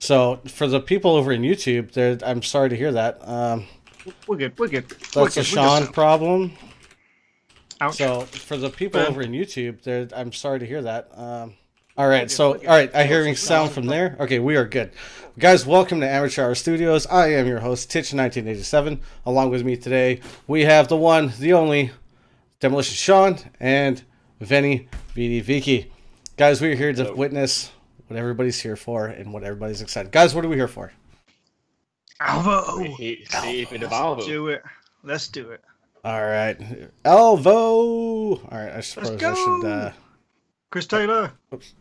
So for the people over in YouTube, I'm sorry to hear that. We're good. We're good. That's a Sean problem. Ouch. So for the people over in YouTube, I'm sorry to hear that. All right, I'm hearing sound from there. Okay, we are good. Guys, welcome to Amateur Hour Studios. I am your host, Titch1987. Along with me today, we have the one, the only, Demolition Sean, and Venny VD Viki. Guys, we're here to witness what everybody's here for and what everybody's excited. Guys, what are we here for? ALVO. Let's do it. Let's do it. All right, ALVO. All right, I suppose I should. Chris Taylor. Oops.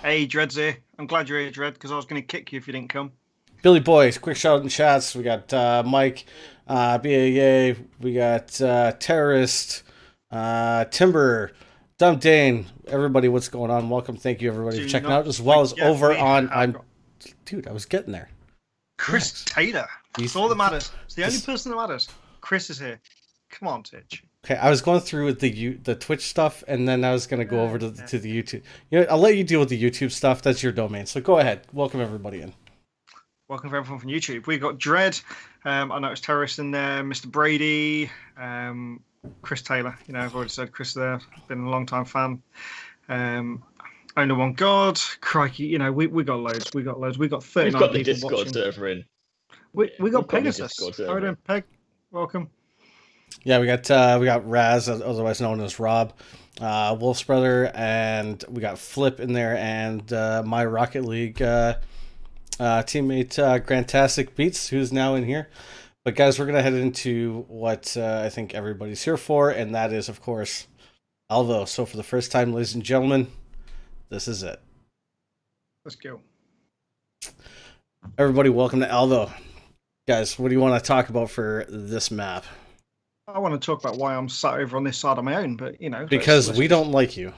Hey, Dread's here. I'm glad you're here, Dread, because I was going to kick you if you didn't come. Billy Boy, quick shout out in chats. We got Mike, BAA. We got Terrorist, Timber, Dumb Dane. Everybody, what's going on? Welcome. Thank you, everybody, for checking out, as well as over on. Dude, I was getting there. Chris Taylor. It's all that matters. It's the only person that matters. Chris is here. Come on, Titch. Okay, I was going through with the Twitch stuff, and then I was going to go over to the YouTube. You know, I'll let you deal with the YouTube stuff. That's your domain. So go ahead. Welcome everybody in. Welcome for everyone from YouTube. We got Dread. I know it's Terrorist in there. Mr. Brady. Chris Taylor. You know, I've already said Chris there. Been a long time fan. Only One God. Crikey. You know, we got loads. We got loads. We got 39 We've got the people Discord watching. server in. We got Pegasus. How are you doing, Peg? Welcome. Yeah, we got Raz, otherwise known as Rob, Wolf's brother, and we got Flip in there, and my Rocket League teammate Grantastic Beats, who's now in here. But guys, we're gonna head into what I think everybody's here for, and that is, of course, ALVO. So for the first time, ladies and gentlemen, this is it. Let's go. Everybody, welcome to ALVO. Guys, what do you want to talk about for this map? I want to talk about why I'm sat over on this side on my own, but you know, because we don't like you.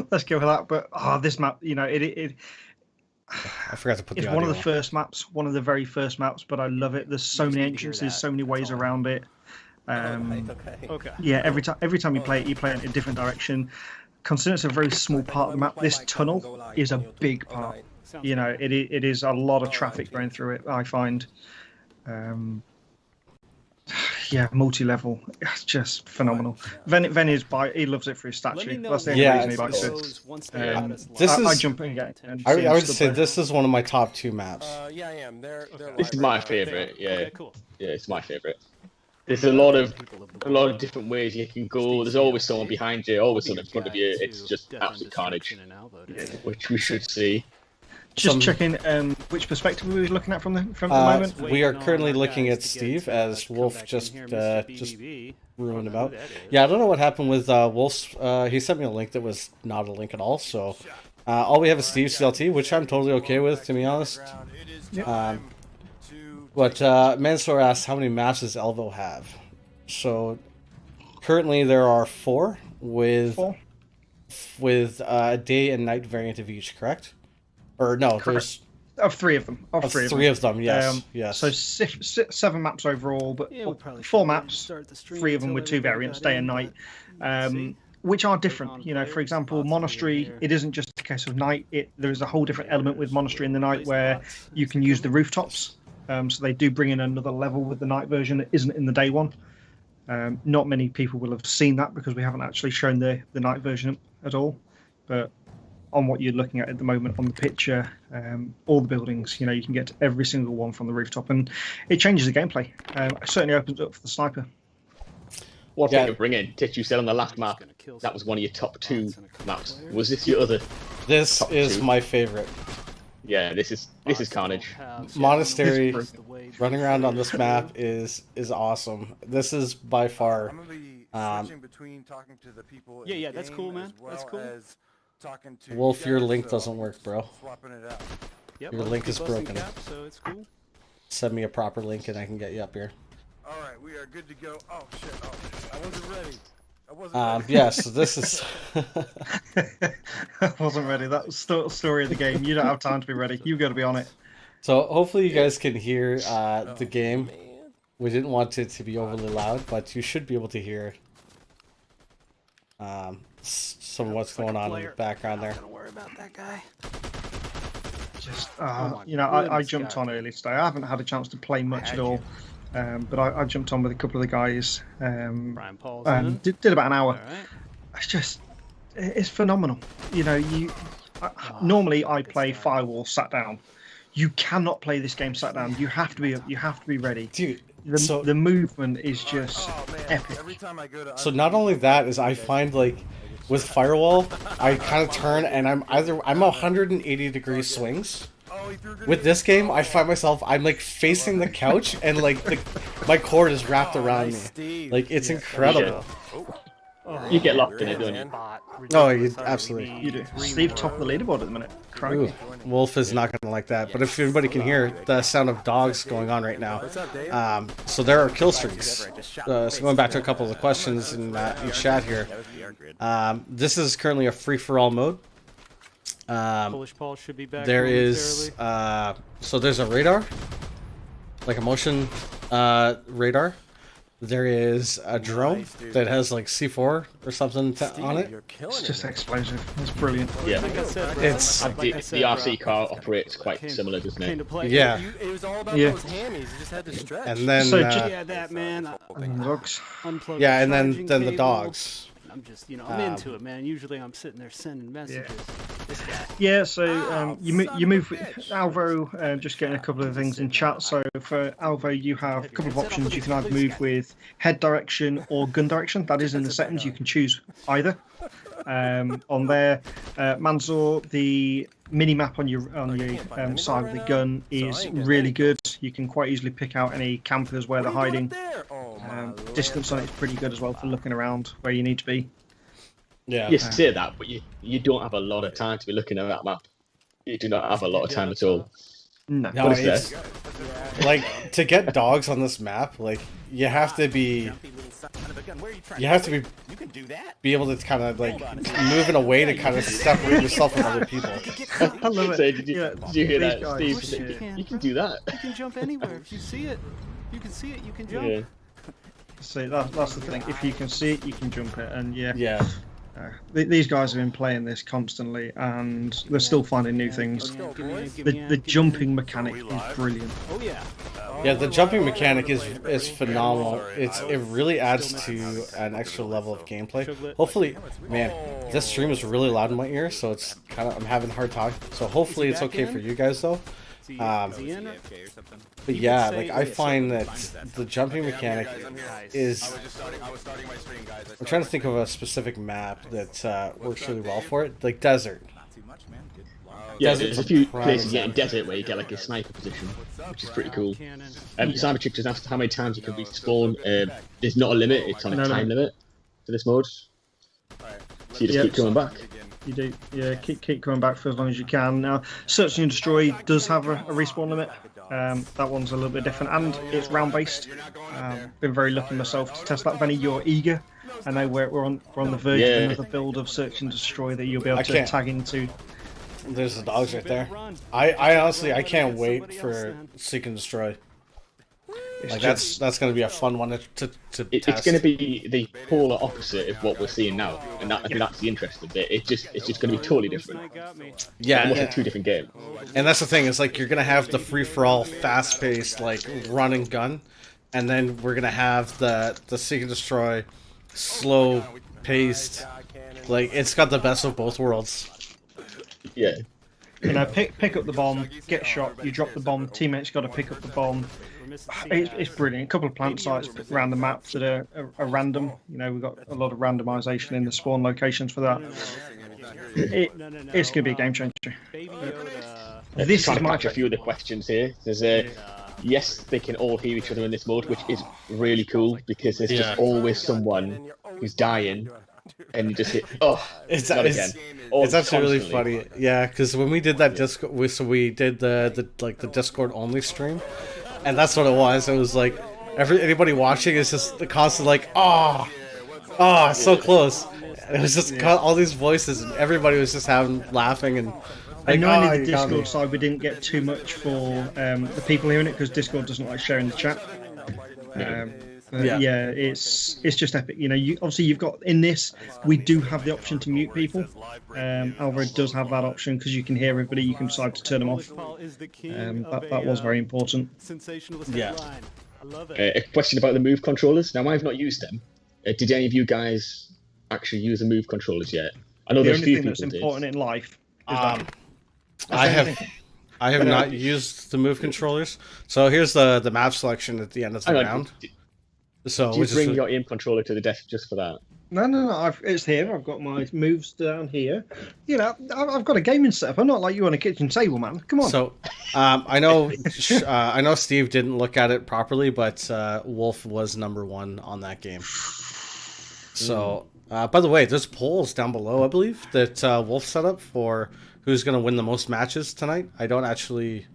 Let's go with that. But this map, you know, I forgot to put. It's one of the first maps, one of the very first maps, but I love it. There's so many entrances, so many ways around it. Okay. Yeah, every time you play it in a different direction. Consider it's a very small part of the map. This tunnel is a big part. You know, it is a lot of traffic going through it. I find. Yeah, multi-level. It's just phenomenal. Ven is he loves it for his statue. That's the only reason he likes it. I jump in and I would say this is one of my top 2 maps. Yeah, I am. This is my favorite. Yeah, okay, cool. Yeah, it's my favorite. There's a lot of different ways you can go. There's always someone behind you, always someone in front of you. It's just absolute carnage, which we should see. Just checking which perspective we were looking at from the moment. We are currently looking at Steve, as Wolf just ruined about. Yeah, I don't know what happened with Wolf's. He sent me a link that was not a link at all. So all we have is Steve's CLT, which I'm totally okay with, to be honest. But Mansour asked, how many maps does ALVO have? So currently there are 4 with a day and night variant of each, correct? Or no, correct. There's of 3 of them. Of three of them, yes. Yes. So 7 maps overall, but 4 maps, 3 of them with 2 variants, day and night, which are different. You know, for example, Monastery, it isn't just a case of night. There is a whole different element with Monastery in the night where you can use the rooftops. So they do bring in another level with the night version that isn't in the day one. Not many people will have seen that because we haven't actually shown the night version at all. But on what you're looking at the moment on the picture, all the buildings, you know, you can get to every single one from the rooftop, and it changes the gameplay. It certainly opens up for the sniper. One thing to bring in, Titch, you said on the last map that was one of your top 2 maps. Was this your other? This is my favorite. Yeah, this is carnage. Monastery running around on this map is awesome. This is by far. I'm gonna be switching between talking to the people. Yeah, that's cool, man. That's cool. Talking to Wolf, your link doesn't work, bro. Swapping it out. Yep, Your link is broken. So it's cool. Send me a proper link and I can get you up here. All right, we are good to go. Oh shit! Oh, I wasn't ready. I wasn't ready. Yes, this is. I wasn't ready. That was the story of the game. You don't have time to be ready. You've got to be on it. So hopefully you guys can hear the game. We didn't want it to be overly loud, but you should be able to hear some of what's going on in the background there. Don't worry about that guy. just, I jumped on early today. I haven't had a chance to play much at all, but I jumped on with a couple of the guys. Bryan Paul's and did about an hour. It's phenomenal. Normally I play Firewall sat down. You cannot play this game sat down. You have to be ready. Dude, the movement is just epic. So not only that is I find like with Firewall, I kind of turn and I'm 180-degree swings. With this game, I find myself I'm like facing the couch and like my cord is wrapped around me. Like it's incredible. You get locked in it, don't you? Oh, absolutely. You do. Steve top of the leaderboard at the minute. Ooh, Wolf is not gonna like that. But if everybody can hear the sound of dogs going on right now, so there are Killstreaks. So going back to a couple of the questions in chat here, this is currently a free-for-all mode. Polish Paul should be back. There is so there's a radar, like a motion radar. There is a drone that has like C4 or something on it. It's just explosive. It's brilliant. Yeah, it's the RC car operates quite similar, doesn't it? Yeah. It was all about those hammies. You just had to stretch. And then that man. Dogs. Yeah, and then the dogs. I'm just, I'm into it, man. Usually I'm sitting there sending messages. This guy. Yeah, so you move with ALVO, just getting a couple of things in chat. So for ALVO, you have a couple of options. You can either move with head direction or gun direction. That is in the settings. You can choose either. On there, Manzor, the mini map on your side of the gun is really good. You can quite easily pick out any campers where they're hiding. Distance on it is pretty good as well for looking around where you need to be. Yeah. You say that, but you don't have a lot of time to be looking at that map. You do not have a lot of time at all. No, it's like to get dogs on this map. Like you have to be be able to kind of like move in a way to kind of separate yourself from other people. I love it. So did you hear that, Steve? You can do that. You can jump anywhere if you see it. You can see it. You can jump. Yeah. See, that's the thing. If you can see it, you can jump it, and yeah. These guys have been playing this constantly, and they're still finding new things. The jumping mechanic is brilliant. Oh yeah. Yeah, the jumping mechanic is phenomenal. It really adds to an extra level of gameplay. Hopefully, man, this stream is really loud in my ear, so it's kind of I'm having a hard time. So hopefully it's okay for you guys though. But yeah, like I find that the jumping mechanic is. I'm trying to think of a specific map that works really well for it, like desert. Yeah, there's a few places in desert where you get like a sniper position, which is pretty cool. Cyberchick just asked how many times you can respawn. There's not a limit; it's on a time limit for this mode. So you just keep coming back. You do, yeah. Keep coming back for as long as you can. Now, Search and Destroy does have a respawn limit. That one's a little bit different, and it's round based. Been very lucky myself to test that. Benny, you're eager. I know we're on the verge of another build of Search and Destroy that you'll be able to tag into. There's the dogs right there. I honestly I can't wait for Seek and Destroy. Like that's gonna be a fun one to test. It's gonna be the polar opposite of what we're seeing now, and I think that's the interesting bit. It's just gonna be totally different. Yeah, almost like two different games. And that's the thing. Is like you're gonna have the free for all, fast paced like run and gun, and then we're gonna have the Seek and Destroy, slow paced. Like it's got the best of both worlds. Yeah. Pick up the bomb, get shot, you drop the bomb, teammates got to pick up the bomb. It's brilliant. A couple of plant sites around the map that are random. We've got a lot of randomization in the spawn locations for that. It's going to be a game changer. This trying to catch a few of the questions here. There's yes, they can all hear each other in this mode, which is really cool because there's just always someone who's dying. And you just hit, it's actually really funny, yeah. Because when we did that Discord, we did the Discord only stream, and that's what it was. It was like anybody watching is just the constant like, so close. And it was just all these voices, and everybody was just laughing and. I know only the Discord side we didn't get too much for the people hearing it because Discord doesn't like sharing the chat. Yeah, it's just epic. You know, obviously you've got in this. We do have the option to mute people. ALVO does have that option because you can hear everybody. You can decide to turn them off. That was very important. Yeah. A question about the Move controllers. Now, I've not used them. Did any of you guys actually use the Move controllers yet? I know the there's only a few thing that's people important in life is that. I have not used the Move controllers. So here's the map selection at the end of the round. So do you bring your aim controller to the desk just for that? No. It's here. I've got my moves down here. You know, I've got a gaming setup. I'm not like you on a kitchen table, man. Come on. So, I know Steve didn't look at it properly, but Wolf was #1 on that game. So, by the way, there's polls down below, I believe, that Wolf set up for who's going to win the most matches tonight. I don't actually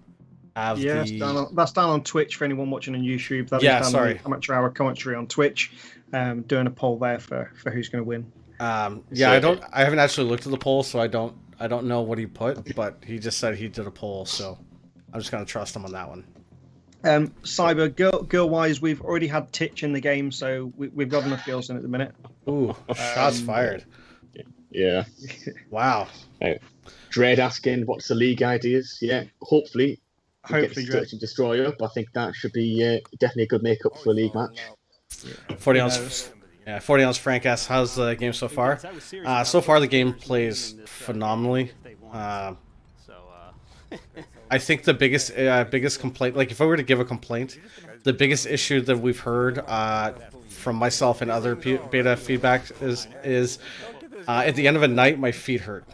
have that's down on Twitch for anyone watching on YouTube. Sorry. Amateur Hour commentary on Twitch. Doing a poll there for who's going to win. I haven't actually looked at the poll, so I don't know what he put, but he just said he did a poll, so I'm just going to trust him on that one. Cyber girl wise, we've already had Titch in the game, so we've got enough girls in at the minute. Ooh, shots fired. Yeah. Wow. Dread asking what's the league ideas? Yeah, hopefully Dread to destroy up. I think that should be definitely a good makeup for a league match. 40 ounce Frank asks, how's the game so far? So far the game plays phenomenally. I think the biggest complaint, like if I were to give a complaint, the biggest issue that we've heard from myself and other beta feedback is at the end of a night my feet hurt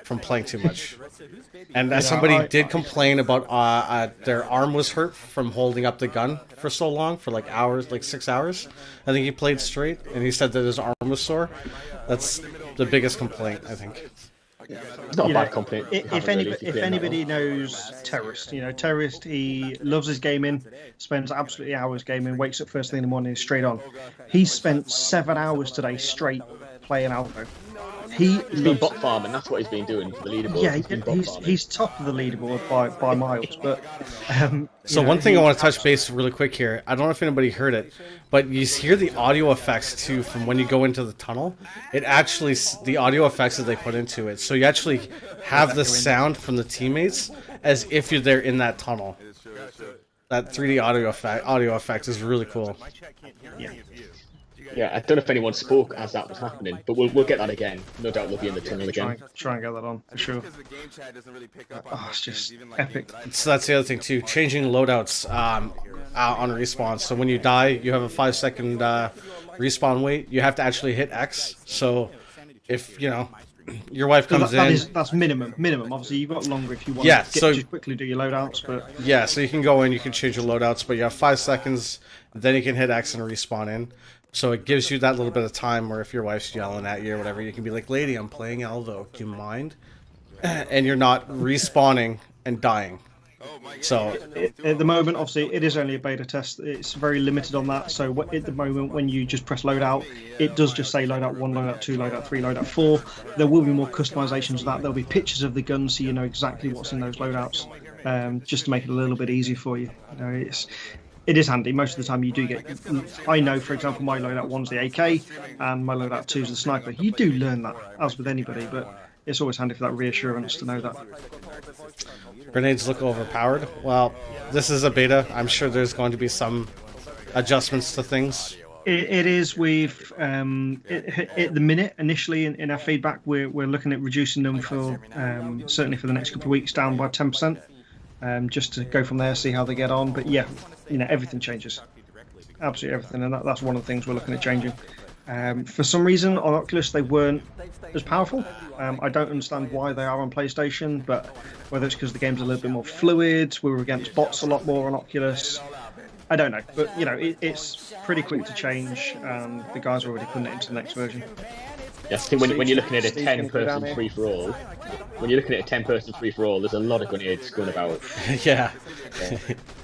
from playing too much. And as somebody did complain about their arm was hurt from holding up the gun for so long, for like hours, like 6 hours. I think he played straight, and he said that his arm was sore. That's the biggest complaint, I think. It's not a bad complaint. If anybody knows Terrorist, Terrorist, he loves his gaming, spends absolutely hours gaming, wakes up first thing in the morning, straight on. He spent 7 hours today straight playing ALVO. He's been bot farming. That's what he's been doing for the leaderboard. Yeah, he's top of the leaderboard by miles. But so one thing I want to touch base really quick here. I don't know if anybody heard it, but you hear the audio effects too from when you go into the tunnel. It actually the audio effects that they put into it. So you actually have the sound from the teammates as if you're there in that tunnel. That 3D audio effect is really cool. Yeah, I don't know if anyone spoke as that was happening, but we'll get that again. No doubt we'll be in the tunnel again. Try and get that on, for sure. It's just epic. So that's the other thing too, changing loadouts on respawn. So when you die, you have a 5-second respawn wait. You have to actually hit X. So if, your wife comes in... That's minimum. Obviously, you've got longer if you want to quickly do your loadouts. But yeah, so you can go in, you can change your loadouts, but you have 5 seconds, then you can hit X and respawn in. So it gives you that little bit of time where if your wife's yelling at you or whatever, you can be like, lady, I'm playing ALVO, do you mind? And you're not respawning and dying. So at the moment, obviously, it is only a beta test. It's very limited on that. So at the moment, when you just press loadout, it does just say loadout 1, loadout 2, loadout 3, loadout 4. There will be more customizations of that. There'll be pictures of the guns so you know exactly what's in those loadouts, just to make it a little bit easier for you. It is handy. Most of the time you do get... I know, for example, my loadout 1's the AK and my loadout 2's the sniper. You do learn that, as with anybody, but it's always handy for that reassurance to know that. Grenades look overpowered. Well, this is a beta. I'm sure there's going to be some adjustments to things. It is. We've at the minute initially in our feedback, we're looking at reducing them for certainly for the next couple of weeks down by 10%. Just to go from there, see how they get on. But yeah, everything changes. Absolutely everything, and that's one of the things we're looking at changing. For some reason, on Oculus, they weren't as powerful. I don't understand why they are on PlayStation, but whether it's because the game's a little bit more fluid, we were against bots a lot more on Oculus. I don't know, but it's pretty quick to change, and the guys are already putting it into the next version. Yeah, I think when you're looking at a 10-person free-for-all, there's a lot of grenades going about. Yeah.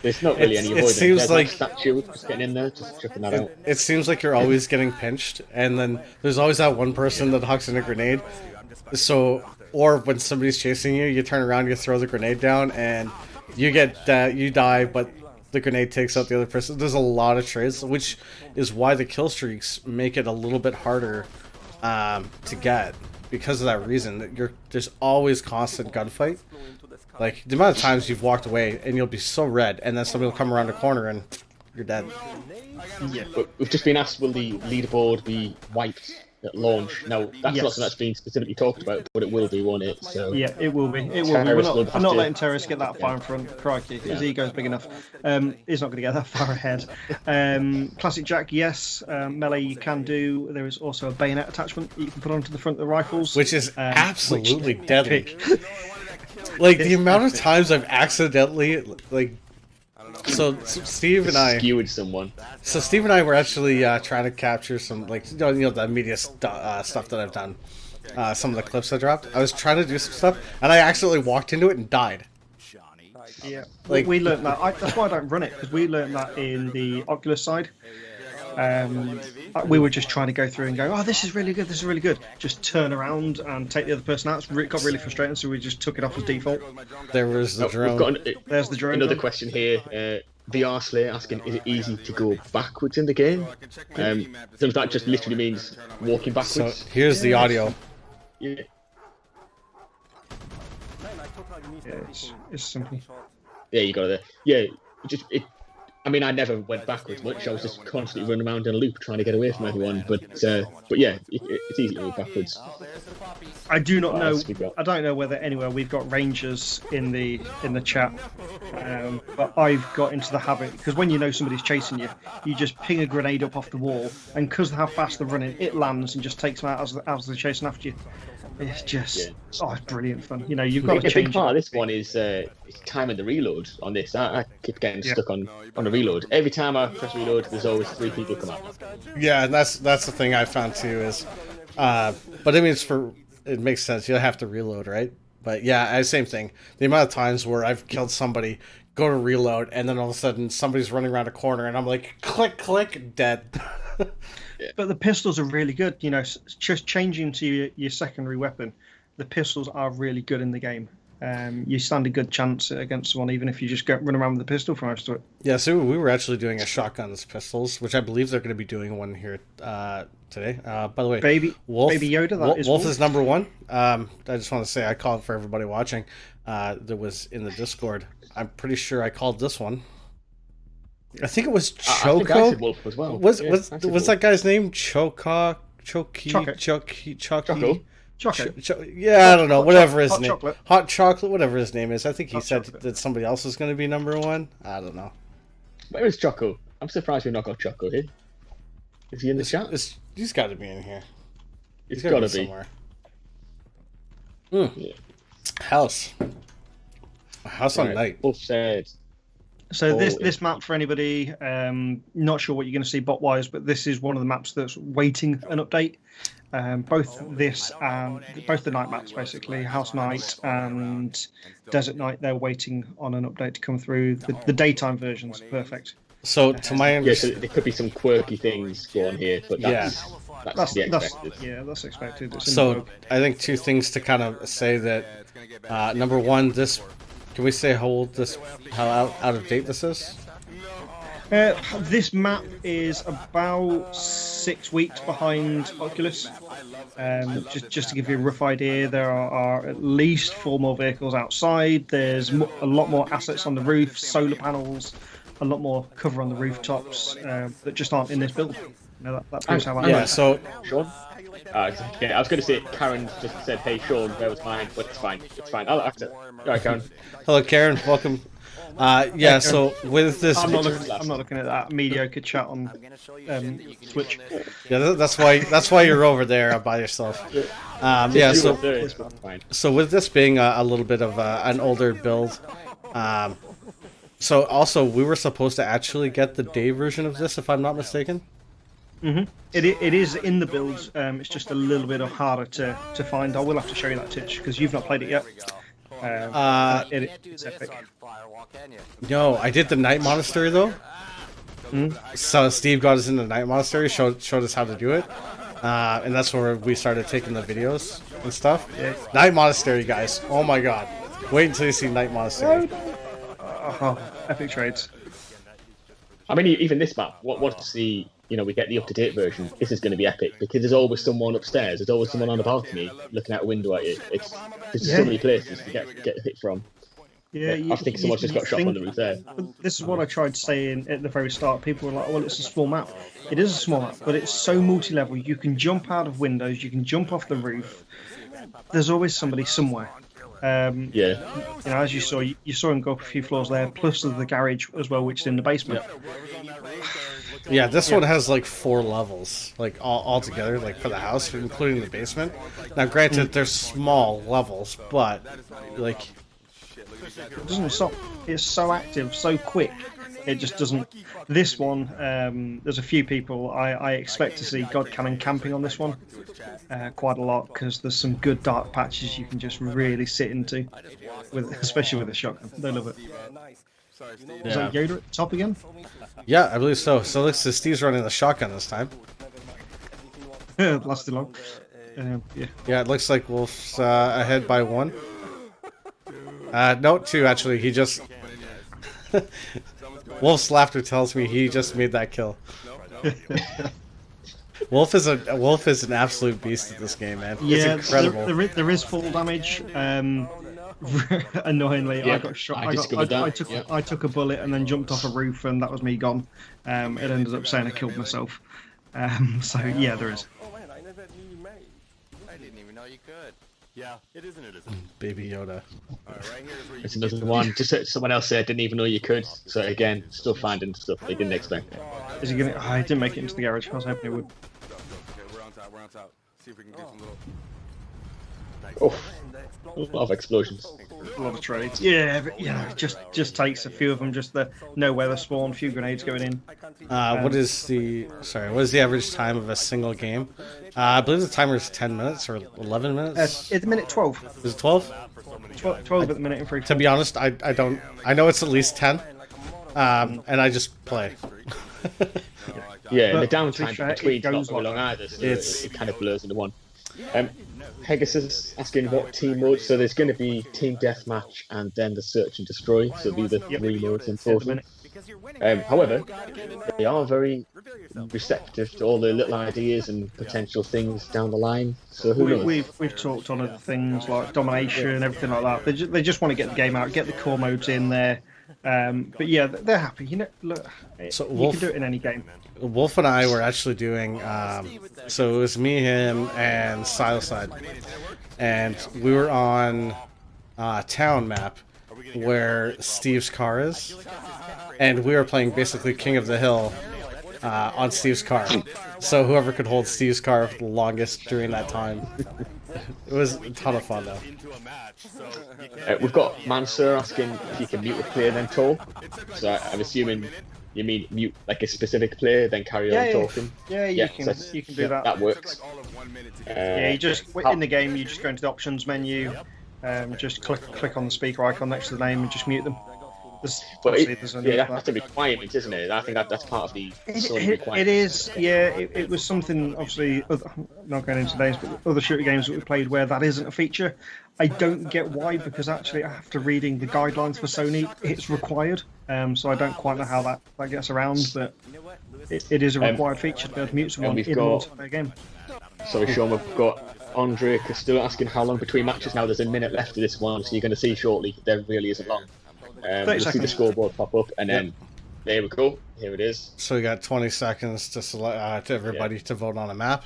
There's not really any avoidance. It seems like statue just getting in there, just chucking that out. It seems like you're always getting pinched, and then there's always that one person that hucks in a grenade. So, or when somebody's chasing you, you turn around, you throw the grenade down, and you get you die, but the grenade takes out the other person. There's a lot of trades, which is why the kill streaks make it a little bit harder to get, because of that reason. There's always constant gunfight. Like, the amount of times you've walked away and you'll be so red, and then somebody will come around the corner and you're dead. Yeah, but we've just been asked, will the leaderboard be wiped at launch? Now, that's not something that's been specifically talked about, but it will be, won't it? So yeah, it will be. It will be. We're not letting terrorists get that far in front. Crikey, his ego's big enough. He's not going to get that far ahead. Classic Jack, yes. Melee you can do. There is also a bayonet attachment that you can put onto the front of the rifles, which is absolutely deadly. Like, the amount of times I've accidentally, like, so Steve and I skewered someone. So Steve and I were actually trying to capture some, like, you know the media stuff that I've done. Some of the clips I dropped. I was trying to do some stuff, and I accidentally walked into it and died. Yeah, like, we learned that. That's why I don't run it, because we learned that in the Oculus side. We were just trying to go through and go, oh, this is really good, this is really good. Just turn around and take the other person out. It got really frustrating, so we just took it off as default. There was the drone. There's the drone. Another question here. VR Slayer asking, is it easy to go backwards in the game? Sometimes that just literally means walking backwards. So here's the audio. Yeah. It's simple. Yeah, you got it there. Yeah, I mean, I never went backwards much. I was just constantly running around in a loop trying to get away from everyone. But yeah, it's easy to move backwards. I do not know. I don't know whether anywhere we've got rangers in the chat, but I've got into the habit, because when you know somebody's chasing you, you just ping a grenade up off the wall, and because of how fast they're running, it lands and just takes them out as they're chasing after you. It's just, it's brilliant fun. You know, you've got to change. A big part of this one is timing the reload on this. I keep getting stuck on a reload. Every time I press reload, there's always 3 people come out. Yeah, and that's the thing I found too is, but I mean, it makes sense. You'll have to reload, right? But yeah, same thing. The amount of times where I've killed somebody, go to reload, and then all of a sudden somebody's running around a corner, and I'm like, click, click, dead. But the pistols are really good. You know, just changing to your secondary weapon, the pistols are really good in the game. You stand a good chance against someone, even if you just run around with the pistol for most of it. Yeah, so we were actually doing a shotguns pistols, which I believe they're going to be doing one here today. By the way, Baby Yoda, Wolf is number 1. I just want to say I called for everybody watching. That was in the Discord. I'm pretty sure I called this one. I think it was Choco. I think I said Wolf as well. Was that guy's name Choco? Yeah, I don't know. Whatever his name. Chocolate. Hot chocolate. Whatever his name is. I think he said that somebody else was going to be number 1. I don't know. Where is Choco? I'm surprised we've not got Choco here. Is he in the chat? He's got to be in here. He's got to be somewhere. Yeah. House on Night. Wolf said. So this map, for anybody not sure what you're going to see bot-wise, but this is one of the maps that's waiting an update. Both this and both the night maps, basically, House Night and Desert Night, they're waiting on an update to come through. The daytime version's perfect. So to my understanding, so there could be some quirky things go on here, but that's expected. That's expected. So I think 2 things to kind of say that. Number 1, this. Can we say how out of date this is? This map is about 6 weeks behind Oculus. Just to give you a rough idea, there are at least 4 more vehicles outside. There's a lot more assets on the roof, solar panels, a lot more cover on the rooftops that just aren't in this build. You know, that proves how yeah. So Sean. I was going to say Karen just said, "Hey Sean, that was mine," but it's fine. It's fine. I'll act it. All right, Karen. Hello, Karen. Welcome. Yeah. So with this, I'm not looking at that mediocre chat on Twitch. Yeah, that's why you're over there by yourself. Yeah. So with this being a little bit of an older build, so also we were supposed to actually get the day version of this, if I'm not mistaken. Mm-hmm. It is in the build. It's just a little bit harder to find. I will have to show you that, Titch, because you've not played it yet. It's epic. No, I did the Night Monastery though. So Steve got us in the Night Monastery, showed us how to do it, and that's where we started taking the videos and stuff. Yeah. Night Monastery, guys! Oh my God! Wait until you see Night Monastery. Epic trades. I mean, even this map, what to see, we get the up-to-date version. This is going to be epic because there's always someone upstairs. There's always someone on the balcony looking out a window at you. There's so many places to get hit from. Yeah, I think someone's just got shot on the roof there. This is what I tried saying at the very start. People were like, well, it's a small map. It is a small map, but it's so multi-level. You can jump out of windows. You can jump off the roof. There's always somebody somewhere. As you saw him go up a few floors there, plus the garage as well, which is in the basement. Yeah, this one has like 4 levels, like all together, like for the house, including the basement. Now, granted, they're small levels, but like it doesn't stop. It's so active, so quick. It just doesn't. This one, there's a few people I expect to see GodCannon camping on this one quite a lot because there's some good dark patches you can just really sit into, especially with a shotgun. They love it. Is that Yoda at the top again? Yeah, I believe so. So looks like Steve's running the shotgun this time. It lasted long. Yeah, it looks like Wolf's ahead by 1. No, 2 actually. He just Wolf's laughter tells me he just made that kill. Wolf is an absolute beast at this game, man. Yeah, it's incredible. There is full damage. Annoyingly, I got shot. I took a bullet and then jumped off a roof, and that was me gone. It ended up saying I killed myself. So yeah, there is. Oh man, I never knew you made. I didn't even know you could. Yeah, it isn't. Baby Yoda. Right here is where you It's another one. Just someone else said didn't even know you could. So again, still finding stuff they didn't expect. Is he gonna? I didn't make it into the garage. I was hoping he would. Okay, we're on top. We're on top. See if we can do some little. A lot of explosions. A lot of trades. Yeah, but it just takes a few of them just to know where they're spawned. A few grenades going in. What is the average time of a single game? I believe the timer is 10 minutes or 11 minutes. It's minute 12. Is it 12? 12 at the minute in free. To be honest, I don't. I know it's at least 10. And I just play. Yeah, the downtime between not very long either. So it kind of blurs into one. Pegasus asking what team mode. So there's going to be team deathmatch and then the search and destroy. So it'll be the 3 modes in total. However, they are very receptive to all the little ideas and potential things down the line. So who knows? We've talked on other things like domination and everything like that. They just want to get the game out, get the core modes in there. But yeah, they're happy. Look, so you can do it in any game. Wolf and I were actually doing. So it was me, him, and Sileside, and we were on town map where Steve's car is, and we were playing basically King of the Hill on Steve's car. So whoever could hold Steve's car for the longest during that time. It was a ton of fun though. We've got Mansur asking if you can mute a player then talk. So I'm assuming you mean mute like a specific player then carry on talking. Yeah, you can do that. That works. You just in the game you just go into the options menu, just click on the speaker icon next to the name and just mute them. That's a requirement, isn't it? I think that's part of the requirement. It is, yeah. It was something, obviously, not going into names, but other shooter games that we played where that isn't a feature. I don't get why, because actually after reading the guidelines for Sony, it's required. So I don't quite know how that gets around, but it is a required feature to be able to mute someone in a multiplayer game. Sorry, Sean, we've got Andre Castillo asking how long between matches. Now there's a minute left of this one, so you're going to see shortly there really isn't long. We'll see the scoreboard pop up, and then there we go. Here it is. So we got 20 seconds to select to everybody to vote on a map.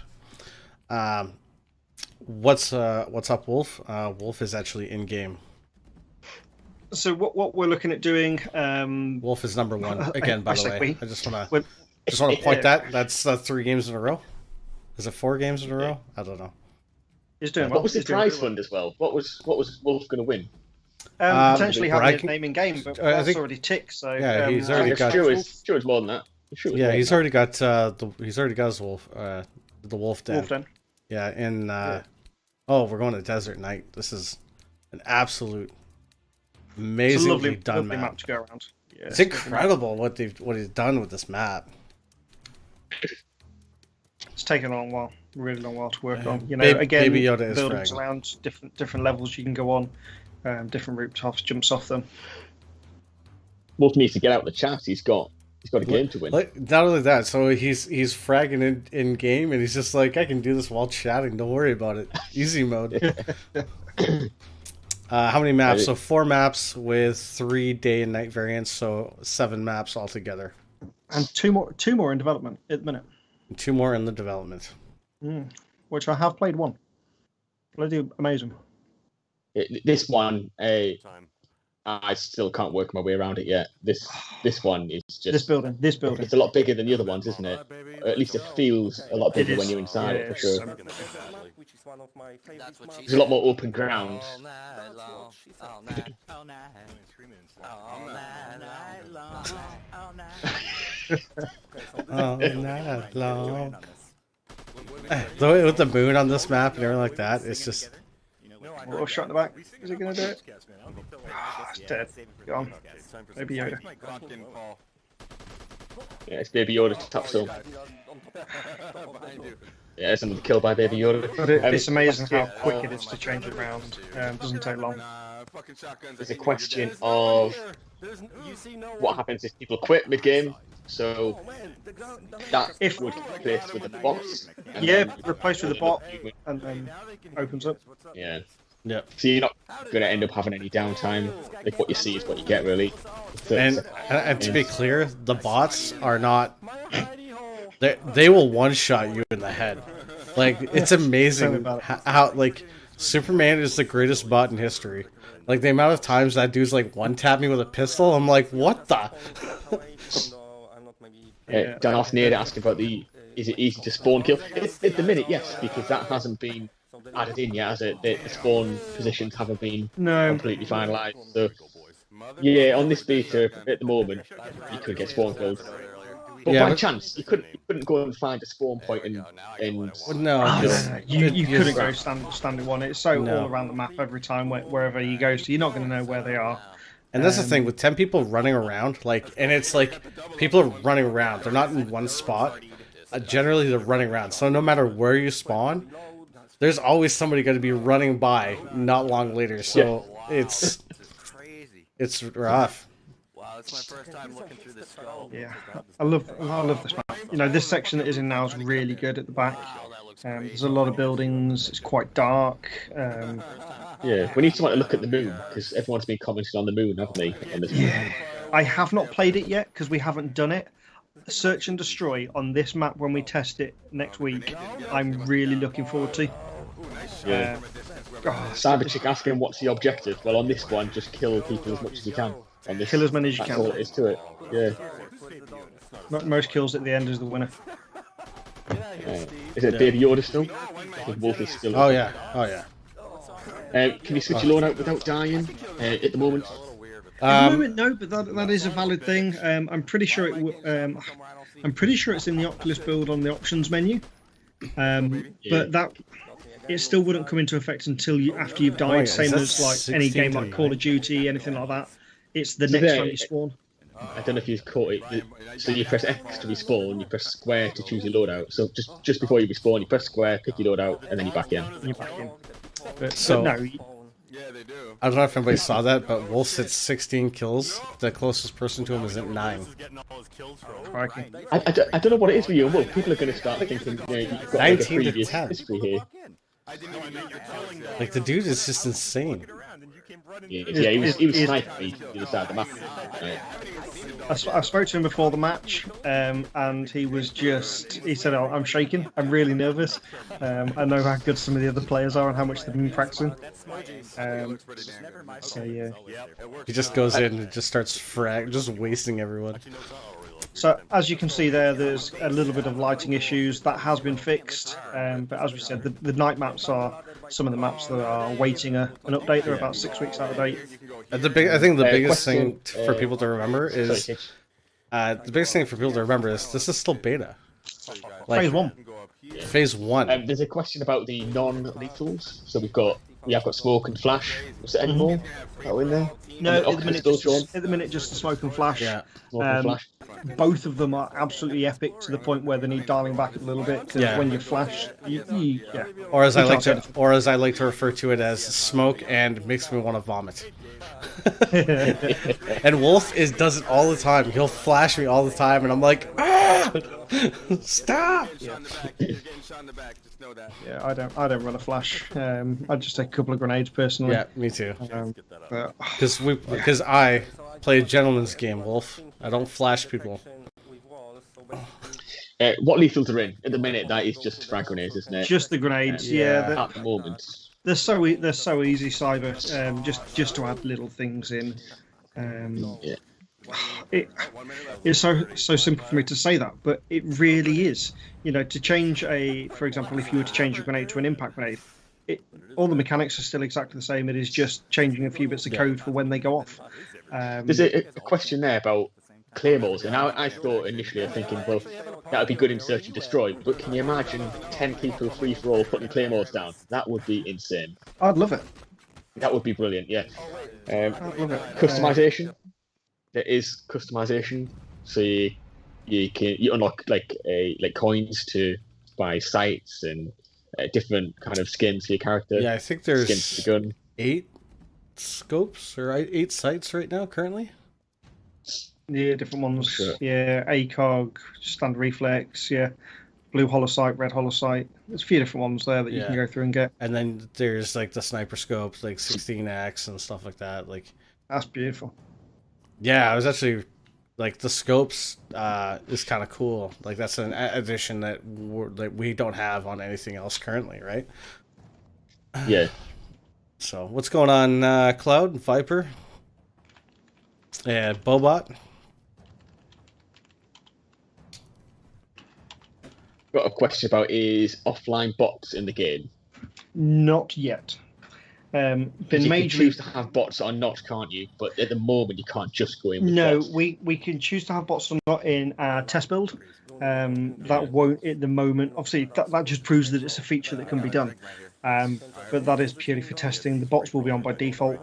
What's up, Wolf? Wolf is actually in game. So what we're looking at doing? Wolf is number 1 again. By the way, I just want to point that's 3 games in a row. Is it 4 games in a row? I don't know. He's doing what was the prize fund as well? What was Wolf going to win? Potentially having a name in game, but that's already ticked. So yeah, he's already got. Sure, more than that. He's already got his wolf, the wolf den. Wolf den. Yeah, we're going to Desert Night. This is an absolute amazingly done map to go around. Yeah, it's incredible what he's done with this map. It's taken a long while, really long while to work on. Again, Baby Yoda is buildings around different levels you can go on. Different rooftops, jumps off them. Wolf needs to get out the chat. He's got He's got a game to win. Like, not only that, so he's fragging in game, and he's just like, I can do this while chatting. Don't worry about it. Easy mode. How many maps? So 4 maps with 3 day and night variants, so 7 maps altogether. And two more in development at the minute. 2 more in the development. Which I have played one. Bloody amazing. This one, I still can't work my way around it yet. This one is just this building. It's a lot bigger than the other ones, isn't it? Or at least it feels a lot bigger when you're inside it, for sure. There's a lot more open ground. All night long. The way with the moon on this map and everything like that, it's just. Oh, shot in the back. Is he gonna do it? It's dead. Gone. Baby Yoda. Yeah, it's Baby Yoda to top still. Yeah, it's another kill by Baby Yoda. But it's amazing how quick it is to change it around. Doesn't take long. There's a question of what happens if people quit mid-game. So that would replace with the bots. Yeah, replace with the bot and then opens up. Yeah. Yep. So you're not going to end up having any downtime. Like what you see is what you get, really. So, and to be clear, the bots are not. They will one-shot you in the head. Like, it's amazing how like Superman is the greatest bot in history. Like the amount of times that dude's like one-tap me with a pistol, I'm like, what the? Dan Osneer asking about is it easy to spawn kill? At the minute, yes, because that hasn't been added in yet, has it? The spawn positions haven't been completely finalised. So, yeah, on this beta at the moment, you could get spawn killed. But by chance, you couldn't go and find a spawn point and no, you couldn't go standing one. It's so all around the map every time wherever you go, so you're not going to know where they are. And that's the thing, with 10 people running around, like, and it's like, people are running around, they're not in one spot, generally they're running around, so no matter where you spawn, there's always somebody going to be running by not long later, so it's rough. Wow, it's my first time looking through this skull. Yeah, I love this map. You know, this section that is in now is really good at the back. There's a lot of buildings, it's quite dark. Yeah, we need someone to look at the moon, because everyone's been commenting on the moon, haven't they? Yeah, I have not played it yet, because we haven't done it. Search and Destroy on this map when we test it next week, I'm really looking forward to. Yeah. Cyberchick asking what's the objective? Well, on this one, just kill people as much as you can. On this, kill as many as you can. That's all it is to it. Yeah. Most kills at the end is the winner. Is it Baby Yoda still? The wolf is still. Oh yeah. Can you switch your loan out without dying at the moment? At the moment, no, but that is a valid thing. I'm pretty sure it's in the Oculus build on the options menu. But that it still wouldn't come into effect until after you've died. Same as like any game like Call of Duty, anything like that. It's the next time you spawn. I don't know if you've caught it. So you press X to respawn, you press square to choose your loadout. So just before you respawn, you press square, pick your loadout, and then you're back in. But no. I don't know if anybody saw that, but Wolf's at 16 kills. The closest person to him is at 9. I don't know what it is with you. Well, people are going to start thinking you've got like a previous history here. Like, the dude is just insane. Yeah, he was sniping me to the other side of the map. I spoke to him before the match, and he said, oh, I'm shaking, I'm really nervous. I know how good some of the other players are and how much they've been practicing. So yeah. He just goes in and just starts just wasting everyone. So as you can see there's a little bit of lighting issues. That has been fixed, but as we said, the night maps are some of the maps that are waiting an update. They're about 6 weeks out of date. I think the biggest thing for people to remember is this is still beta. Like, Phase 1. Phase 1. There's a question about the non-lethals. So we've got Yeah, I've got smoke and flash. Was it any more that were in there? No, And at the minute, still at the minute, just the smoke and flash. Yeah, smoke and flash. Both of them are absolutely epic to the point where they need dialing back a little bit. Because when you flash, yeah. Or as I like to refer to it as smoke and makes me want to vomit. And Wolf does it all the time. He'll flash me all the time, and I'm like, ah, stop. Yeah, I don't run a flash. I just take a couple of grenades personally. Yeah, me too. Because I play a gentleman's game, Wolf. I don't flash people. What lethals are in at the minute? That is just frag grenades, isn't it? Just the grenades. Yeah. At the moment. They're so easy, Cyber. Just to add little things in. It's so simple for me to say that, but it really is. You know, to change for example, if you were to change a grenade to an impact grenade, all the mechanics are still exactly the same. It is just changing a few bits of code for when they go off. There's a question there about claymores, and I thought initially, I'm thinking, well, that would be good in search and destroy, but can you imagine 10 people free for all putting claymores down? That would be insane. I'd love it. That would be brilliant, yeah. I'd love it. Customization. There is customization, so you unlock like coins to buy sights and different kind of skins for your character. Yeah, I think there's skins for the gun. 8 scopes or 8 sights right now currently. Yeah, different ones. Sure. Yeah, ACOG, standard reflex. Yeah, blue holosight, red holosight. There's a few different ones there that you can go through and get. And then there's like the sniper scopes, like 16x and stuff like that. Like that's beautiful. Yeah, I was actually like the scopes is kind of cool. Like that's an addition that we don't have on anything else currently, right? Yeah. So what's going on, Cloud, Viper, and Bobot? Got a question about is offline bots in the game? Not yet. You can choose to have bots or not, can't you? But at the moment, you can't just go in with bots. we can choose to have bots or not in our test build. That won't at the moment. Obviously, that just proves that it's a feature that can be done. But that is purely for testing. The bots will be on by default.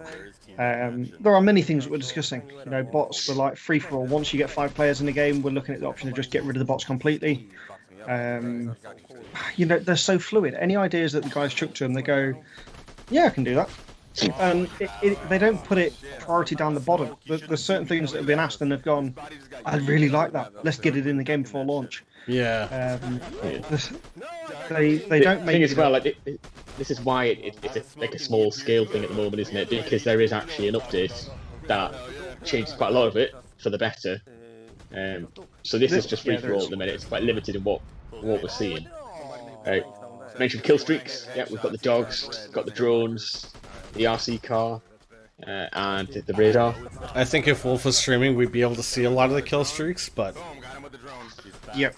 There are many things that we're discussing. You know, bots were like free for all. Once you get 5 players in the game, we're looking at the option of just get rid of the bots completely. You know, they're so fluid. Any ideas that the guys chuck to them, they go, yeah, I can do that. And they don't put it priority down the bottom. There's certain things that have been asked and have gone, I really like that. Let's get it in the game before launch. Yeah. They don't make it as well. Like this is why it's like a small scale thing at the moment, isn't it? Because there is actually an update that changes quite a lot of it for the better. So this is just free for all at the minute. It's quite limited in what we're seeing. Right. Mentioned Killstreaks. Yeah, we've got the dogs, got the drones, the RC car, and the radar. I think if Wolf was streaming, we'd be able to see a lot of the Killstreaks, but yep.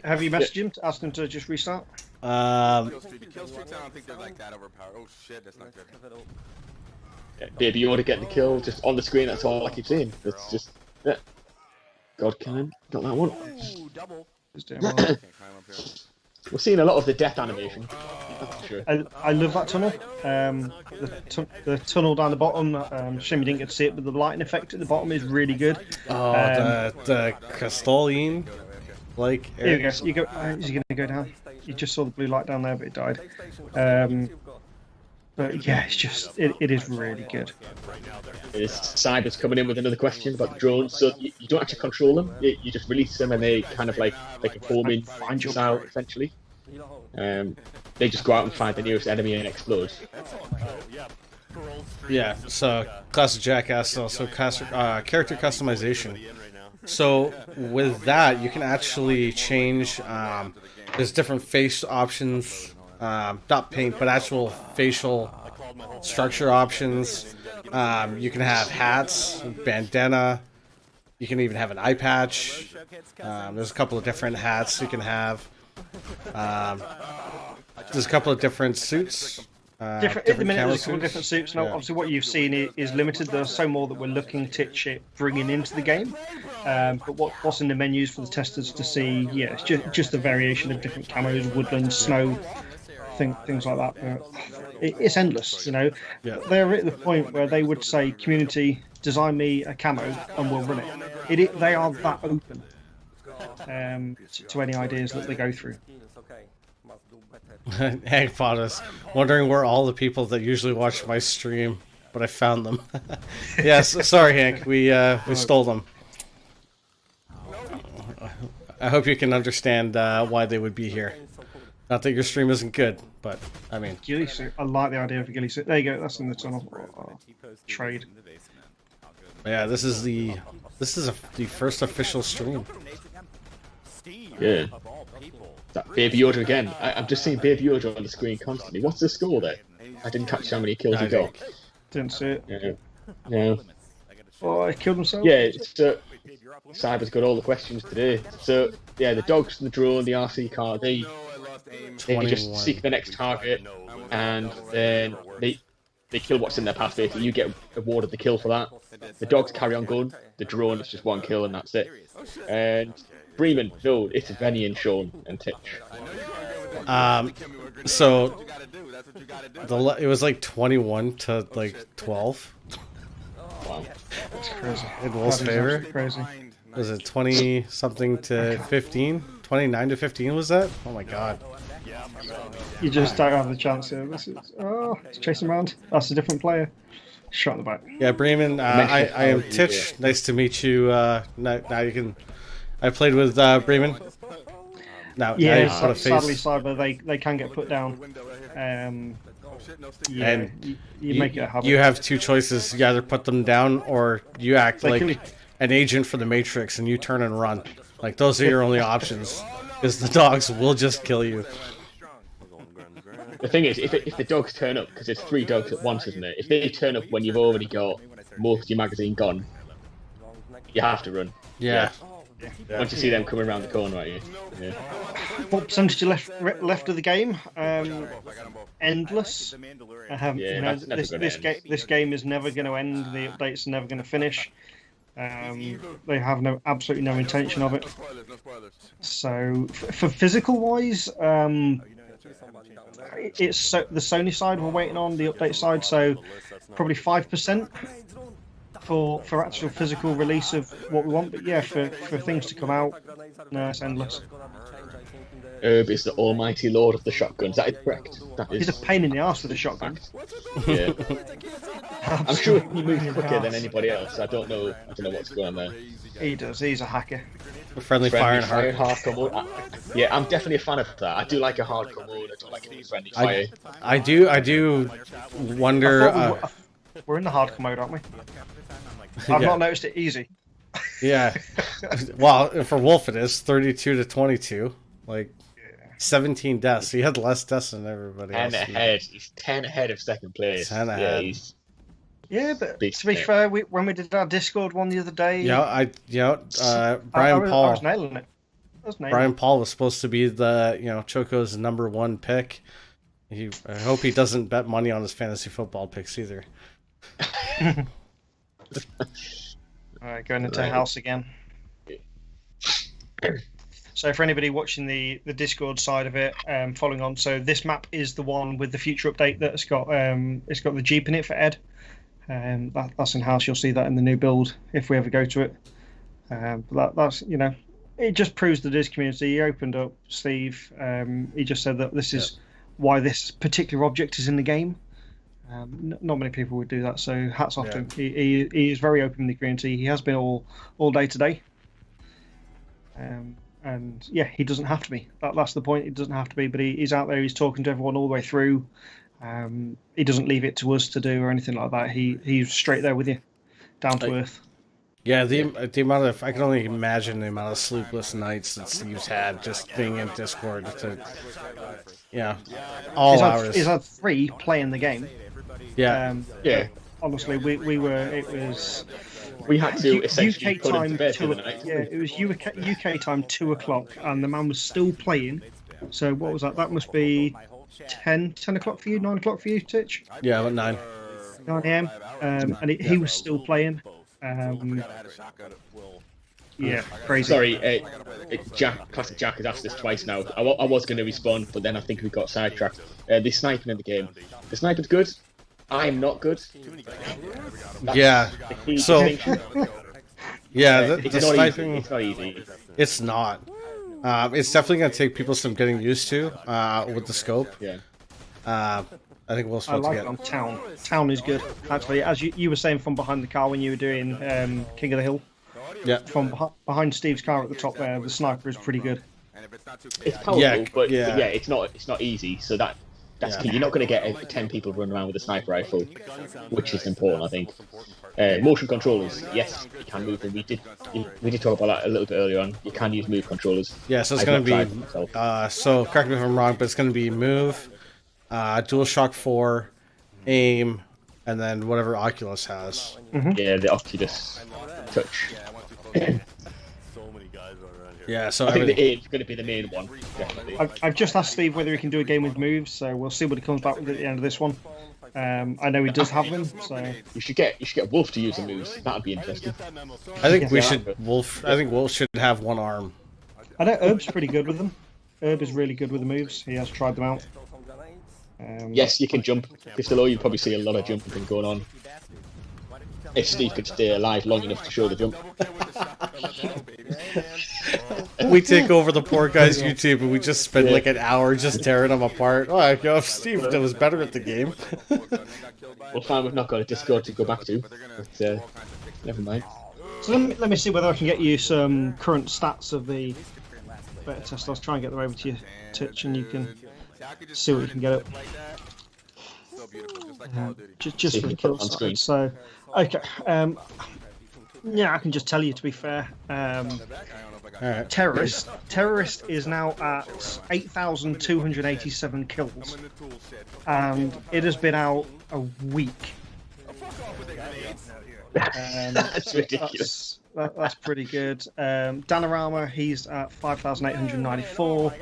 Have you messaged him to ask him to just restart? Killstreaks, I don't think they're like that overpowered. Oh shit, that's not good. Yeah, baby, you want to get the kill just on the screen. That's all I keep seeing. That's just GodCannon. Got that one. Ooh, double. We're seeing a lot of the death animation. That's for sure. I love that tunnel. The tunnel down the bottom. Shame you didn't get to see it, but the lighting effect at the bottom is really good. Oh, the crystalline, like. Here you go. Is he going to go down? You just saw the blue light down there, but it died. But yeah, it's just it is really good. Cyber's coming in with another question about the drones. So you don't actually control them. You just release them, and they kind of like a homing style essentially. They just go out and find the nearest enemy and explode. Yeah. So Classic Jackass also character customization. So with that, you can actually change. There's different face options. Not paint, but actual facial structure options. You can have hats, bandana. You can even have an eye patch. There's a couple of different hats you can have. There's a couple of different suits. At the minute, there's a couple of different suits. Now, obviously, what you've seen is limited. There's so more that we're looking to bringing into the game. But what's in the menus for the testers to see? Yeah, it's just a variation of different camos, woodland, snow. things like that. But it's endless, you know. Yeah. They're at the point where they would say, "Community, design me a camo, and we'll run it." They are that open to any ideas that they go through. Hank fought us, wondering where all the people that usually watch my stream, but I found them. Yes, sorry, Hank. We stole them. I hope you can understand why they would be here. Not that your stream isn't good, but I mean. Ghillie suit. I like the idea of a ghillie suit. There you go. That's in the tunnel. Trade. Yeah, this is the first official stream. Yeah. That Baby Yoda again. I'm just seeing Baby Yoda on the screen constantly. What's the score there? I didn't catch how many kills he got. Didn't see it. Yeah. Yeah. Oh, he killed himself? Yeah, so Cyber's got all the questions today. So, yeah, the dogs, the drone, the RC car, they can just seek the next target, and then they kill what's in their path, basically. You get awarded the kill for that. The dogs carry on going. The drone is just one kill, and that's it. And Bremen, no, it's Venny and Sean and Titch. So it was like 21 to like 12. Wow, that's crazy. In Wolf's favor. Crazy. Was it 20 something to 15? 29 to 15 was that? Oh my god. You just don't have the chance here. This is it's chasing around. That's a different player. Shot in the back. Yeah, Bremen. I am Titch. Nice to meet you. Now you can. I played with Bremen. Now you put a face. Sadly, Cyber, they can get put down. Yeah, and you make it a habit. You have two choices. You either put them down or you act like an agent for the Matrix and you turn and run. Like, those are your only options. Because the dogs will just kill you. The thing is, if the dogs turn up, because it's 3 dogs at once, isn't it? If they turn up when you've already got most of your magazine gone, you have to run. Yeah. Once you see them coming around the corner at you. Yeah. What percentage left of the game? Endless. This game is never going to end. The updates are never going to finish. They have absolutely no intention of it. So, for physical wise, it's the Sony side we're waiting on, the update side. So, probably 5%. For actual physical release of what we want, but yeah, for things to come out, no, it's endless. Herb is the almighty lord of the shotguns. That is correct. He's a pain in the arse with the shotgun. Yeah. I'm sure he moves quicker than anybody else. I don't know what's going on there. He does. He's a hacker. A friendly fire and hardcore mode. Yeah, I'm definitely a fan of that. I do like a hardcore mode. I don't like any friendly fire. I do wonder. We're in the hardcore mode, aren't we? I've not noticed it easy. Yeah. Well, for Wolf it is 32 to 22. Like 17 deaths. He had less deaths than everybody else. 10 ahead. He's 10 ahead of second place. 10 ahead. Yeah, but to be fair, when we did our Discord one the other day, Bryan Paul. I was nailing it. Bryan Paul was supposed to be the Choco's #1 pick. I hope he doesn't bet money on his fantasy football picks either. Alright, going into house again. So for anybody watching the Discord side of it, following on, so this map is the one with the future update that's got the Jeep in it for Ed. That's in house. You'll see that in the new build if we ever go to it. But that's it just proves that his community. He opened up Steve. He just said that this is why this particular object is in the game. Not many people would do that, so hats off to him. He is very open in the community. He has been all day today. And yeah, he doesn't have to be. That's the point. He doesn't have to be, but he's out there. He's talking to everyone all the way through. He doesn't leave it to us to do or anything like that. He's straight there with you, down to earth. Yeah, the amount of I can only imagine the amount of sleepless nights that Steve's had just being in Discord to all hours. He's had 3 playing the game. Yeah. Honestly, we had to essentially UK put him to bed time for the night. Yeah, it was UK time 2 o'clock, and the man was still playing. So what was that? That must be 10 o'clock for you, 9 o'clock for you, Titch? Yeah, about 9. 9 a.m. And he was still playing. Yeah, crazy. Sorry, Jack, classic Jack has asked this twice now. I was going to respond, but then I think we got sidetracked. The sniping in the game. The sniping's good. I'm not good. Yeah. So. Yeah, the sniping. It's not easy. It's not. It's definitely going to take people some getting used to with the scope. Yeah. I think we'll. I like it on town. Town is good, actually. As you were saying from behind the car when you were doing King of the Hill. Yeah. From behind Steve's car at the top there, the sniper is pretty good. It's powerful, but it's not easy. So that's key. You're not going to get 10 people running around with a sniper rifle, which is important, I think. Motion controllers, yes, you can move them. We did talk about that a little bit earlier on. You can use move controllers. Yeah, so it's going to be. So correct me if I'm wrong, but it's going to be move, DualShock 4, aim, and then whatever Oculus has. Mm-hmm. Yeah, the Oculus Touch. Yeah, so I think the aim's going to be the main one. Definitely. I've just asked Steve whether he can do a game with moves, so we'll see what he comes back with at the end of this one. I know he does have them, so you should get Wolf to use the moves. That'd be interesting. I think we should Wolf. I think Wolf should have one arm. I know Herb's pretty good with them. Herb is really good with the moves. He has tried them out. Yes, you can jump. Pistol, you'll probably see a lot of jumping going on. If Steve could stay alive long enough to show the jump. We take over the poor guy's YouTube and we just spend like an hour just tearing him apart. Oh, if Steve was better at the game. Well, fine, we've not got a Discord to go back to, but never mind. So let me see whether I can get you some current stats of the beta test. I'll try and get them over to you, Titch, and you can see what you can get up. Just for the kill side. So, okay. Yeah, I can just tell you, to be fair. Right. Terrorist is now at 8,287 kills, and it has been out a week. That's ridiculous. That's pretty good. Danarama, he's at 5,894,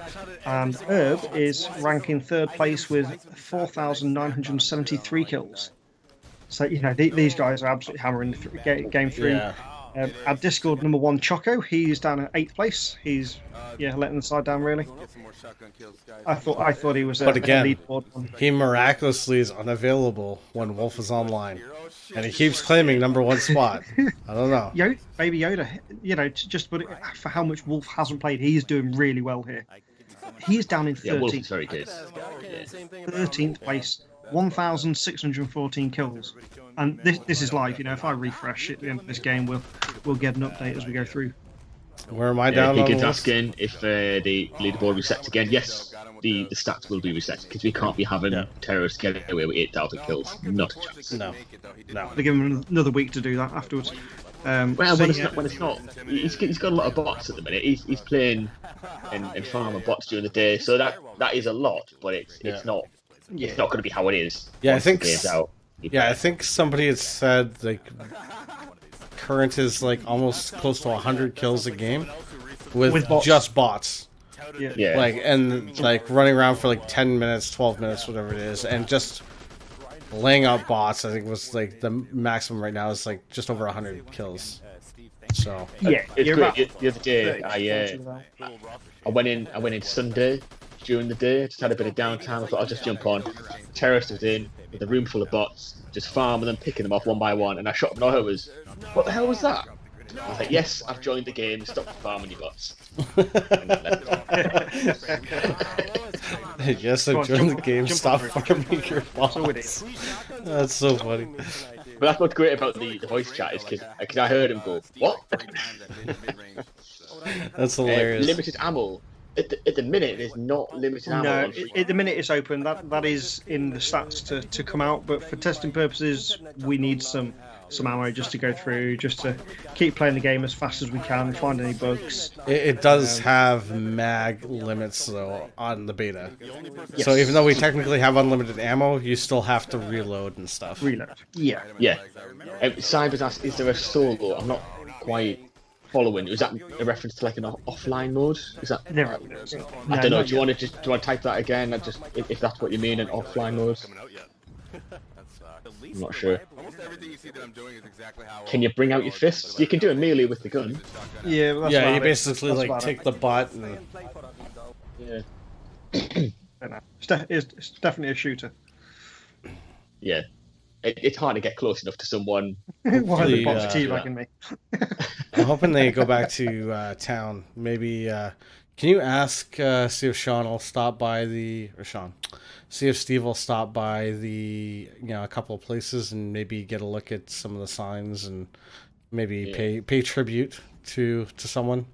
and Herb is ranking third place with 4,973 kills. So, you know, these guys are absolutely hammering game through. Yeah. Our Discord number one, Choco, he's down at 8th place. He's letting the side down really. I thought he was. But again, he miraculously is unavailable when Wolf is online, and he keeps claiming number one spot. I don't know. Baby Yoda, you know, just put it for how much Wolf hasn't played, he's doing really well here. He's down in 13th. Yeah, Wolf is very good. 13th place. 1,614 kills, and this is live. You know, if I refresh at the end of this game, we'll get an update as we go through. Where am I down? He keeps asking if the leaderboard resets again. Yes, the stats will be reset because we can't be having terrorists getting away with 8,000 kills. Not a chance. No. They give him another week to do that afterwards. When it's not, he's got a lot of bots at the minute. He's playing and farming bots during the day, so that is a lot, but it's not. It's not going to be how it is. Yeah, I think somebody had said like current is like almost close to 100 kills a game with bots. Just bots. Yeah. Like and like running around for like 10 minutes, 12 minutes, whatever it is, and just laying out bots. I think was like the maximum right now is like just over 100 kills. So yeah, it's great. The other day I went in Sunday. During the day, just had a bit of downtime. I thought I'll just jump on. Terrorist was in with a room full of bots, just farming them, picking them off one by one, and I shot them. And all I heard was, "What the hell was that?" I was like, "Yes, I've joined the game. Stop farming your bots." Yes, I've joined the game. Stop farming your bots. That's so funny. But that's what's great about the voice chat is because I heard him go, "What?" That's hilarious. Limited ammo. At the minute, there's not limited ammo. No, at the minute it's open. That is in the stats to come out. But for testing purposes, we need some ammo just to go through, just to keep playing the game as fast as we can, find any bugs. It does have mag limits though on the beta. Yes. So even though we technically have unlimited ammo, you still have to reload and stuff. Reload. Yeah. Cyber's asked, is there a solo? I'm not quite following. Is that a reference to like an offline mode? Is that? Never. I don't know. Do you want to type that again? And just if that's what you mean, an offline mode? I'm not sure. Almost everything you see that I'm doing is exactly how. Can you bring out your fists? You can do a melee with the gun. Yeah, that's Yeah, you about it. basically That's like about take it. the butt and Yeah. I don't know. It's definitely a shooter. Yeah. It's hard to get close enough to someone. Why are Hopefully, the bots teabagging me? I'm hoping they go back to town. Maybe can you ask see if Sean will stop by see if Steve will stop by the a couple of places and maybe get a look at some of the signs and maybe pay tribute to someone.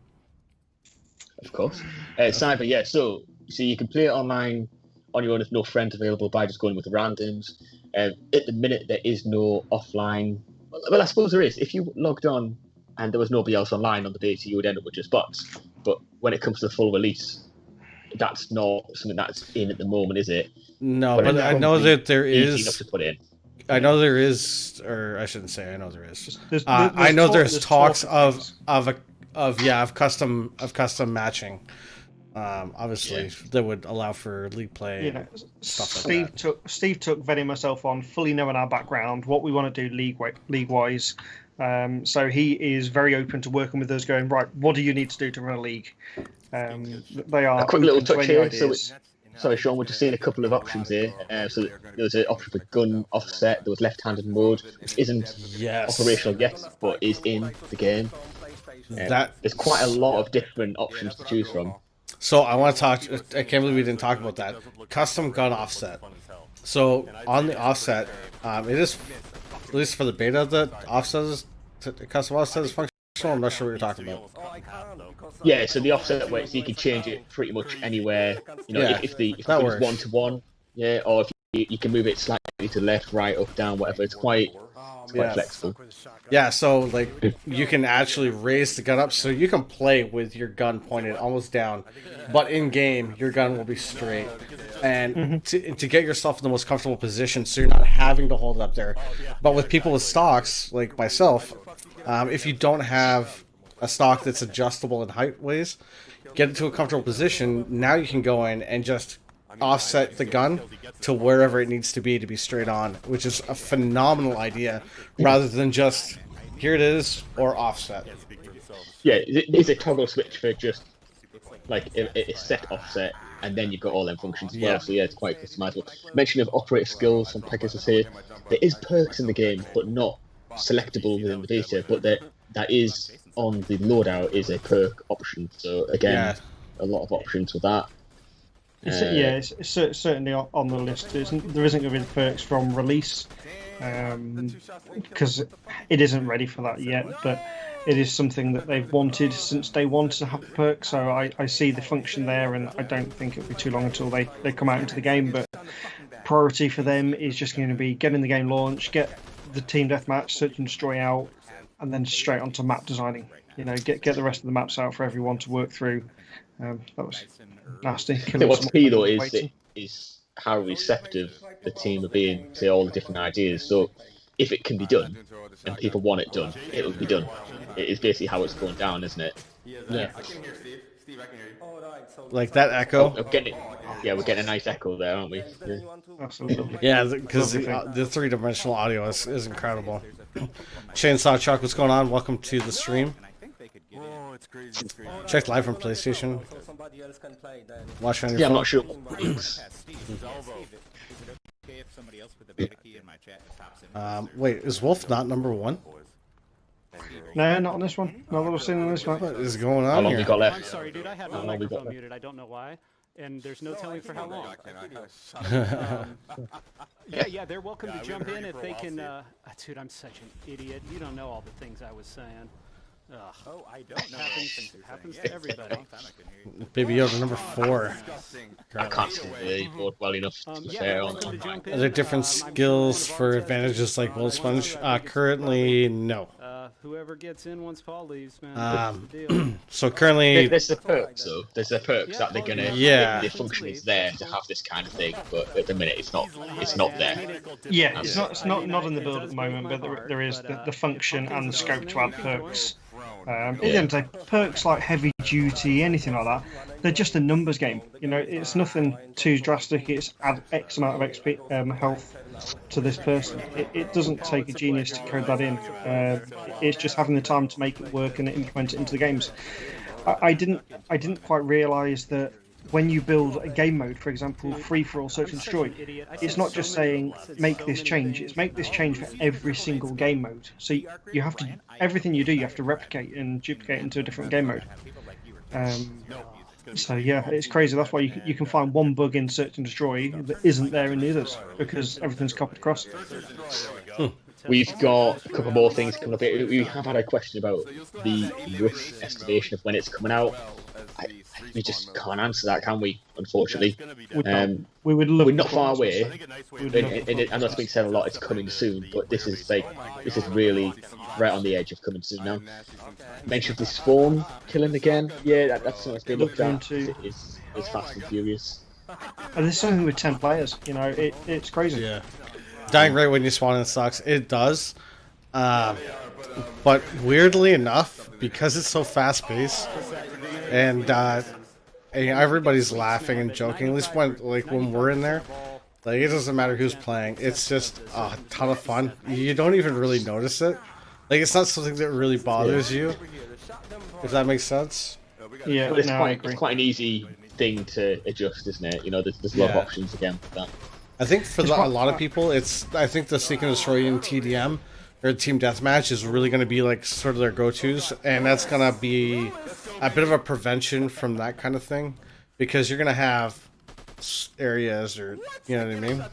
Of course. Cyber, yeah. So you can play it online on your own if no friends available by just going with the randoms. At the minute, there is no offline. Well, I suppose there is. If you logged on and there was nobody else online on the beta, you would end up with just bots. But when it comes to the full release, that's not something that's in at the moment, is it? No, but I know that there easy is. Enough to put in. I know there is, or I shouldn't say I know there is. I know there's talks of custom matching. Obviously, that would allow for league play. Stuff like that. Steve took Venny and myself on, fully knowing our background, what we want to do league wise. So he is very open to working with us. Going right, what do you need to do to run a league? They are a quick little touch here. Ideas. Sorry, Sean, we're just seeing a couple of options here. So there was an option for gun offset. There was left-handed mode, which isn't operational yet, but is in the game. There's quite a lot of different options to choose from. So I want to talk. I can't believe we didn't talk about that. Custom gun offset. So on the offset, it is at least for the beta that custom offset is functional. I'm not sure what you're talking about. Yeah, so the offset way, so you can change it pretty much anywhere. If the it's 1-to-1, or if you can move it slightly to left, right, up, down, whatever. It's quite flexible. Yeah, so like you can actually raise the gun up, so you can play with your gun pointed almost down, but in game your gun will be straight, and to get yourself in the most comfortable position, so you're not having to hold it up there. But with people with stocks like myself, if you don't have a stock that's adjustable in height ways, get it to a comfortable position. Now you can go in and just offset the gun to wherever it needs to be straight on, which is a phenomenal idea, rather than just here it is or offset. Yeah, it's a toggle switch for just like a set offset, and then you've got all them functions as well. So yeah, it's quite customizable. Mention of operator skills from Pegasus here. There is perks in the game, but not selectable within the beta. But that is on the loadout is a perk option. So again, a lot of options with that. It's certainly on the list. There isn't going to be perks from release because it isn't ready for that yet. But it is something that they've wanted since day one to have the perk. So I see the function there, and I don't think it'll be too long until they come out into the game. But priority for them is just going to be getting the game launched, get the team deathmatch, search and destroy out, and then straight onto map designing. Get the rest of the maps out for everyone to work through. That was nasty. I think what's key though is how receptive the team are being to all the different ideas. So if it can be done and people want it done, it will be done. It is basically how it's going down, isn't it? Yeah. I can hear Steve. Steve, I can hear you. Like that echo. We're getting a nice echo there, aren't we? Yeah. Absolutely. Yeah, because the three-dimensional audio is incredible. Chainsaw Chuck, what's going on? Welcome to the stream. Oh, it's crazy. Check live from PlayStation. Watch on your phone. Yeah, I'm not sure. Wait, is Wolf not number one? No, not on this one. Not what I've seen on this one. What is going on How long here? we got left? I'm sorry, dude. I had my microphone muted. I don't know why. And there's no telling for how long. Yeah, they're welcome to jump in if they can. Dude, I'm such an idiot. You don't know all the things I was saying. Ugh. Oh, I don't know. Happens to everybody. Baby Yoda number 4. I can't see the board well enough to share on. Are there different skills for advantages like Gold Sponge? Currently, no. Whoever gets in once Paul leaves, man. That's the deal. So currently, There's the perks, though. There's the perks that they're gonna. Yeah. The function is there to have this kind of thing, but at the minute it's not. It's not there. Yeah, it's not in the build at the moment, but there is the function and the scope to add perks At the end of the day, perks like heavy duty, anything like that, they're just a numbers game. You know, it's nothing too drastic. It's add X amount of XP health to this person. It doesn't take a genius to code that in. It's just having the time to make it work and implement it into the games. I didn't quite realise that when you build a game mode, for example, free-for-all search and destroy, it's not just saying make this change, it's make this change for every single game mode. So you have to, everything you do, you have to replicate and duplicate into a different game mode. So yeah, it's crazy. That's why you can find one bug in search and destroy that isn't there in the others, because everything's copied across. We've got a couple more things coming up here. We have had a question about the rough estimation of when it's coming out. We just can't answer that, can we? Unfortunately, we would love. We're not far away. I'm not being said a lot. It's coming soon, but this is really right on the edge of coming soon now. Mentioned the spawn killing again. Yeah, that's something that's been looked at. It's Fast and Furious. And there's something with 10 players. You know, it's crazy. Yeah, dying right when you spawn in sucks. It does. But weirdly enough, because it's so fast paced, and everybody's laughing and joking, at least when we're in there, like, it doesn't matter who's playing, it's just a ton of fun. You don't even really notice it. Like, it's not something that really bothers you, if that makes sense. Yeah, it's quite an easy thing to adjust, isn't it? You know, there's a lot of options again for that. I think for a lot of people, I think the Seek and Destroy in TDM or Team Deathmatch is really going to be like sort of their go-tos, and that's going to be a bit of a prevention from that kind of thing, because you're going to have areas, or you know what I mean.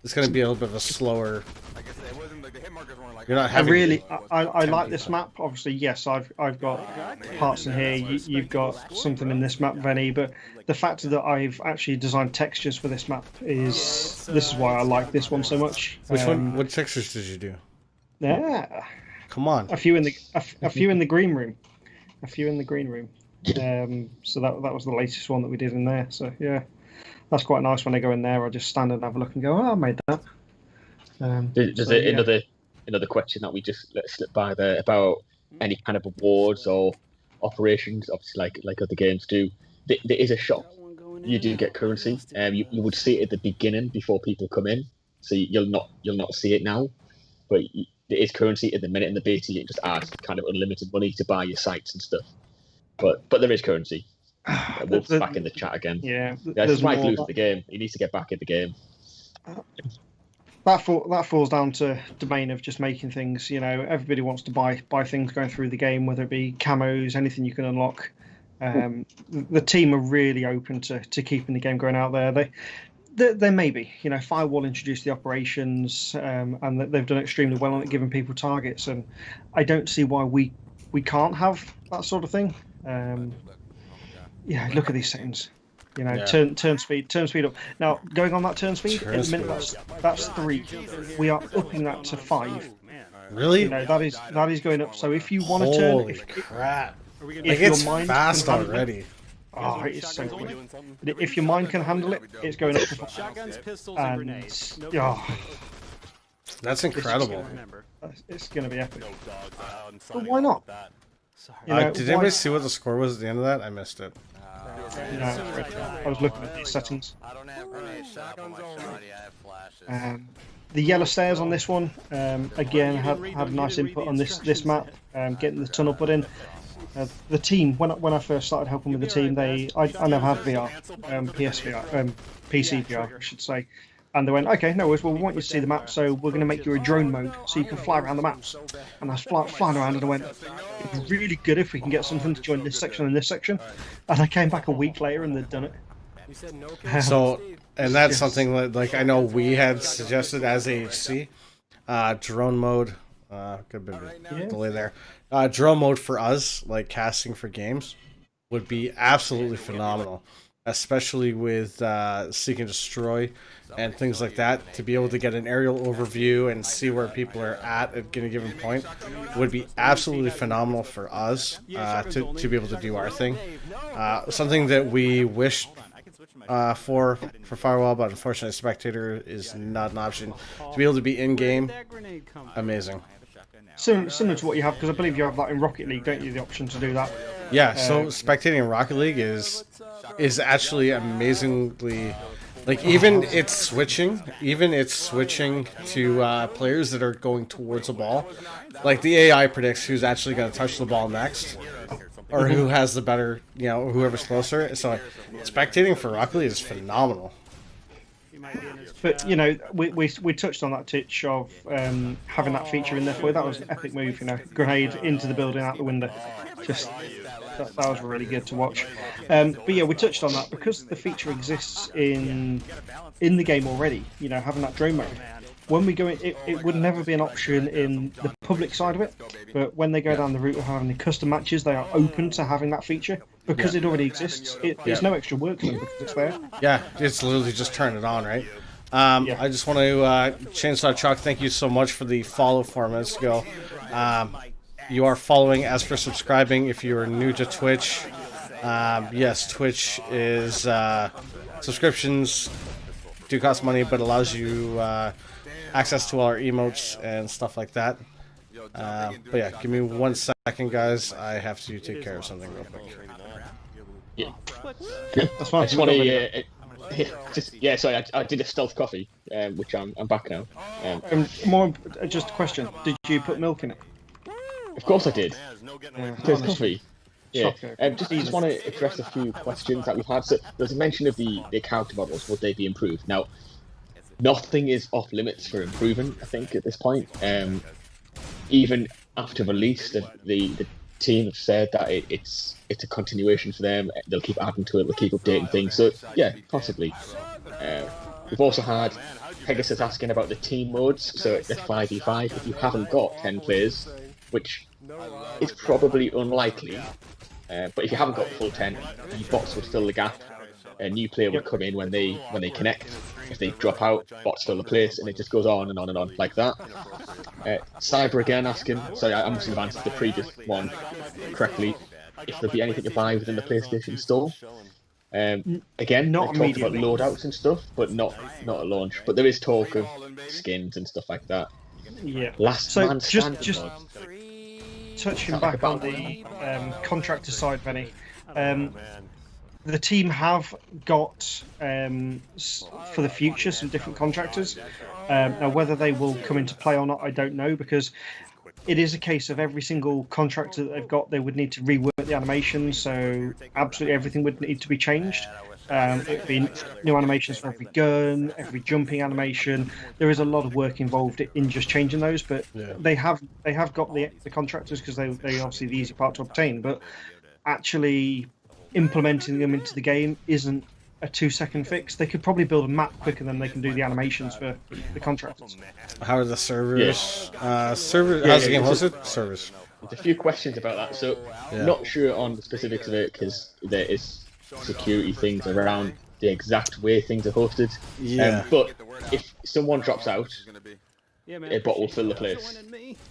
It's going to be a little bit of a slower. You're not having. I like this map. Obviously, yes, I've got parts in here. You've got something in this map, Venny. But the fact that I've actually designed textures for this map this is why I like this one so much. Which one? What textures did you do? Yeah. Come on. A few in the green room. A few in the green room. So that was the latest one that we did in there. So yeah, that's quite nice. When I go in there, I just stand and have a look and go, "Oh, I made that." Another question that we just let slip by there about any kind of awards or operations. Obviously, like other games do, there is a shop. You do get currency. You would see it at the beginning before people come in, so you'll not see it now, but there is currency at the minute in the beta. You just add kind of unlimited money to buy your sites and stuff. But there is currency. Wolf's back in the chat again. Yeah, that's why he's losing the game. He needs to get back in the game. That falls down to domain of just making things. You know, everybody wants to buy things going through the game, whether it be camos, anything you can unlock. The team are really open to keeping the game going out there. They may be, you know, Firewall introduced the operations, and they've done extremely well on it, giving people targets, and I don't see why we can't have that sort of thing. Yeah, look at these settings. You know, turn speed up. Now, going on that turn speed, in a minute, that's 3. We are upping that to 5. Really? You know, that is going up. So if you want to turn, holy crap! If it's your mind fast already. Oh, it's so quick. But if your mind can handle it, it's going up to 5. Shotguns, pistols, and grenades. That's incredible. It's going to be epic. But why not? Did anybody see what the score was at the end of that? I missed it. No, I was looking at these settings. I don't have grenades. Shotguns only. I have flashes. The yellow stairs on this one, again, had a nice input on this map, getting the tunnel put in. The team, when I first started helping with the team, I never had VR, PSVR, PCVR, I should say. And they went, okay, no worries, well, we want you to see the map, so we're going to make you a drone mode, so you can fly around the maps. And I was flying around, and I went, it'd be really good if we can get something to join this section and this section. And I came back a week later, and they'd done it. So, and that's something like I know we had suggested as AHC, drone mode, could have been a delay there. Drone mode for us, like casting for games, would be absolutely phenomenal, especially with Seek and Destroy and things like that. To be able to get an aerial overview and see where people are at a given point would be absolutely phenomenal for us to be able to do our thing. Something that we wished for Firewall, but unfortunately Spectator is not an option. To be able to be in game, amazing. similar to what you have, because I believe you have that in Rocket League, don't you? The option to do that. Yeah. So spectating in Rocket League is actually amazingly. Like even it's switching to players that are going towards the ball. Like the AI predicts who's actually going to touch the ball next, or who has the better, whoever's closer. So spectating for Rocket League is phenomenal. But we touched on that, Titch, of having that feature in there for you. That was an epic move. Grenade into the building, out the window. Just that was really good to watch. But yeah, we touched on that because the feature exists in the game already. Having that drone mode. When we go in, it would never be an option in the public side of it. But when they go down the route of having the custom matches, they are open to having that feature because it already exists. It's no extra work for them because it's there. Yeah, it's literally just turn it on, right? I just want to Chainsaw Chalk, thank you so much for the follow 4 minutes ago. You are following. As for subscribing, if you are new to Twitch, yes, Twitch is subscriptions do cost money, but allows you access to all our emotes and stuff like that. But yeah, give me 1 second, guys. I have to take care of something real quick. Yeah, That's fine. I just want to sorry, I did a stealth coffee, which I'm back now. More, just a question: did you put milk in it? Of course I did. There's coffee. Yeah. Chocolate. Just want to address a few questions that we've had. So there's a mention of the character models. Would they be improved? Now, nothing is off limits for improving, I think, at this point. Even after release, the team have said that it's a continuation for them. They'll keep adding to it. They'll keep updating things. So yeah, possibly. We've also had Pegasus asking about the team modes. So the 5v5. If you haven't got 10 players, which is probably unlikely, but if you haven't got full 10, your bots would fill the gap. A new player would come in when they connect. If they drop out, bots fill the place, and it just goes on and on and on like that. Cyber again asking, sorry, I must have answered the previous one correctly, if there'll be anything to buy within the PlayStation Store. Again, not they talked about loadouts and stuff, but not at launch. But there is talk of skins and stuff like that. Yeah. Last man standing just mod. touching back on the contractor side, Benny. The team have got for the future some different contractors. Now, whether they will come into play or not, I don't know, because it is a case of every single contractor that they've got, they would need to rework the animation, so absolutely everything would need to be changed. It'd be new animations for every gun, every jumping animation. There is a lot of work involved in just changing those, but they have got the contractors because they obviously the easy part to obtain, but actually implementing them into the game isn't a 2-second fix. They could probably build a map quicker than they can do the animations for the contractors. How are the servers? How's the game hosted? Servers. There's a few questions about that, so not sure on the specifics of it because there is security things around the exact way things are hosted. But if someone drops out, a bot will fill the place,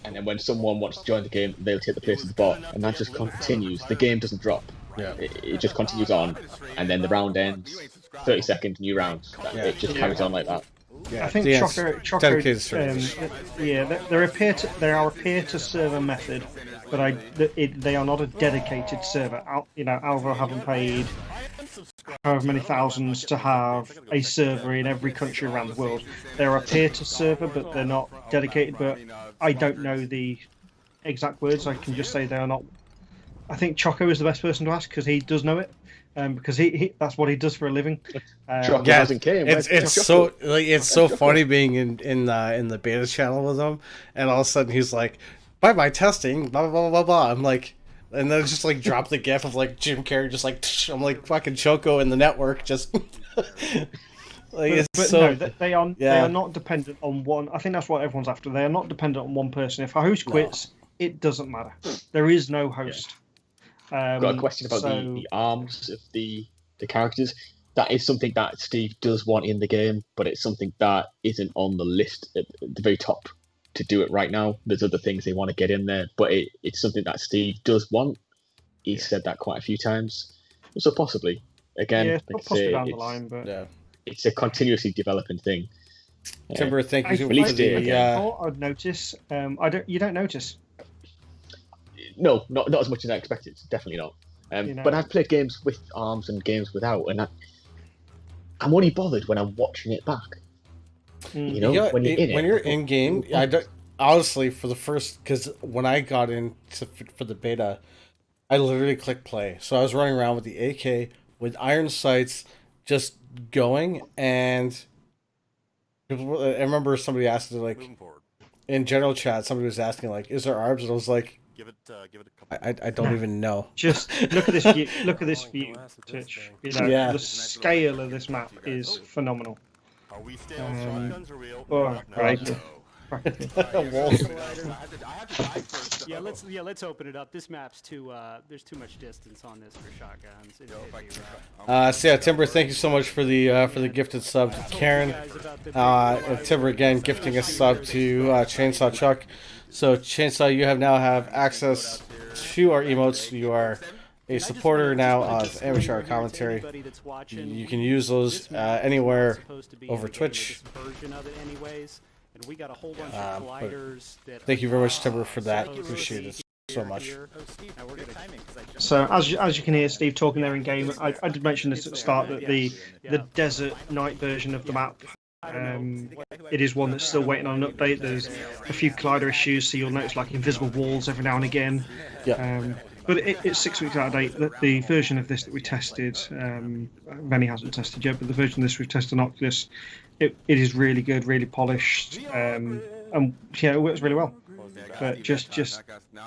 and then when someone wants to join the game, they'll take the place of the bot, and that just continues. The game doesn't drop. It just continues on, and then the round ends. 30 seconds, new round. It just carries on like that. I think Choco they are a peer-to-server method, but they are not a dedicated server. ALVO haven't paid however many thousands to have a server in every country around the world. They're a peer-to-server, but they're not dedicated. But I don't know the exact words. I can just say they are not. I think Choco is the best person to ask because he does know it, because he that's what he does for a living. It's so funny being in the beta channel with him, and all of a sudden he's like, "Bye testing, blah blah blah blah blah." I'm like, and then just like drop the gif of like Jim Carrey just like I'm like fucking Choco in the network just. They are not dependent on one. I think that's what everyone's after. They are not dependent on one person. If a host quits, it doesn't matter. There is no host. Got a question about the arms of the characters. That is something that Steve does want in the game, but it's something that isn't on the list at the very top to do it right now. There's other things they want to get in there, but it's something that Steve does want. He's said that quite a few times. So possibly. Again, possibly down the line, but it's a continuously developing thing. Timber, thank you release for date. I'd notice. You don't notice. No, not as much as I expected. Definitely not. But I've played games with arms and games without, and I'm only bothered when I'm watching it back. You know, when you're in game, I don't, honestly, for the first, because when I got in for the beta, I literally clicked play. So I was running around with the AK with iron sights, just going, and I remember somebody asked it, like, in general chat, somebody was asking, like, is there ARBs? And I was like, give it a couple. I don't even know. Just look at this view. Look at this view, Twitch. You know, the scale of this map is phenomenal. Are we still shotguns or real? Right. Yeah, let's open it up. This map's too there's too much distance on this for shotguns. So yeah, Timber, thank you so much for the gifted sub to Karen. And Timber again gifting a sub to Chainsaw Chuck. So Chainsaw, you now have access to our emotes. You are a supporter now of Amateur Commentary. You can use those anywhere over Twitch. Thank you very much, Timber, for that. Appreciate it so much. So as you can hear Steve talking there in game, I did mention this at the start that the desert night version of the map, it is one that's still waiting on an update. There's a few collider issues, so you'll notice like invisible walls every now and again. Yeah. But it's 6 weeks out of date. The version of this that we tested, Benny hasn't tested yet, but the version of this we've tested on Oculus, it is really good, really polished, and yeah, it works really well. But just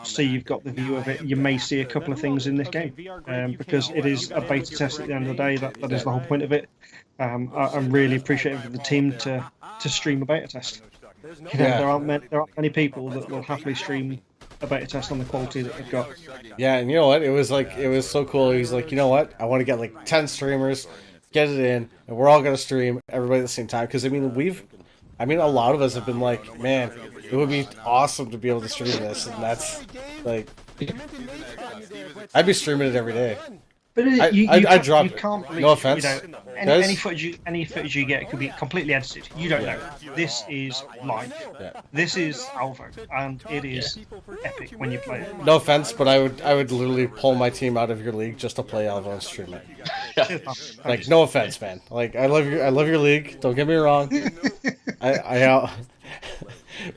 so you've got the view of it, you may see a couple of things in this game, because it is a beta test at the end of the day. That is the whole point of it. I'm really appreciative of the team to stream a beta test. There aren't many people that will happily stream a beta test on the quality that they've got. Yeah, and you know what? It was so cool. He's like, you know what? I want to get like 10 streamers, get it in, and we're all gonna stream everybody at the same time. Because I mean, a lot of us have been like, man, it would be awesome to be able to stream this, and that's like, I'd be streaming it every day. But I drop you can't believe, no offense. Any footage you get, it could be completely edited. You don't know. This is live. Yeah. This is ALVO, and it is epic when you play it. No offense, but I would literally pull my team out of your league just to play ALVO and stream it. Like, no offense, man. Like, I love your league. Don't get me wrong.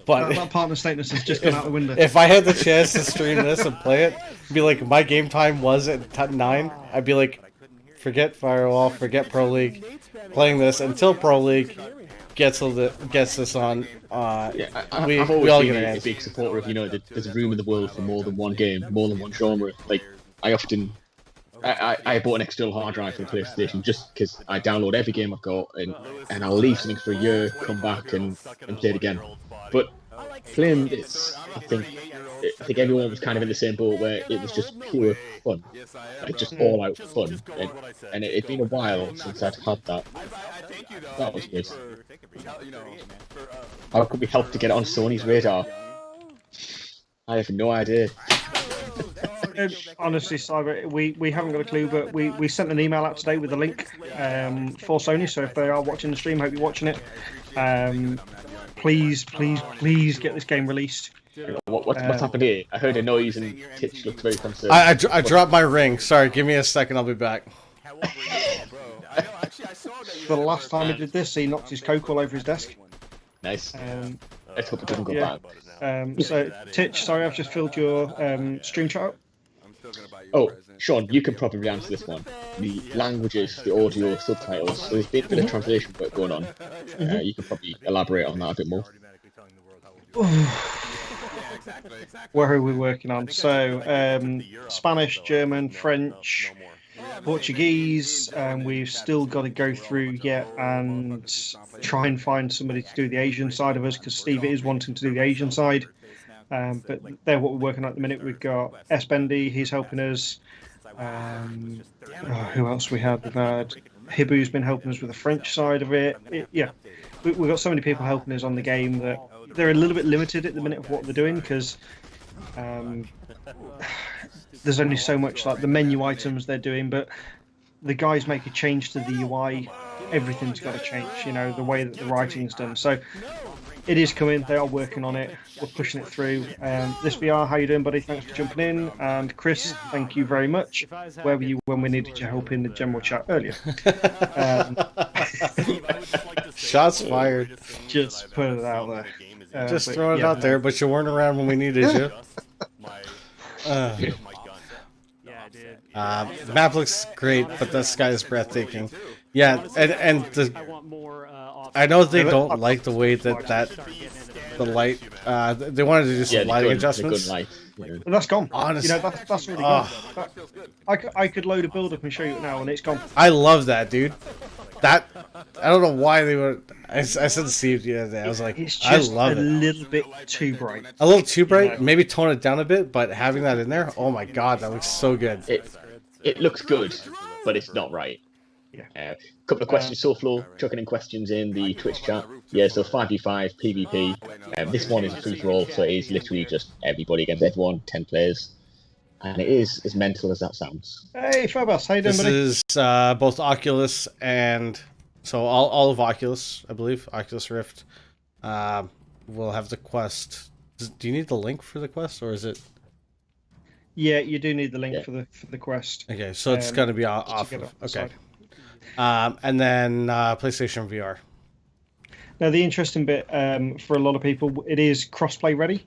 But that partner status has just gone out the window. If I had the chance to stream this and play it, be like, my game time was at 9, I'd be like, forget Firewall, forget Pro League, playing this until Pro League gets this on. I've always been a big supporter of, there's a room in the world for more than one game, more than one genre. Like, I bought an external hard drive for the PlayStation just because I download every game I've got, and I'll leave something for a year, come back and play it again. But playing this, I think everyone was kind of in the same boat where it was just pure fun, like just all out fun, and it'd been a while since I'd had that. That was good. How could we help to get it on Sony's radar? I have no idea. Honestly, Cyber, we haven't got a clue, but we sent an email out today with a link for Sony, so if they are watching the stream, hope you're watching it. Please get this game released. What's happened here? I heard a noise and Titch looked very concerned. I dropped my ring. Sorry, give me a second, I'll be back. The last time he did this, he knocked his Coke all over his desk. Nice. Let's hope it doesn't go bad. So, Titch, sorry, I've just filled your stream chat up. Oh, Sean, you can probably answer this one. The languages, the audio, subtitles, so there's been a bit of translation work going on. You can probably elaborate on that a bit more. Where are we working on? So, Spanish, German, French, Portuguese, we've still got to go through yet and try and find somebody to do the Asian side of us, because Steve is wanting to do the Asian side. But they're what we're working on at the minute. We've got S. Bendy, he's helping us. Who else we had? We've had Hibu's been helping us with the French side of it. We've got so many people helping us on the game that they're a little bit limited at the minute of what they're doing, because there's only so much, like the menu items they're doing, but the guys make a change to the UI everything's got to change. You know, the way that the writing's done. So it is coming. They are working on it. We're pushing it through. This VR, how you doing, buddy? Thanks for jumping in. And Chris, thank you very much. Where were you when we needed your help in the general chat earlier? Shots fired. Just put it out there. Just throwing it out there, but you weren't around when we needed you. The map looks great, but the sky is breathtaking. Yeah, and I know they don't like the way that the light. They wanted to do some lighting adjustments. Light. But that's gone. Honestly, you know, that's really gone. I could load a build up and show you it now, and it's gone. I love that, dude. That I don't know why they were. I said to Steve the other day, I was like, it's just I love a little bit too bright. A little too bright. Maybe tone it down a bit, but having that in there, oh my god, that looks so good. It looks good, but it's not right. Yeah. Couple of questions, Soulflow, chucking in questions in the Twitch chat. Yeah, so 5v5 PvP. This one is a free for all, so it is literally just everybody against everyone, 10 players, and it is as mental as that sounds. Hey, Fabus, how you doing, buddy? This is both Oculus and so all of Oculus, I believe, Oculus Rift. Will have the Quest. Do you need the link for the Quest, or is it? Yeah, you do need the link for the Quest. Okay, so it's going to be off. Okay. And then PlayStation VR. Now, the interesting bit for a lot of people, it is crossplay ready.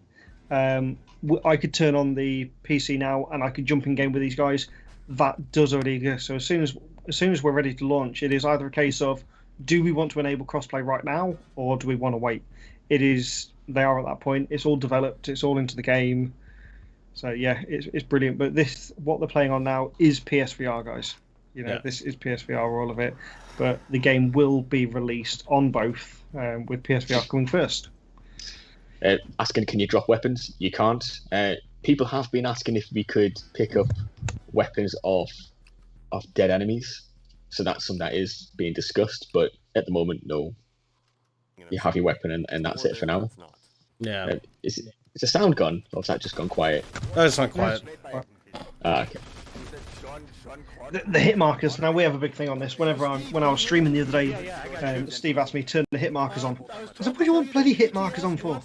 I could turn on the PC now, and I could jump in game with these guys. That does already exist. So as soon as we're ready to launch, it is either a case of, do we want to enable crossplay right now, or do we want to wait? They are at that point. It's all developed. It's all into the game. So yeah, it's brilliant. But what they're playing on now is PSVR, guys. You know, this is PSVR, all of it. But the game will be released on both, with PSVR coming first. Asking, can you drop weapons? You can't. People have been asking if we could pick up weapons of dead enemies. So that's something that is being discussed. But at the moment, no. You have your weapon, and that's it for now. Yeah. Is the sound gone, or has that just gone quiet? No, it's not quiet. Okay. The hit markers. Now we have a big thing on this. When I was streaming the other day, Steve asked me to turn the hit markers on. I said, "What do you want bloody hit markers on for?"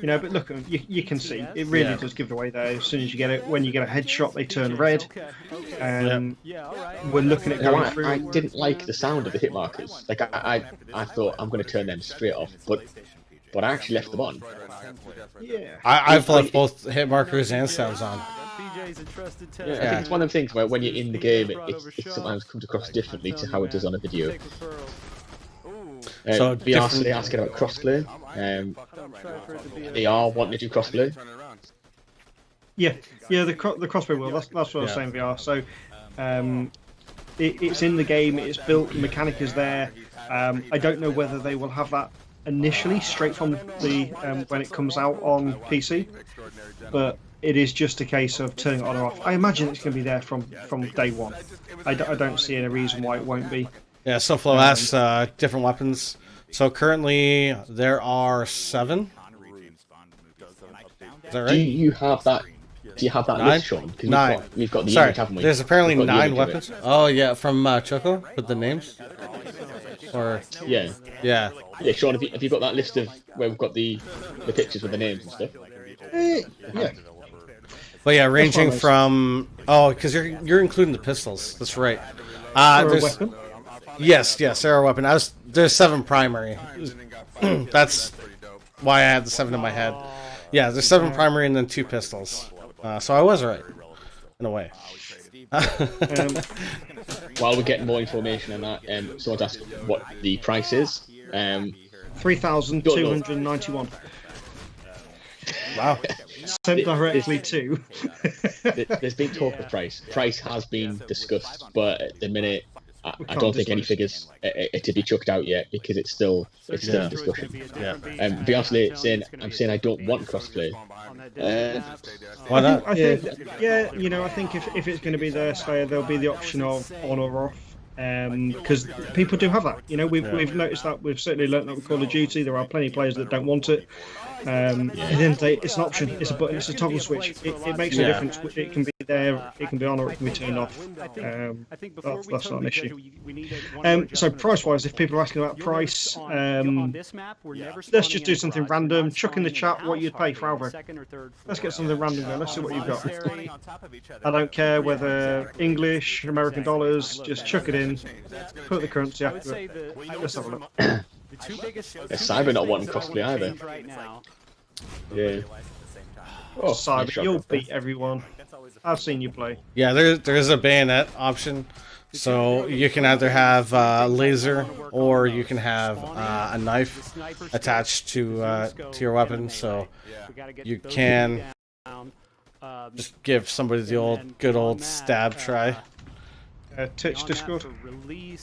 You know, but look, you can see it really does give it away there. As soon as you get it, when you get a headshot, they turn red. We're looking at going through. I didn't like the sound of the hit markers. Like I thought I'm going to turn them straight off, but I actually left them on. Yeah. I've left both hit markers and sounds on. I think it's one of them things where when you're in the game, it sometimes comes across differently to how it does on a video. So they are asking about crossplay. They are wanting to do crossplay. Yeah, the crossplay will. That's what I was saying, VR. So it's in the game. It's built. The mechanic is there. I don't know whether they will have that initially straight from the when it comes out on PC, but it is just a case of turning it on or off. I imagine it's going to be there from day one. I don't see any reason why it won't be. Yeah, so Flo asks different weapons. So currently there are 7. Is that right? Do you have that? Do you have that 9? list, Sean? 9. We've got the Sorry, image, haven't we? there's apparently We've got the 9 image of weapons. it. Oh yeah, from Choco with the names. Or Yeah, Sean, have you got that list of where we've got the pictures with the names and stuff? Yeah. But yeah, ranging from because you're including the pistols. That's right. There's weapon? Yes, there are weapon. There's 7 primary. That's why I had the 7 in my head. Yeah, there's 7 primary and then 2 pistols. So I was right in a way. While we're getting more information on that, someone's asked what the price is. 3,291. Wow. Sent directly to. There's been talk of price. Price has been discussed, but at the minute, I don't think any figures are to be chucked out yet because it's still in discussion. Yeah. Beyonce I'm saying I don't want crossplay. Why not? I think, I think if it's going to be there, Slayer, there'll be the option of on or off. because people do have that. You know, we've noticed that. We've certainly learnt that with Call of Duty. There are plenty of players that don't want it. At the end of the day, it's an option. It's a button. It's a toggle switch. It makes no difference. It can be there. It can be on, or it can be turned off. That's not an issue. So price-wise, if people are asking about price, let's just do something random. Chuck in the chat what you'd pay for ALVO. Let's get something random there. Let's see what you've got. I don't care whether English, American dollars. Just chuck it in. Put the currency after it. Let's have a look. Cyber not wanting costly either. Yeah. Oh, Cyber, you'll beat everyone. I've seen you play. Yeah, there's a bayonet option, so you can either have laser or you can have a knife attached to your weapon. So you can just give somebody the good old stab try. Twitch Discord. The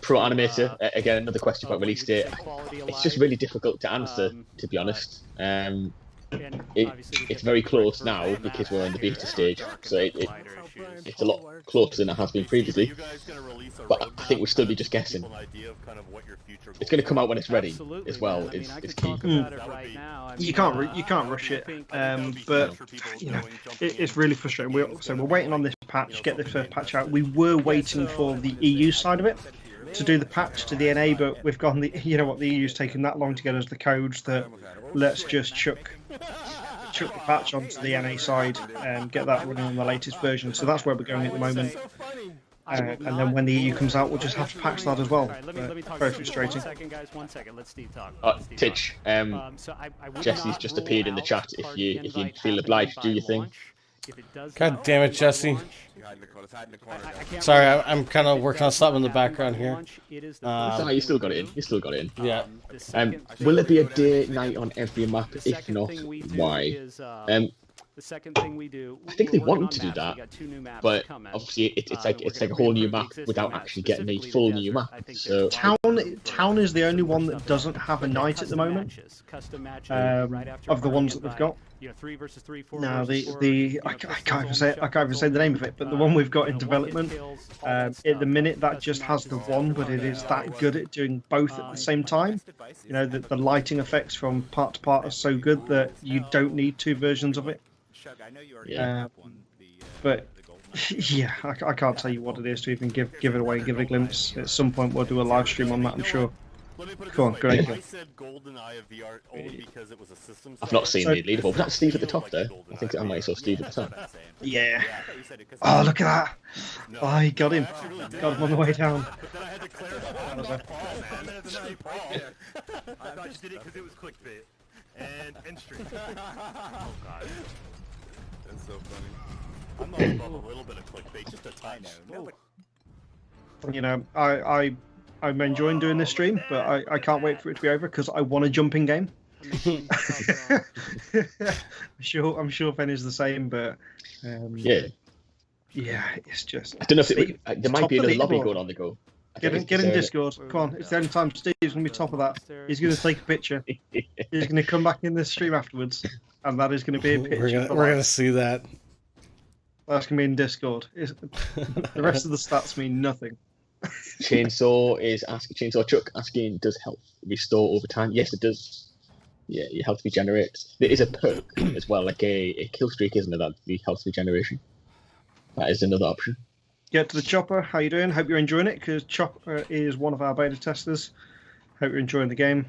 pro animator, again, another question about release date. It's just really difficult to answer, to be honest. It's very close now because we're in the beta stage, so it's a lot closer than it has been previously. But I think we'll still be just guessing. It's going to come out when it's ready as well. Is key. You can't rush it, but you know it's really frustrating. We're waiting on this patch, get the first patch out. We were waiting for the EU side of it to do the patch to the NA, but we've gotten the the EU's taken that long to get us the codes that let's just chuck the patch onto the NA side and get that running on the latest version. So that's where we're going at the moment. And then when the EU comes out, we'll just have to patch that as well. Very frustrating. Titch, Jesse's just appeared in the chat. If you feel obliged, do your thing. God damn it, Jesse. Sorry, I'm kind of working on something in the background here. You still got it in. You still got it in. Yeah. Will it be a day night on every map? If not, why? The second thing we do, I think they wanted to do that, but obviously it's like a whole new map without actually getting a full new map. So Town is the only one that doesn't have a night at the moment. Of the ones that they've got. No, I can't even say the name of it, but the one we've got in development at the minute that just has the one, but it is that good at doing both at the same time. You know, the lighting effects from part to part are so good that you don't need two versions of it. But yeah, I can't tell you what it is to even give it away, give it a glimpse. At some point we'll do a live stream on that, I'm sure. Go on, great. I've not seen the leaderboard. Was that Steve at the top there? I think I might have saw Steve at the top. Yeah. Oh, look at that. Oh, he got him. Got him on the way down. I thought you did it because it was clickbait. And stream. Oh god. That's so funny. I'm not above a little bit of clickbait, just a touch. You know, I'm enjoying doing this stream, but I can't wait for it to be over because I want a jumping game. I'm sure Ben is the same, but yeah, it's just. I don't know if there might be another lobby going on the go. Get in Discord. Come on, it's the only time Steve's going to be top of that. He's going to take a picture. He's going to come back in the stream afterwards, and that is going to be a picture. We're going to see that. That's going to be in Discord. The rest of the stats mean nothing. Chainsaw Chuck asking, does health restore over time? Yes, it does. Yeah, your health regenerates. There is a perk as well, like a kill streak, isn't it? That the health regeneration. That is another option. Get to the Chopper. How you doing? Hope you're enjoying it, because Chopper is one of our beta testers. Hope you're enjoying the game.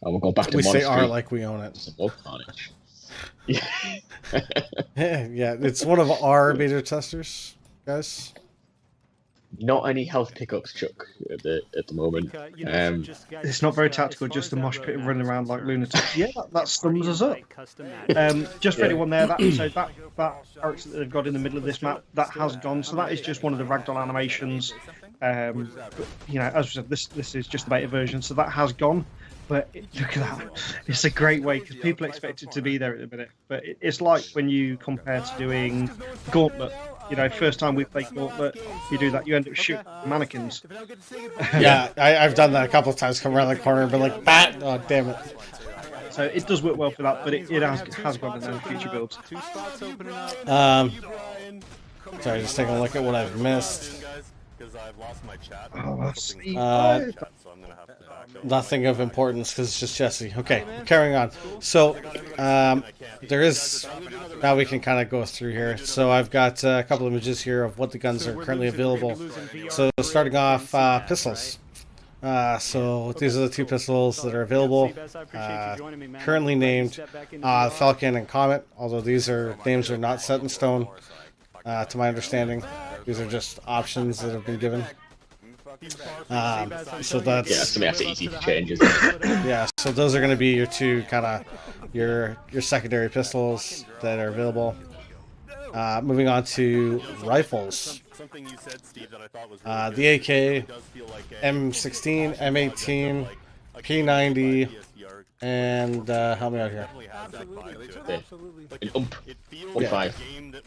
We'll go back to we Monastery. Say R like we own it. Carnage. Yeah. Yeah, it's one of our beta testers, guys. Not any health pickups, Chuck, at the moment. It's not very tactical, just a mosh pit running around like lunatics. Yeah, that stuns us up. Just for anyone there, that character that they've got in the middle of this map, that has gone. So that is just one of the ragdoll animations. You know, as I said, this is just the beta version, so that has gone. But look at that. It's a great way, because people expect it to be there at the minute. But it's like when you compare to doing Gauntlet. You know, first time we play Gauntlet, you do that, you end up shooting mannequins. Yeah, I've done that a couple of times, come around the corner and be like, bat! Oh, damn it. So it does work well for that, but it has gone in future builds. Sorry, just taking a look at what I've missed. Oh, see. Nothing of importance because it's just Jesse. Okay, carrying on. So, there is... Now we can kind of go through here. So I've got a couple of images here of what the guns are currently available. So starting off, pistols. So these are the two pistols that are available. Currently named Falcon and Comet, although these names are not set in stone. To my understanding, these are just options that have been given. So that's easy to change, isn't it? Yeah. So those are going to be your two kind of your secondary pistols that are available. Moving on to rifles. The AK, M16, M18, P90, and help me out here. An UMP 45.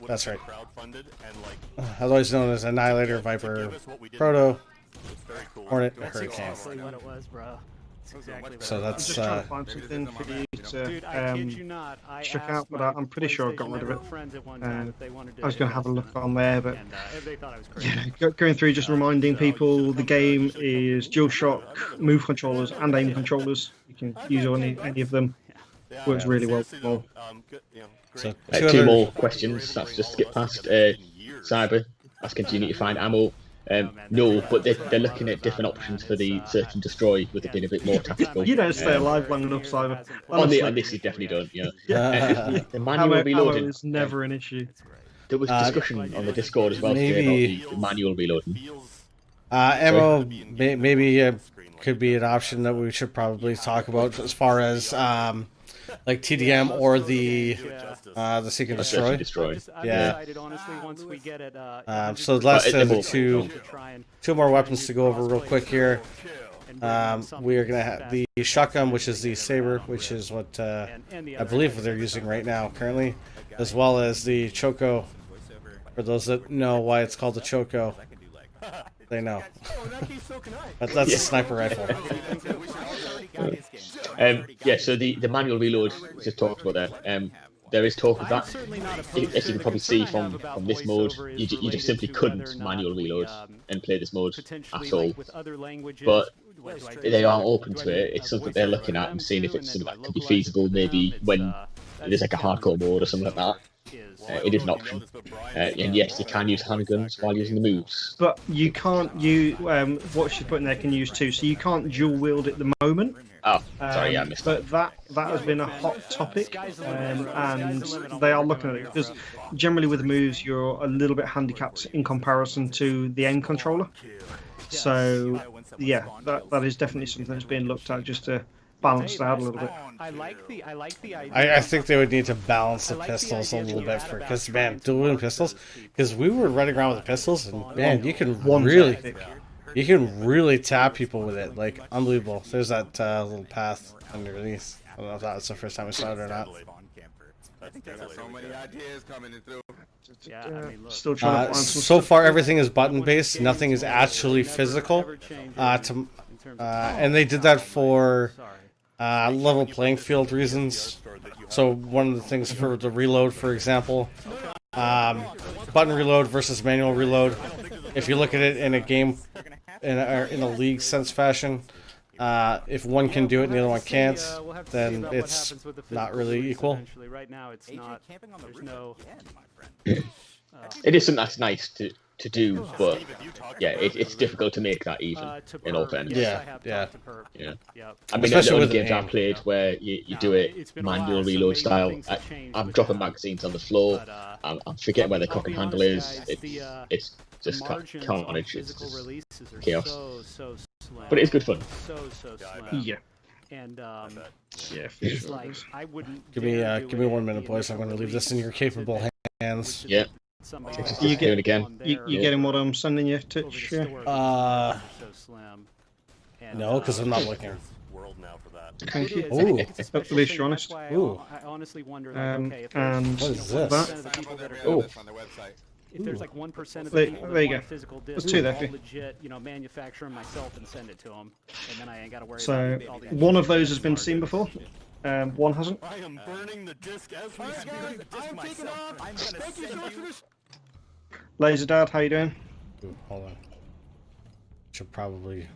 That's right. Otherwise known as Annihilator, Viper, Proto, Hornet, Hurricane. So that's. I'm just trying to find something for you to check out, but I'm pretty sure I got rid of it. I was going to have a look on there, but yeah, going through just reminding people the game is DualShock move controllers and aim controllers. You can use any of them. Works really well. So two more questions. That's just skip past. Cyber asking, do you need to find ammo? No, but they're looking at different options for the search and destroy, with it being a bit more tactical. You don't stay alive long enough, Cyber. On this, you definitely don't. Yeah. The manual reloading is never an issue. There was discussion on the Discord as well today about the manual reloading. Ammo maybe could be an option that we should probably talk about as far as like TDM or the Seek and Destroy. Yeah. So the last two more weapons to go over real quick here. We are gonna have the shotgun, which is the Saber, which is what I believe they're using right now currently, as well as the Choco. For those that know why it's called the Choco, they know. But that's a sniper rifle. So the manual reload we just talked about there. There is talk of that. As you can probably see from this mode, you just simply couldn't manual reload and play this mode at all. But they are open to it. It's something they're looking at and seeing if it's something that could be feasible. Maybe when there's like a hardcore mode or something like that. It is an option, and yes, you can use handguns while using the moves. But you can't. What she's putting there can use too. So you can't dual wield at the moment. Oh, sorry, I missed that. But that has been a hot topic, and they are looking at it because generally with moves you're a little bit handicapped in comparison to the aim controller. So yeah, that is definitely something that's being looked at just to balance that out a little bit. I think they would need to balance the pistols a little bit because man, dual pistols. Because we were running around with the pistols, and man, you can really tap people with it, like unbelievable. There's that little path underneath. I don't know if that's the first time I saw it or not. Still trying to find some so far, everything is button based. Nothing is actually physical. And they did that for level playing field reasons. So one of the things for the reload, for example, button reload versus manual reload. If you look at it in a game, in a league sense fashion, if one can do it and the other one can't, then it's not really equal. It is something that's nice to do, but yeah, it's difficult to make that even, in all fairness. Yeah. I mean, the only games I've played where you do it manual reload style, I'm dropping magazines on the floor, I'm forgetting where the cock and handle is, it's just carnage, it's just chaos. But it is good fun. Yeah. And yeah, give me 1 minute, boys. I'm going to leave this in your capable hands. Yeah. You get it again. You getting what I'm sending you, Titch? No, because I'm not looking. Thank you. Ooh. At least you're honest. Ooh. I honestly wonder, and what is this? Oh. If there's like 1% of the people that want physical discs, I'll legit, manufacture them myself and send it to them, and then I ain't got to worry so about all these. one of those has been seen before. One hasn't. I am burning the disc as we speak. I'm taking off. I'm Thank you so much for this. Laser Dad, how you doing? Ooh, hold on. Should probably.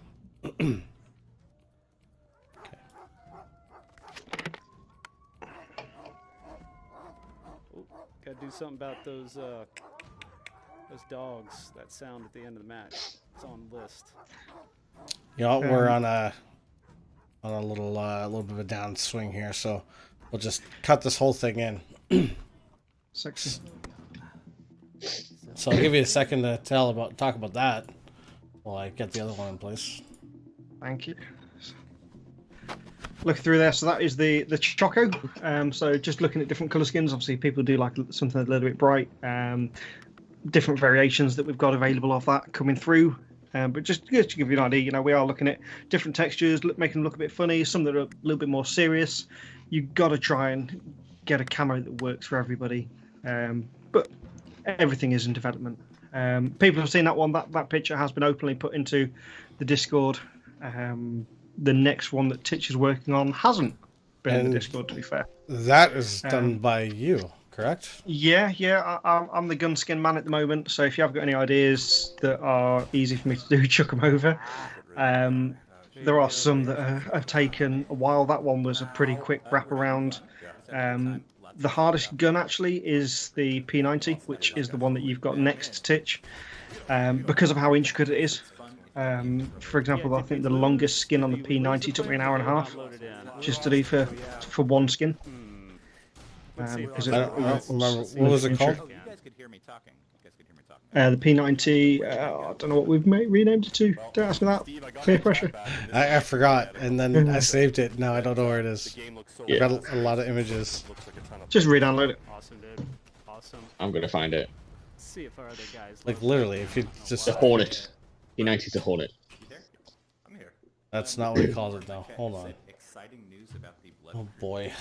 Gotta do something about those dogs. That sound at the end of the match. It's on the list. You know, we're on a little bit of a downswing here, so we'll just cut this whole thing in. Sexy. So I'll give you a second to talk about that while I get the other one in place. Thank you. Look through there, so that is the Choco. So just looking at different color skins, obviously people do like something a little bit bright. Different variations that we've got available of that coming through. But just to give you an idea, you know, we are looking at different textures, making them look a bit funny, some that are a little bit more serious. You've got to try and get a camo that works for everybody. But everything is in development. People have seen that one. That picture has been openly put into the Discord. The next one that Titch is working on hasn't been in the Discord, to be fair. That is done by you, correct? Yeah. I'm the gun skin man at the moment, so if you have got any ideas that are easy for me to do, chuck them over. There are some that have taken a while. That one was a pretty quick wraparound. The hardest gun, actually, is the P90, which is the one that you've got next to Titch, because of how intricate it is. For example, I think the longest skin on the P90 took me an hour and a half just to do for one skin. I don't remember. What was it called? You guys could hear me talking. The P90, I don't know what we've renamed it to. Don't ask me that. Peer pressure. I forgot, and then I saved it. Now I don't know where it is. I've got a lot of images. Just re-download it. Awesome, dude. Awesome. I'm gonna find it. Let's see if our other guys. Like literally, if you just. The Hornet. P90's the Hornet. You there? I'm here. That's not what he calls it, though. Hold on. Exciting news about the blood Oh boy.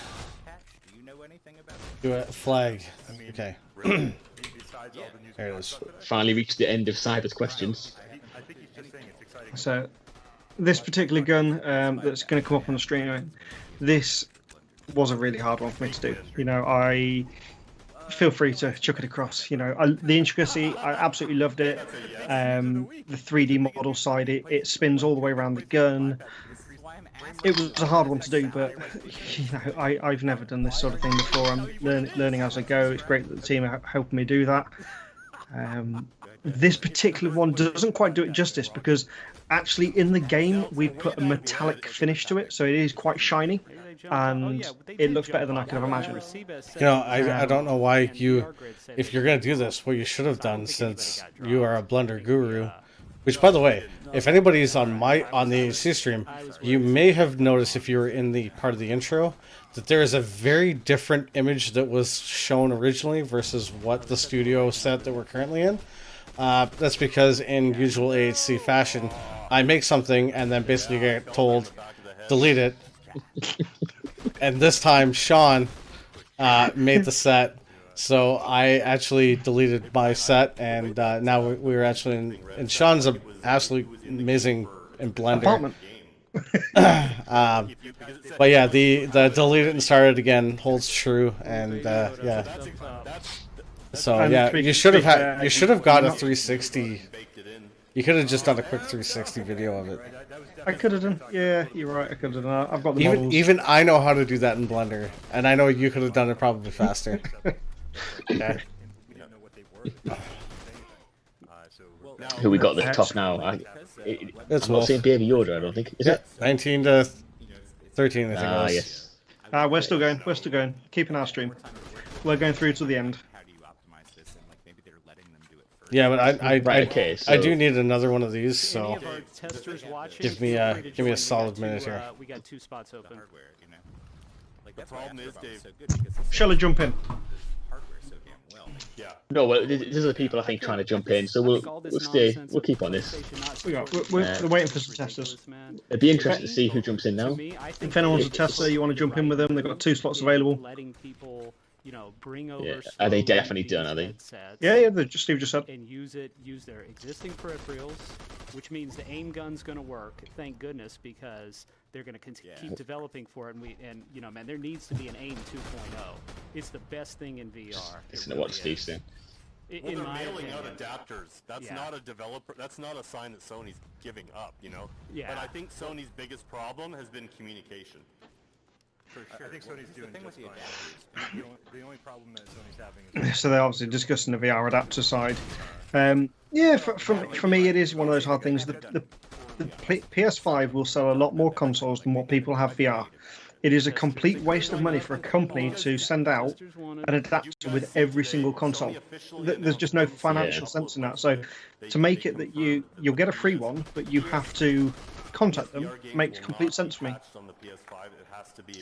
patch. Do you know anything about it? Do it. Flag. Okay. Besides all the news There it is. Finally reached the end of Cyber's questions. I think he's just saying it's exciting. So, this particular gun that's going to come up on the stream, this was a really hard one for me to do. You know, I feel free to chuck it across. You know, the intricacy, I absolutely loved it. The 3D model side, it spins all the way around the gun. It was a hard one to do, but you know, I've never done this sort of thing before. I'm learning as I go. It's great that the team are helping me do that. This particular one doesn't quite do it justice because actually in the game we put a metallic finish to it, so it is quite shiny and it looks better than I could have imagined. You know, I don't know why you, if you're going to do this, what you should have done, since you are a Blender guru, which by the way, if anybody's on the AC stream, you may have noticed if you were in the part of the intro that there is a very different image that was shown originally versus what the studio set that we're currently in. That's because in usual AHC fashion, I make something and then basically get told, delete it. And this time, Sean made the set, so I actually deleted my set, and now we're actually in. And Sean's an absolutely amazing in Blender. But yeah, the delete it and start it again holds true, and yeah. So yeah, you should have got a 360. You could have just done a quick 360 video of it. I could have done. Yeah, you're right. I could have done. I've got the models. Even I know how to do that in Blender, and I know you could have done it probably faster. Okay. Who we got at the top now? It's I'm not saying Baby Yoda, I don't think. Is it? 19 to 13, I think it was. Yes. We're still going. We're still going. Keeping our stream. We're going through to the end. Yeah, but I do need another one of these, Any so of our testers watching, give me a solid minute here. We got 2 spots open. The problem is, Dave. Shall I jump in? Yeah. No, well, these are the people I think trying to jump in, so we'll stay. We'll keep on this. We're waiting for some testers. It'd be interesting to see who jumps in now. If anyone's a tester, you want to jump in with them, they've got 2 slots available. you know, bring over. Yeah. Are they definitely done? Are they? Yeah. They've just said. And use their existing peripherals, which means the aim gun's going to work. Thank goodness, because they're going to keep developing for it. And you know, man, there needs to be an aim 2.0. It's the best thing in VR. Listen to what Steve's saying. Well, they're mailing out adapters. That's not a developer. That's not a sign that Sony's giving up, you know. Yeah. But I think Sony's biggest problem has been communication. For sure. I think Sony's doing just fine. The only problem that Sony's having is... So they're obviously discussing the VR adapter side. Yeah, for me, it is one of those hard things. The PS5 will sell a lot more consoles than what people have VR. It is a complete waste of money for a company to send out an adapter with every single console. There's just no financial sense in that. So to make it that you'll get a free one, but you have to contact them, makes complete sense for me.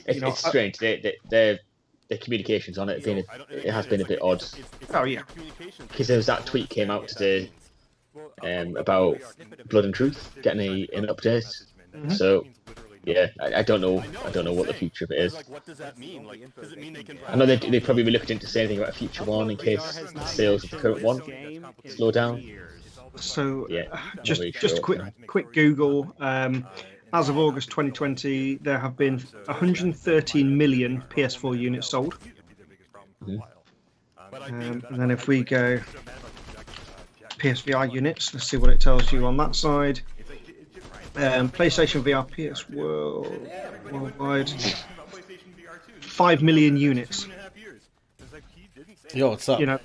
It's strange. Their communications on it has been a bit odd. Oh yeah. Because there was that tweet came out today about Blood and Truth getting an update. Mm-hmm. So. Yeah, I don't know. I don't know what the future of it is. Like, what does that mean? Like, does it mean they can? I know they probably reluctant to say anything about a future one in case the sales of the current one slow down. So yeah, just a quick Google. As of August 2020, there have been 113 million PS4 units sold. And then if we go PSVR units, let's see what it tells you on that side. PlayStation VR, PS worldwide, 5 million units. Yo, what's up? You know,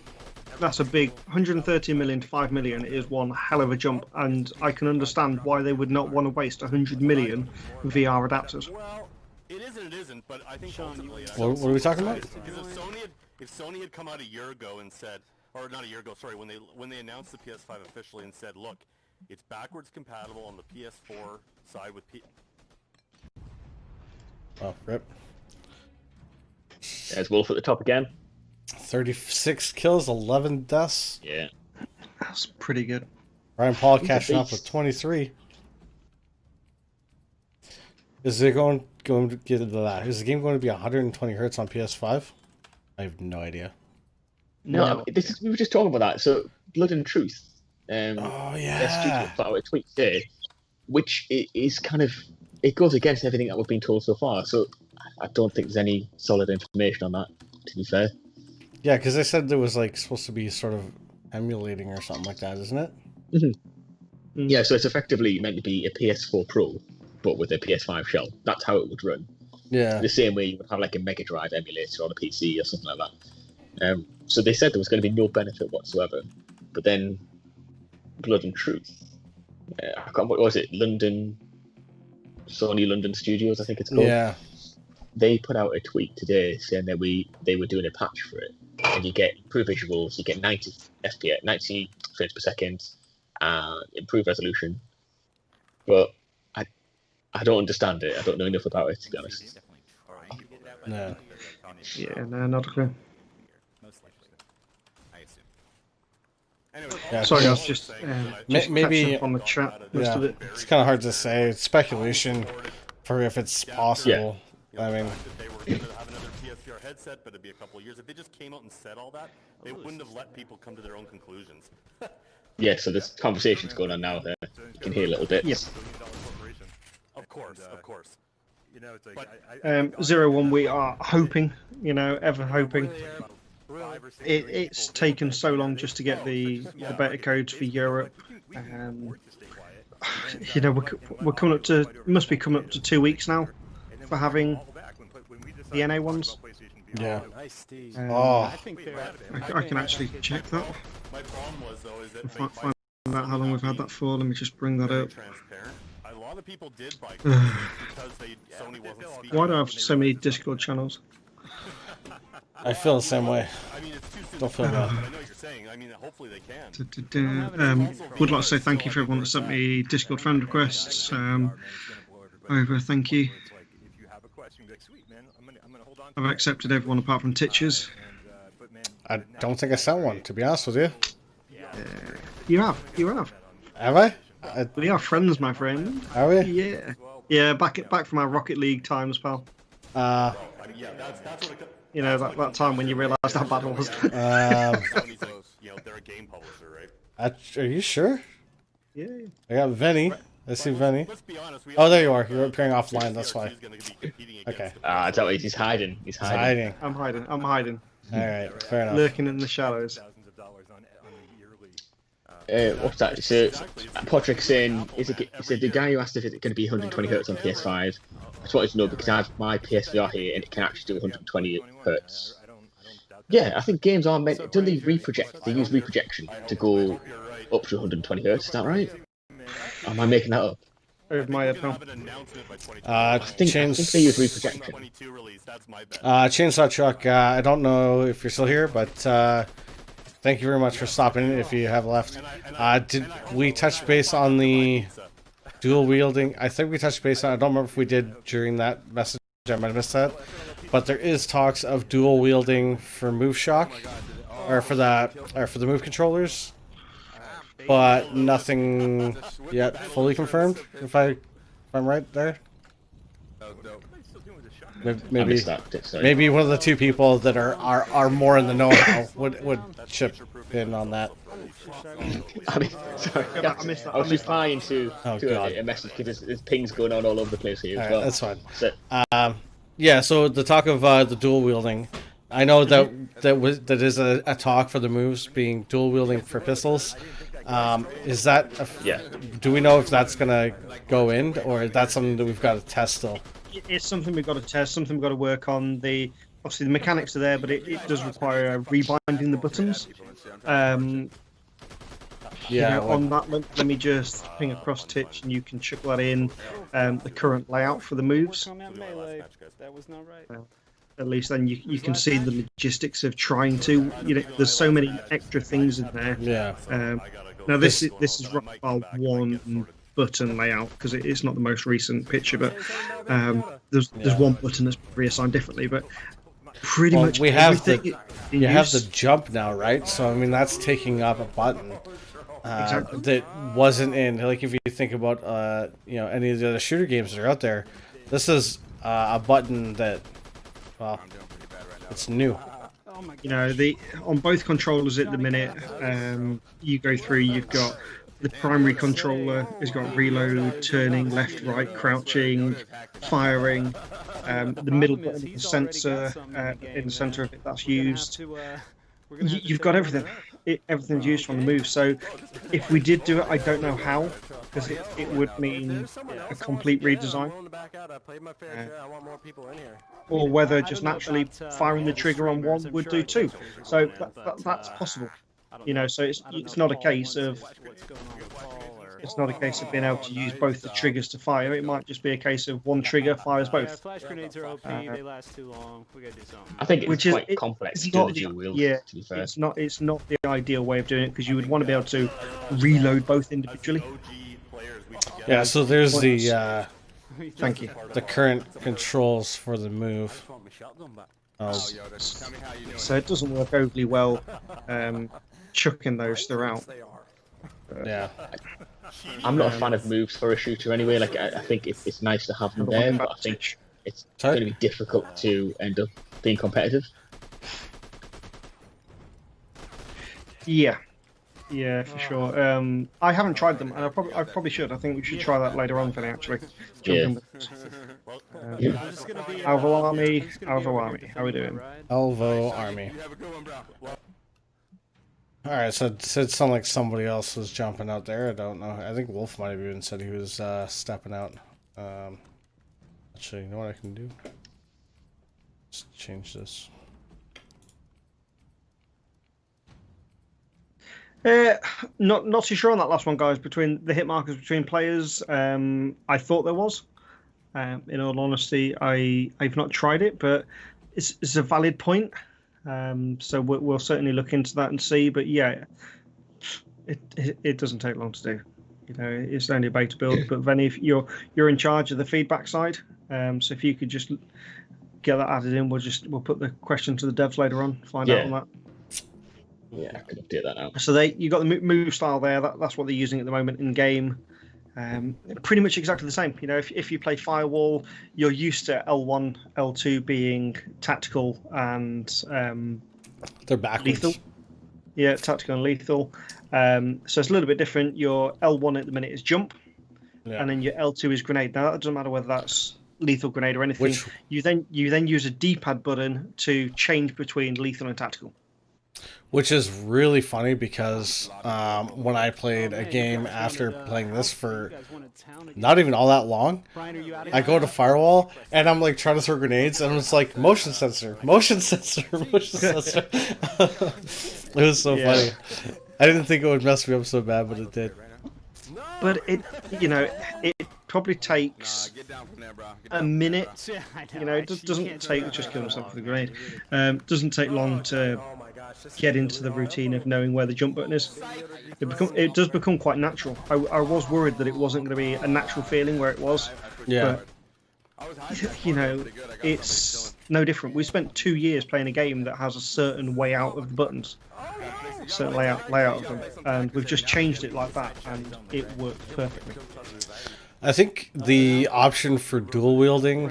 that's a big 130 million to 5 million is one hell of a jump, and I can understand why they would not want to waste 100 million VR adapters. Well, it is and it isn't, but I think ultimately... What are we talking about? Because if Sony had come out a year ago and said, or not a year ago, sorry, when they announced the PS5 officially and said, look, it's backwards compatible on the PS4 side with Oh, rip. There's Wolf at the top again. 36 kills, 11 deaths. Yeah. That's pretty good. Bryan Paul catching up with 23. Is it going to get into that? Is the game going to be 120 hertz on PS5? I have no idea. No, we were just talking about that. So, Blood and Truth. Oh yeah. Put out a tweet today, which is kind of goes against everything that we've been told so far. So I don't think there's any solid information on that. To be fair. Yeah, because they said there was like supposed to be sort of emulating or something like that, isn't it? Mm-hmm. Yeah, so it's effectively meant to be a PS4 Pro, but with a PS5 shell. That's how it would run. Yeah. The same way you would have like a Mega Drive emulator on a PC or something like that. So they said there was going to be no benefit whatsoever, but then. Blood and Truth. What was it? Sony London Studios, I think it's called. Yeah. They put out a tweet today saying that they were doing a patch for it, and you get improved visuals, you get 90 FPS, 90 frames per second, improved resolution. But I don't understand it. I don't know enough about it, to be honest. No. Yeah, no, not a clue. Yeah, sorry, I was just maybe on the chat. Most of it. It's kind of hard to say. It's speculation for if it's possible. Yeah. I mean, if they were going to have another PSVR headset, but it'd be a couple of years. If they just came out and said all that, they wouldn't have let people come to their own conclusions. Yeah, so there's conversations going on now there. You can hear a little bit. Yes. Of course. You know, it's like 01, we are hoping, ever hoping. It's taken so long just to get the beta codes for Europe. We're coming up to, must be coming up to 2 weeks now for having the NA ones. Yeah. I can actually check that. My problem was though is that Find out how long we've had that for. Let me just bring that up. transparent. A lot of people did buy because Sony wasn't speaking. Why do I have so many Discord channels? I feel the same way. I mean, it's too soon. Don't feel bad. I know what you're saying. I mean, hopefully they can. Would like to say thank you for everyone that sent me Discord friend requests. Over, thank you. I've accepted everyone apart from Titches. I don't think I sent one, to be honest with you. You have. Have I? We are friends, my friend. Are we? Yeah. Back from our Rocket League times, pal. Yeah, that's what You know, that time when you realised how bad it was. Sony's like, you know, they're a game publisher, right? Are you sure? Yeah. I got Venny. I see Venny. Let's be honest. Oh, there you are. You're appearing offline. That's why. Okay. Ah, it's always he's hiding. He's hiding. Hiding. I'm hiding. All right. Fair enough. Lurking in the shadows. Thousands of dollars on a yearly. What's that? So, Patrick saying, he said the guy who asked if it's going to be 120 hertz on PS5. I just wanted to know because I have my PSVR here and it can actually do 120 hertz. Yeah, I think games are meant. Don't they reproject? They use reprojection to go up to 120 hertz. Is that right? Or am I making that up? Over my head now. I think they use reprojection. Chainsaw Truck, I don't know if you're still here, but thank you very much for stopping if you have left. Did we touch base on the dual wielding? I think we touched base on I don't remember if we did during that message. I might have missed that. But there is talks of dual wielding for Move Shock, or for the Move controllers. But nothing yet fully confirmed. If I'm right there. Maybe one of the two people that are more in the know-how would chip in on that. I mean, sorry, Yeah, I missed that. I was replying to God. a message because there's pings going on all over the place here as well. That's fine. So, Yeah, so the talk of the dual wielding, I know that is a talk for the moves being dual wielding for pistols. Is that do we know if that's gonna go in, or is that something that we've got to test still? It's something we've got to test, something we've got to work on. Obviously the mechanics are there, but it does require rebinding the buttons. On that, let me just ping across Titch, and you can check that in. The current layout for the moves. That was not right. At least then you can see the logistics of trying to. There's so many extra things in there. Yeah. Now this is Rockfile 1 button layout because it's not the most recent picture, but there's one button that's reassigned differently, but pretty much we have everything you have the jump now, right? So I mean that's taking up a button that wasn't in. Like if you think about any of the other shooter games that are out there, this is a button that it's new. On both controllers at the minute, you go through, you've got the primary controller has got reload, turning, left, right, crouching, firing. The middle button is the sensor in the center of it that's used. You've got everything. Everything's used from the move. So if we did do it, I don't know how, because it would mean a complete redesign. Or whether just naturally firing the trigger on one would do too. So that's possible. So it's not a case of being able to use both the triggers to fire. It might just be a case of one trigger fires both. Flash grenades are OP. They last too long. We gotta do something. I think it's quite complex to do the dual wield. Yeah, to be fair. it's not the ideal way of doing it because you would want to be able to reload both individually. Yeah, so there's the thank you. The current controls for the move. So it doesn't work overly well chucking those throughout. Yeah. I'm not a fan of moves for a shooter anyway. Like I think it's nice to have them there, but I think it's going to be difficult to end up being competitive. Yeah, for sure. I haven't tried them, and I probably should. I think we should try that later on, Vinny, actually. ALVO Army, how are we doing? ALVO Army. Alright, so it sounded like somebody else was jumping out there. I don't know. I think Wolf might have even said he was stepping out. Actually, you know what I can do? Just change this. Not too sure on that last one, guys. Between the hit markers between players, I thought there was. In all honesty, I've not tried it, but it's a valid point. So we'll certainly look into that and see. But yeah, it doesn't take long to do. It's only a beta build. But Venny, if you're in charge of the feedback side, so if you could just get that added in, we'll put the question to the devs later on. Find out on that. Yeah, I could update that now. So you got the move style there. That's what they're using at the moment in game. Pretty much exactly the same. You know, if you play Firewall, you're used to L1, L2 being tactical and they're backwards. lethal. Yeah, tactical and lethal. So it's a little bit different. Your L1 at the minute is jump, and then your L2 is grenade. Now that doesn't matter whether that's lethal grenade or anything. You then use a D-pad button to change between lethal and tactical. Which is really funny because when I played a game after playing this for not even all that long, I go to Firewall and I'm like trying to throw grenades and it's like motion sensor, motion sensor, motion sensor. It was so funny. I didn't think it would mess me up so bad, but it did. But it probably takes a minute. You know, it doesn't take just kill himself with a grenade. Doesn't take long to get into the routine of knowing where the jump button is. It does become quite natural. I was worried that it wasn't going to be a natural feeling where it was. Yeah. But, you know, it's no different. We spent 2 years playing a game that has a certain way out of the buttons, certain layout of them, and we've just changed it like that, and it worked perfectly. I think the option for dual wielding,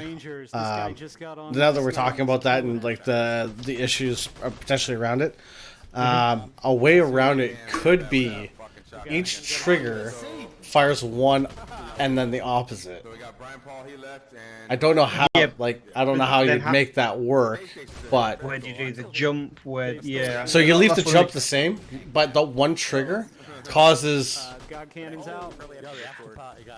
now that we're talking about that and like the issues potentially around it, a way around it could be each trigger fires one and then the opposite. I don't know how, I don't know how you'd make that work, but where do you do the jump? So you leave the jump the same, but the one trigger causes. GodCannon's out.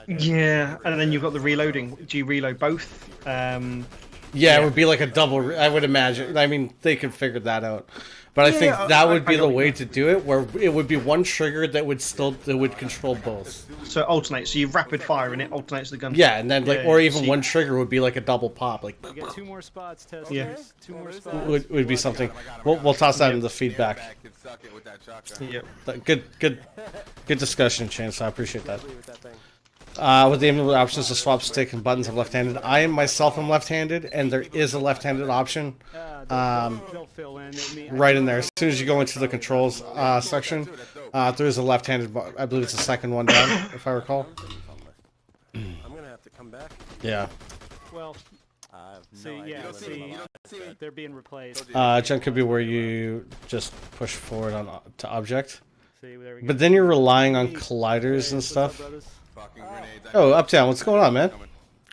Yeah, and then you've got the reloading. Do you reload both? Yeah, it would be like a double. I would imagine. I mean, they could figure that out, but I think that would be the way to do it, where it would be one trigger that would control both. So it alternates. So you rapid fire and it alternates the gun. Yeah, and then or even one trigger would be like a double pop. Like we get 2 more spots, testers. Yeah. 2 more spots. Would be something. We'll toss that in the feedback. Yep. Good discussion, Chance. I appreciate that. With the aiming options to swap stick and buttons, I'm left-handed. I myself am left-handed, and there is a left-handed option right in there. As soon as you go into the controls section, there is a left-handed. I believe it's the second one down, if I recall. I'm gonna have to come back. Yeah. Well, they're being replaced. Jump could be where you just push forward to object. But then you're relying on colliders and stuff. Oh, Uptown, what's going on, man?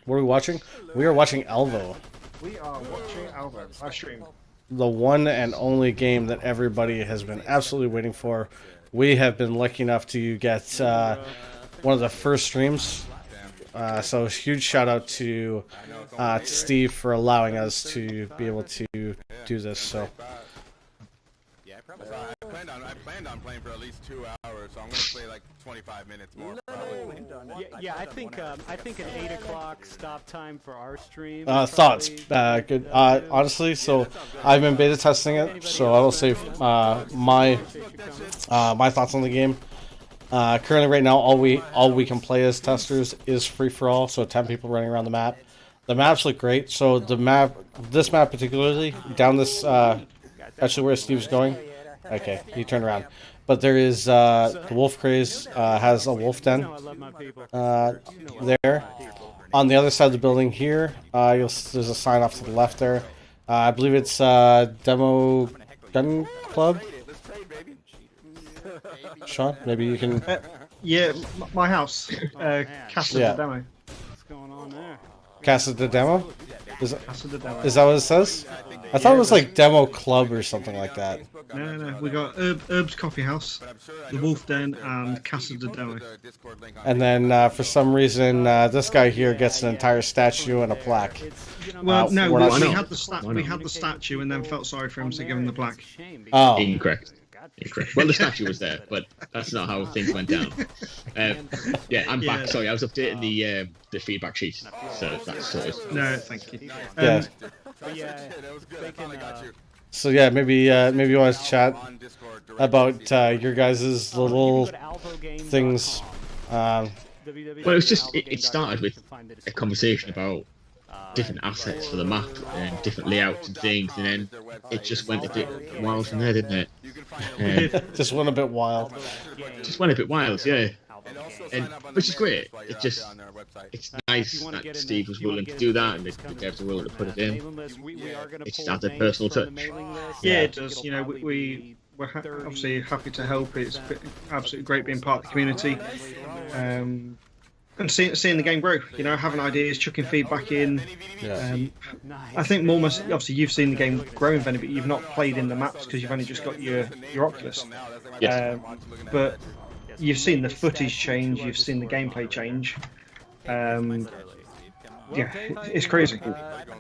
What are we watching? We are watching ALVO. We are watching ALVO live stream. The one and only game that everybody has been absolutely waiting for. We have been lucky enough to get one of the first streams. So huge shout out to Steve for allowing us to be able to do this. So. I planned on playing for at least 2 hours, so I'm gonna play like 25 minutes more. Yeah, I think an 8 o'clock stop time for our stream. Thoughts? Good. Honestly, so I've been beta testing it, so I will say my thoughts on the game. Currently, right now, all we can play as testers is free for all, so 10 people running around the map. The maps look great. So this map particularly, down this, actually where Steve's going. Okay, he turned around. But there is the wolfecraze has a wolf den there. On the other side of the building here, there's a sign off to the left there. I believe it's Demo Gun Club. Sean, maybe you can. Yeah, my house. Casa de Demo. What's going on there? Casa de Demo? Is that what it says? I thought it was like Demo Club or something like that. No. We got Herb's Coffee House, the Wolf Den, and Casa de Demo. And then for some reason, this guy here gets an entire statue and a plaque. Well, no, we had the statue and then felt sorry for him, so give him the plaque. Oh, incorrect. Well, the statue was there, but that's not how things went down. Yeah, I'm back. Sorry, I was updating the feedback sheet, so that's sorted. No, thank you. So yeah, maybe you want to chat about your guys' little things. Well, it was just it started with a conversation about different assets for the map and different layouts and things, and then it just went a bit wild from there, didn't it? Just went a bit wild. Just went a bit wild, yeah. and which is great. It's just it's nice that Steve was willing to do that, and the devs are willing to put it in. It just adds a personal touch. Yeah, it does. You know, we're obviously happy to help. It's absolutely great being part of the community. And seeing the game grow, you know, having ideas, chucking feedback in. I think more obviously you've seen the game grow in Venny, but you've not played in the maps because you've only just got your Oculus. But you've seen the footage change, you've seen the gameplay change. Yeah, it's crazy.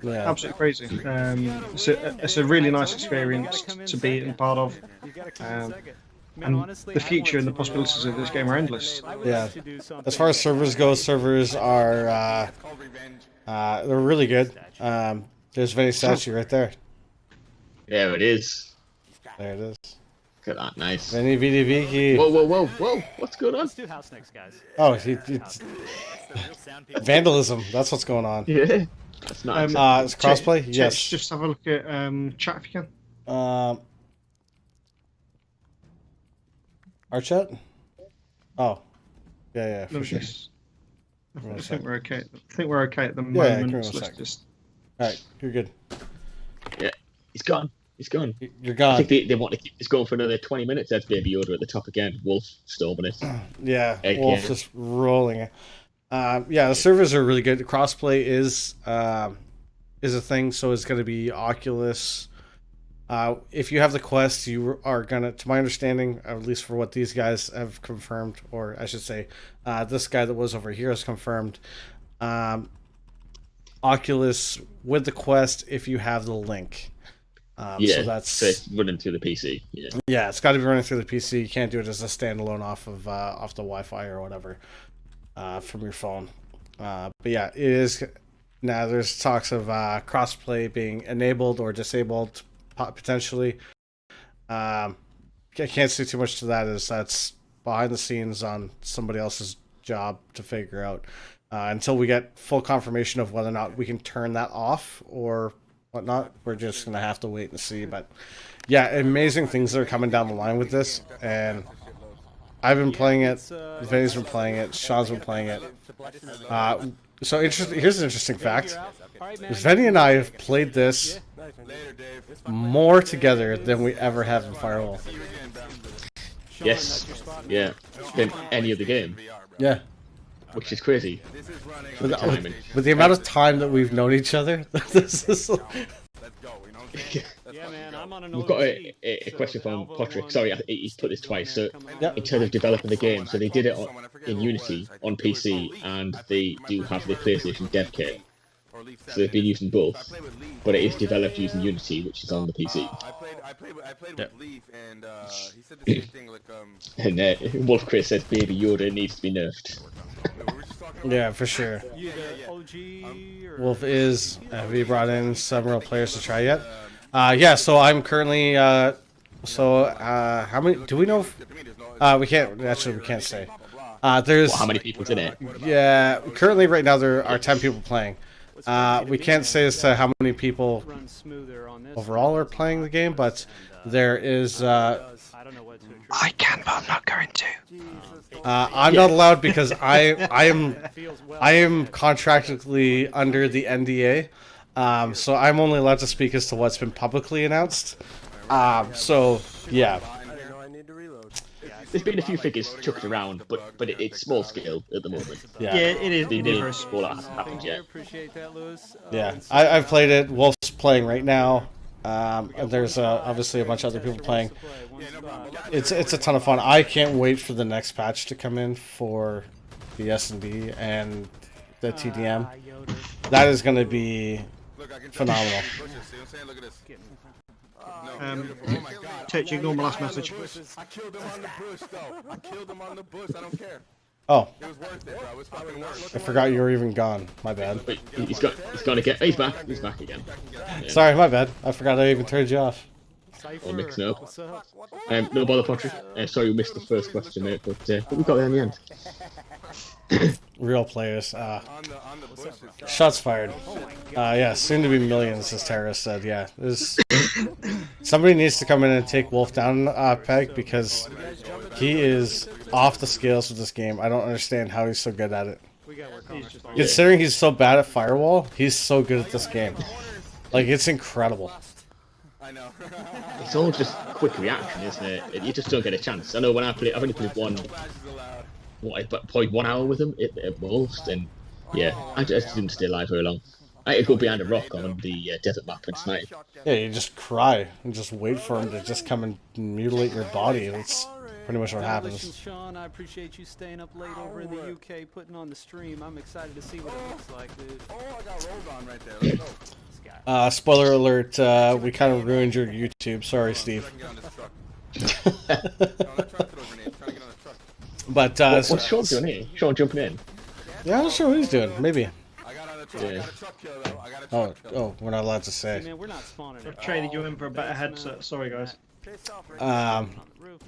Absolutely crazy. It's a really nice experience to be in part of. And the future and the possibilities of this game are endless. Yeah. As far as servers go, servers are they're really good. There's Vinny's statue right there. There it is. There it is. Look at that, nice. Vinny VDV. Whoa! What's going on? Let's do house next, guys. Oh, it's vandalism. That's what's going on. Yeah. That's nice. It's crossplay. Yes. Just have a look at chat if you can. Our chat? Oh. Yeah, for sure. I think we're okay. I think we're okay at the moment. Yeah, so let's just... Alright, you're good. Yeah, he's gone. He's gone. You're gone. I think they want to keep this going for another 20 minutes. That's Baby Yoda at the top again. Wolf storming it. Yeah, Wolf just rolling it. Yeah, the servers are really good. Crossplay is a thing, so it's going to be Oculus. If you have the Quest, you are gonna, to my understanding, at least for what these guys have confirmed, or I should say, this guy that was over here has confirmed, Oculus with the Quest if you have the link. So it's running through the PC. Yeah, it's got to be running through the PC. You can't do it as a standalone off the Wi-Fi or whatever from your phone. But yeah, it is. Now there's talks of crossplay being enabled or disabled. Potentially, I can't say too much to that, as that's behind the scenes on somebody else's job to figure out. Until we get full confirmation of whether or not we can turn that off or whatnot, we're just gonna have to wait and see. But yeah, amazing things that are coming down the line with this, and I've been playing it. Vinny's been playing it. Sean's been playing it. So interesting. Here's an interesting fact. Vinny and I have played this more together than we ever have in Firewall. Yes. Yeah. Than any other game. Yeah. Which is crazy. With the amount of time that we've known each other, this is... Yeah, man, I'm on We've got a question from Patrick. Sorry, he's put this twice. So, in terms of developing the game, so they did it in Unity on PC, and they do have the PlayStation dev kit. So they've been using both, but it is developed using Unity, which is on the PC. I played with Leaf, and he said the same thing. Like, and Wolfecraze says Baby Yoda needs to be nerfed. Yeah, for sure. Wolf is. Have you brought in several players to try yet? Yeah, so I'm currently. How many? Do we know? We can't. Actually, we can't say. There's. How many people's in it? Yeah, currently right now there are 10 people playing. We can't say as to how many people overall are playing the game, but there is. I can, but I'm not going to. I'm not allowed because I am contractually under the NDA, so I'm only allowed to speak as to what's been publicly announced. So yeah. There's been a few figures chucked around, but it's small scale at the moment. Yeah, it is. It is very small. That hasn't happened yet. Yeah, I've played it. Wolf's playing right now. And there's obviously a bunch of other people playing. It's a ton of fun. I can't wait for the next patch to come in for the S&D and the TDM. That is going to be phenomenal. Touch, ignore my last message. I killed him on the bush, though. I killed him on the bush. I don't care. Oh. It was worth it, bro. It was fucking worth it. I forgot you were even gone. My bad. Wait, he's gonna get. He's back. He's back again. Yeah. Sorry, my bad. I forgot I even turned you off. All mixed up. No bother, Patrick. Sorry we missed the first question, mate, but we got there in the end. Real players. Shots fired. Yeah, soon to be millions, as Tara said. Yeah, somebody needs to come in and take Wolf down, Peg, because he is off the scales with this game. I don't understand how he's so good at it. We got work on our spot. Considering he's so bad at Firewall, he's so good at this game. Like, it's incredible. I know. It's all just quick reaction, isn't it? You just don't get a chance. I know when I've only played probably 1 hour with him at most, and yeah, I just didn't stay alive very long. I had to go behind a rock on the desert map and snipe. Yeah, you just cry and just wait for him to just come and mutilate your body, and it's pretty much what happens. Sean, I appreciate you staying up late over in the UK putting on the stream. I'm excited to see what it looks like, dude. Oh, I got rolled on right there. Let's go. Spoiler alert, we kind of ruined your YouTube. Sorry, Steve. But, what's Sean doing here? Sean jumping in? Yeah, I'm not sure what he's doing. Maybe. Yeah. Oh, we're not allowed to say. Man, we're not spawning I've traded you in for a better headset. Sorry, guys.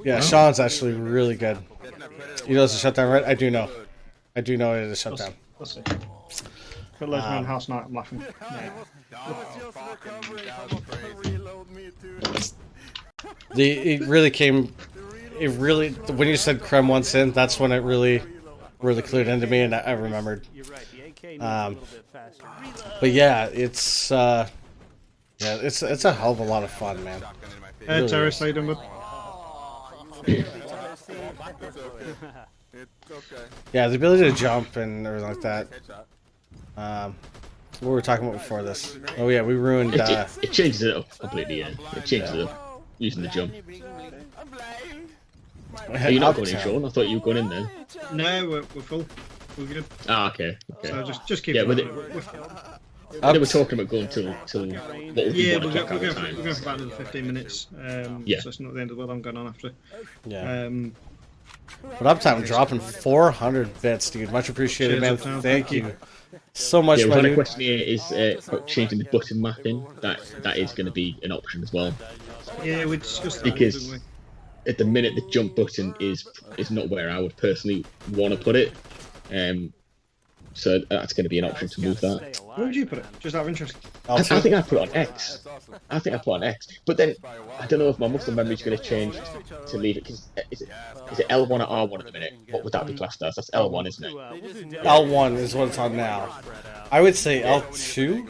Yeah, Sean's actually really good. You know it's a shutdown, right? I do know. I do know it is a shutdown. Let's see. But let's go house night. I'm laughing. It really came. It really, when you said Krem once in, that's when it really clued into me, and I remembered. But yeah, it's a hell of a lot of fun, man. Really Terrace, how you doing, bud? Yeah, the ability to jump and everything like that. What were we talking about before this? Oh yeah, we ruined. It changes it up completely. Yeah, it changes it up using the jump. Are you not going in, Sean? I thought you were going in there. No, we're full. We're good. Ah, okay. So just keep. Yeah, going. They were talking about going till what would be 1 o'clock at the time. We're going for about another 15 minutes. Yeah. So it's not the end of the world. I'm going on after. Yeah. But uptime dropping 400 bits, dude. Much appreciated, man. Thank you so much. Yeah, one of the question here is about changing the button mapping. That is going to be an option as well. Yeah, we discussed that. Because at the minute the jump button is not where I would personally want to put it. So that's going to be an option to move that. Where would you put it? Just out of interest. I think I put it on X. I think I put it on X. But then I don't know if my muscle memory is going to change to leave it. Cause is it L1 or R1 at the minute? What would that be classed as? That's L1, isn't it? L1 is what it's on now. I would say L2.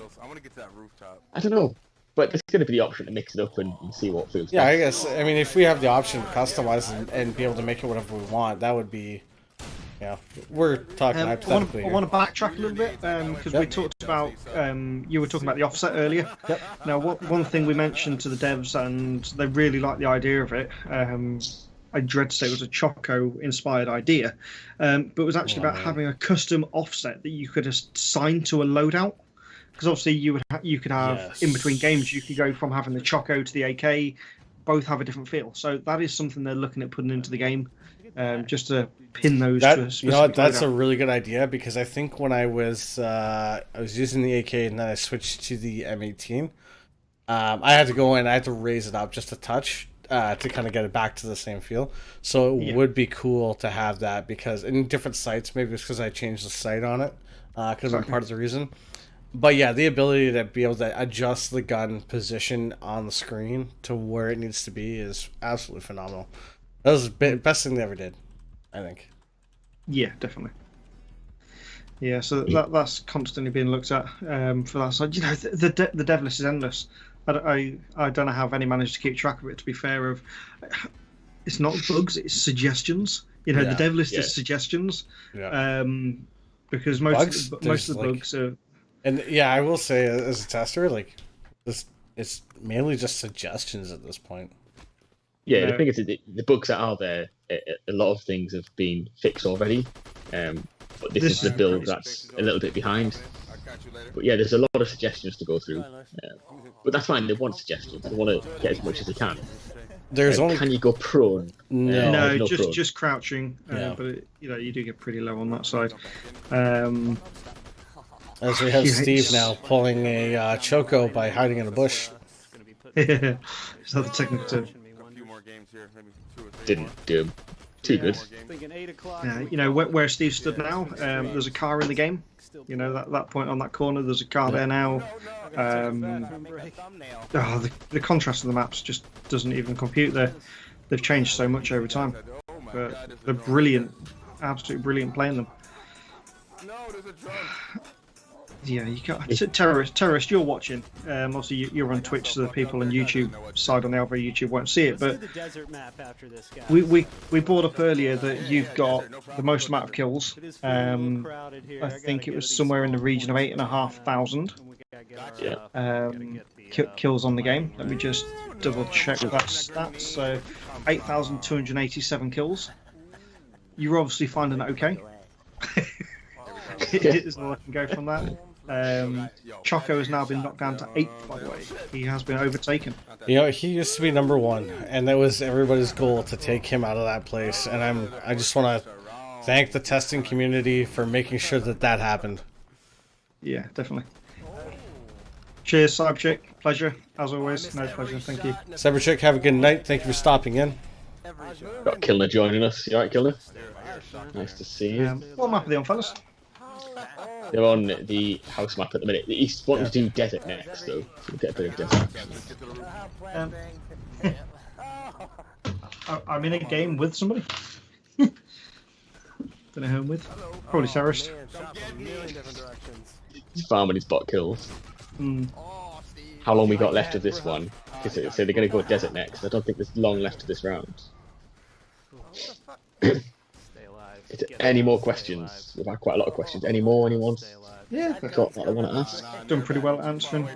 I don't know. But there's going to be the option to mix it up and see what feels. Yeah, I guess. I mean, if we have the option to customize and be able to make it whatever we want, that would be. Yeah, we're talking hypothetically. I want to backtrack a little bit because we talked about. You were talking about the offset earlier. Yep. Now, one thing we mentioned to the devs, and they really like the idea of it. I dread to say it was a Choco-inspired idea, but it was actually about having a custom offset that you could assign to a loadout. Because obviously you could have in between games you could go from having the Choco to the AK, both have a different feel. So that is something they're looking at putting into the game, just to pin those to a specific You know what, that's loadout. a really good idea, because I think when I was using the AK and then I switched to the M18, I had to go in, I had to raise it up just a touch to kind of get it back to the same feel. So it would be cool to have that, because in different sites, maybe it's because I changed the site on it, because I'm part of the reason. But yeah, the ability to be able to adjust the gun position on the screen to where it needs to be is absolutely phenomenal. That was the best thing they ever did, I think. Yeah, definitely. Yeah, so that's constantly being looked at for that side. You know, the dev list is endless. I don't know how I've any managed to keep track of it. To be fair, it's not bugs, it's suggestions. You know, the dev list is suggestions. Yeah. Because most of the bugs are. And yeah, I will say as a tester, like it's mainly just suggestions at this point. Yeah, the thing is, the bugs that are there, a lot of things have been fixed already. But this is the build that's a little bit behind. But yeah, there's a lot of suggestions to go through. But that's fine. They want suggestions. They want to get as much as they can. There's only. Can you go prone? No, prone. just crouching. But you do get pretty low on that side. As we have Steve now pulling a Choco by hiding in a bush. It's not the technical term. Didn't do him too good. You know where Steve stood now. There's a car in the game. You know that point on that corner. There's a car there now. The contrast of the maps just doesn't even compute there. They've changed so much over time. but they're brilliant, absolutely brilliant playing them. No, there's a drum. Yeah, you got terrorist. You're watching. Obviously, you're on Twitch, so the people on YouTube side on the ALVO YouTube won't see it. But we brought up earlier that you've got the most amount of kills. I think it was somewhere in the region of 8,500 kills on the game. Let me just double check that stat. So 8,287 kills. You're obviously finding that okay. It is all I can go from that. Choco has now been knocked down to 8th, by the way. He has been overtaken. You know, he used to be number 1, and that was everybody's goal to take him out of that place. And I just want to thank the testing community for making sure that that happened. Yeah, definitely. Cheers, Cyberchick. Pleasure, as always. No pleasure, thank you. Cyberchick, have a good night. Thank you for stopping in. Got Kilner joining us. You alright, Kilner? Nice to see you. What map are they on, fellas? They're on the house map at the minute. He's wanting to do desert next, though. So we'll get a bit of desert. I'm in a game with somebody. Don't know who I'm with. Probably terrorist. He's farming his bot kills. How long we got left of this one? Because they say they're going to go desert next. I don't think there's long left of this round. Any more questions? We've had quite a lot of questions. Any more? Anyone? Yeah, Got what I want to ask? done pretty well at answering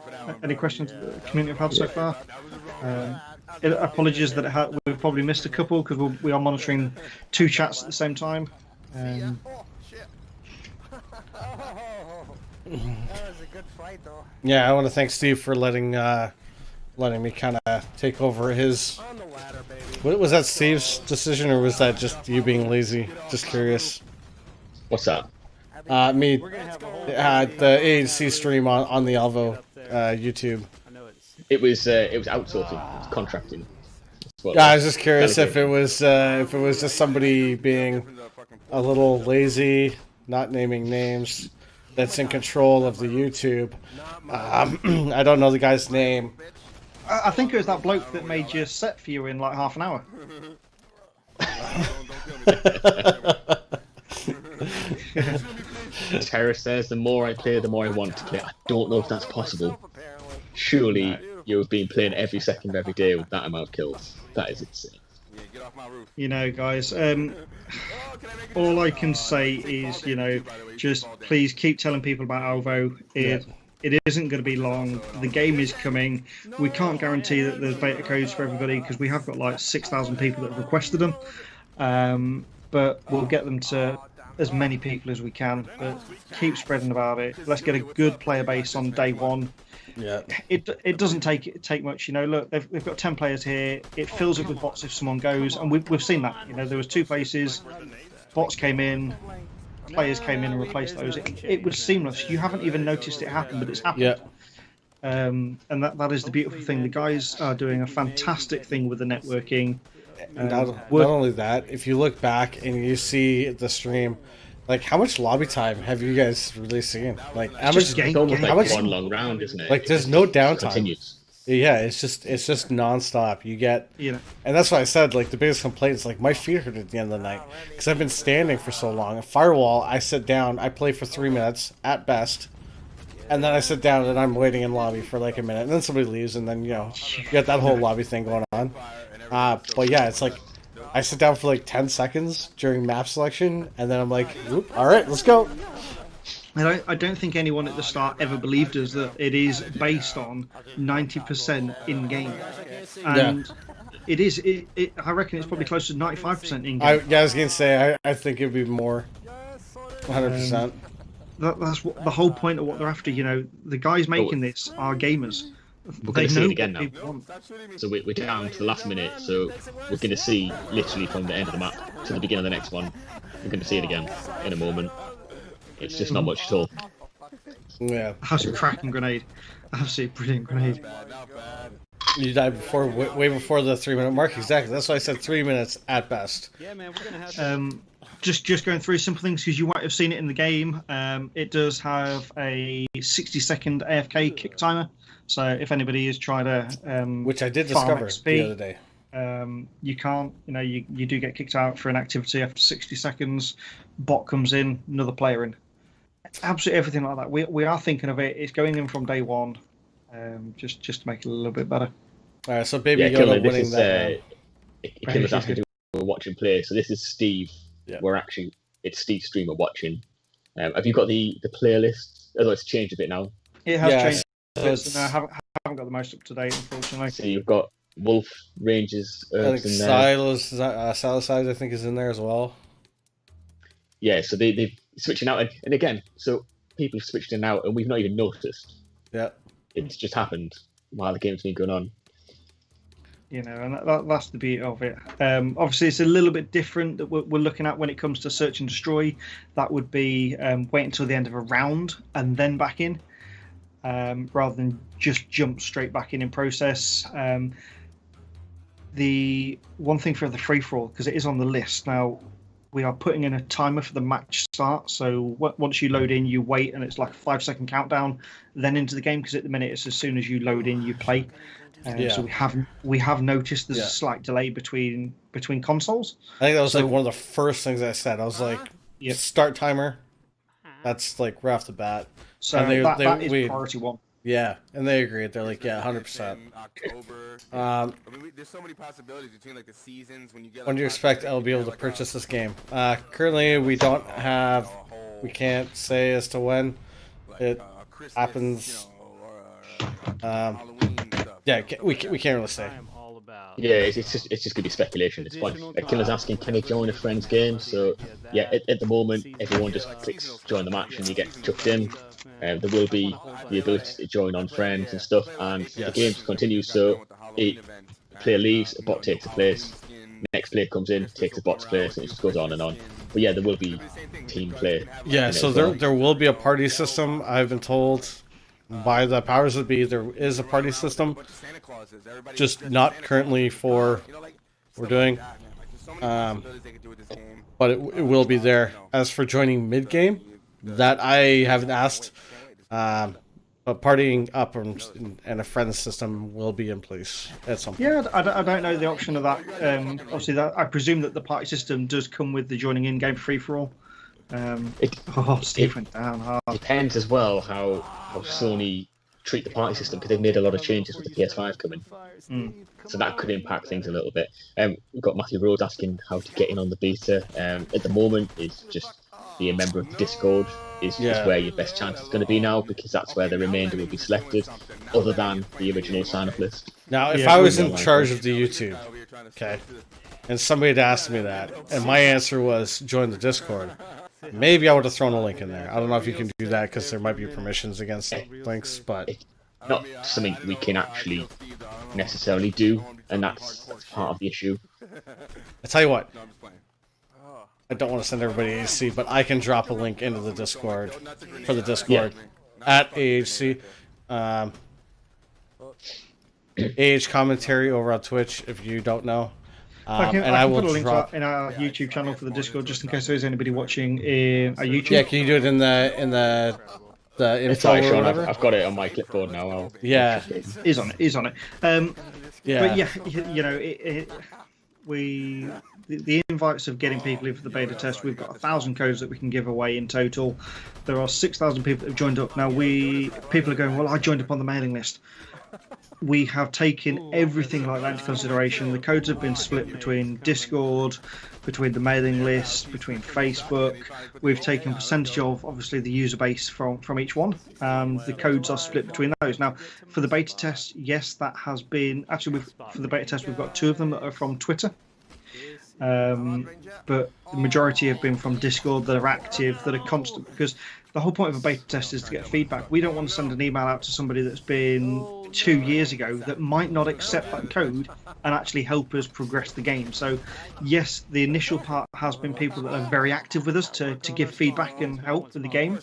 any questions the community have had so far. Apologies that we've probably missed a couple because we are monitoring 2 chats at the same time. That was a good fight, though. Yeah, I want to thank Steve for letting me kind of take over his. Was that Steve's decision, or was that just you being lazy? Just curious. What's that? Me, the AHC stream on the ALVO YouTube. It was outsourcing, it was contracting. Yeah, I was just curious if it was just somebody being a little lazy, not naming names, that's in control of the YouTube. I don't know the guy's name. I think it was that bloke that made your set for you in like half an hour. Terror says, the more I play, the more I want to play. I don't know if that's possible. Surely you've been playing every second of every day with that amount of kills. That is insane. You know, guys, all I can say is, you know, just please keep telling people about ALVO. It isn't going to be long. The game is coming. We can't guarantee that there's beta codes for everybody because we have got like 6,000 people that have requested them. But we'll get them to as many people as we can. But keep spreading about it. Let's get a good player base on day one. Yeah. It doesn't take much, you know. Look, they've got 10 players here. It fills up with bots if someone goes, and we've seen that. You know, there was 2 places, bots came in, players came in and replaced those. It was seamless. You haven't even noticed it happen, but it's happened. Yeah. And that is the beautiful thing. The guys are doing a fantastic thing with the networking. Not only that, if you look back and you see the stream, like how much lobby time have you guys really seen? Like how much? It's almost like one long round, isn't it? Like there's no downtime. Continues. Yeah, it's just nonstop. You get, you know, and that's why I said like the biggest complaint is like my feet hurt at the end of the night because I've been standing for so long. A firewall, I sit down, I play for 3 minutes at best, and then I sit down and I'm waiting in lobby for like a minute, and then somebody leaves, and then you know you get that whole lobby thing going on. But yeah, it's like I sit down for like 10 seconds during map selection, and then I'm like, all right, let's go. I don't think anyone at the start ever believed us that it is based on 90% in game, and it is. I reckon it's probably close to 95% in game. I was gonna say I think it'd be more, 100%. That's what, the whole point of what they're after. You know, the guys making this are gamers. We're going to see it again now. So we're down to the last minute, so we're going to see literally from the end of the map to the beginning of the next one. We're going to see it again in a moment. It's just not much at all. Yeah. That's a cracking grenade. Absolutely brilliant grenade. You died before, way before the 3-minute mark. Exactly. That's why I said 3 minutes at best. Yeah, man, we're going to have just going through simple things because you might have seen it in the game. It does have a 60-second AFK kick timer. So if anybody is trying to which I did discover XP, the other day. You can't, you do get kicked out for an activity after 60 seconds. Bot comes in, another player in. Absolutely everything like that. We are thinking of it. It's going in from day one, just to make it a little bit better. All right, so Baby Yoda winning that. Kim was asking who we're watching play. So this is Steve. Yeah. It's Steve's stream we're watching. Have you got the playlist? Although it's changed a bit now. It has changed. I haven't got the most up to date, unfortunately. So you've got Wolf, Rangers, Herbs in there. Silas, I think, is in there as well. Yeah, so they're switching out. And again, so people have switched in and out, and we've not even noticed. Yeah. It's just happened while the game's been going on. And that's the beauty of it. Obviously, it's a little bit different that we're looking at when it comes to search and destroy. That would be wait until the end of a round and then back in, rather than just jump straight back in process. The one thing for the free-for-all, because it is on the list now, we are putting in a timer for the match start. So once you load in, you wait, and it's like a 5-second countdown, then into the game, because at the minute it's as soon as you load in, you play. So we have noticed there's a slight delay between consoles. I think that was like one of the first things I said. I was like, start timer. That's like right off the bat. So that is priority one. Yeah, and they agreed. They're like, 100%. There's so many possibilities between like the seasons when you get. When do you expect I'll be able to purchase this game? Currently, we don't have. We can't say as to when it happens. Yeah, we can't really say. Yeah, it's just gonna be speculation. It's fine. Killer's asking, can you join a friend's game? So yeah, at the moment, everyone just clicks join the match and you get chucked in. There will be the ability to join on friends and stuff, and the game continues. So a player leaves, a bot takes a place. Next player comes in, takes a bot's place, and it just goes on and on. But yeah, there will be team play. Yeah, so there will be a party system. I've been told by the powers that be, there is a party system, just not currently for we're doing, but it will be there. As for joining mid game, that I haven't asked, but partying up and a friend system will be in place at some point. Yeah, I don't know the option of that. Obviously, I presume that the party system does come with the joining in game free for all. Steve went down. Depends as well how Sony treat the party system, because they've made a lot of changes with the PS5 coming. So that could impact things a little bit. We've got Matthew Rhodes asking how to get in on the beta. At the moment, it's just be a member of the Discord is where your best chance is going to be now, because that's where the remainder will be selected, other than the original sign-up list. Now, if I was in charge of the YouTube, okay, and somebody had asked me that, and my answer was join the Discord, maybe I would have thrown a link in there. I don't know if you can do that because there might be permissions against links, but it's not something we can actually necessarily do, and that's part of the issue. I tell you what, I don't want to send everybody AC, but I can drop a link into the Discord for the Discord at AHC. AH commentary over on Twitch if you don't know. I will put a link in our YouTube channel for the Discord, just in case there is anybody watching our YouTube. Yeah, can you do it in the info or whatever? I've got it on my clipboard now. Is on it. But yeah, the invites of getting people in for the beta test, we've got 1,000 codes that we can give away in total. There are 6,000 people that have joined up. Now people are going, well, I joined up on the mailing list. We have taken everything like that into consideration. The codes have been split between Discord, between the mailing list, between Facebook. We've taken percentage of, obviously, the user base from each one. The codes are split between those. Now, for the beta test, yes, that has been... Actually, for the beta test, we've got 2 of them that are from Twitter. But the majority have been from Discord, that are active, that are constant, because the whole point of a beta test is to get feedback. We don't want to send an email out to somebody that's been 2 years ago that might not accept that code and actually help us progress the game. So yes, the initial part has been people that are very active with us to give feedback and help with the game,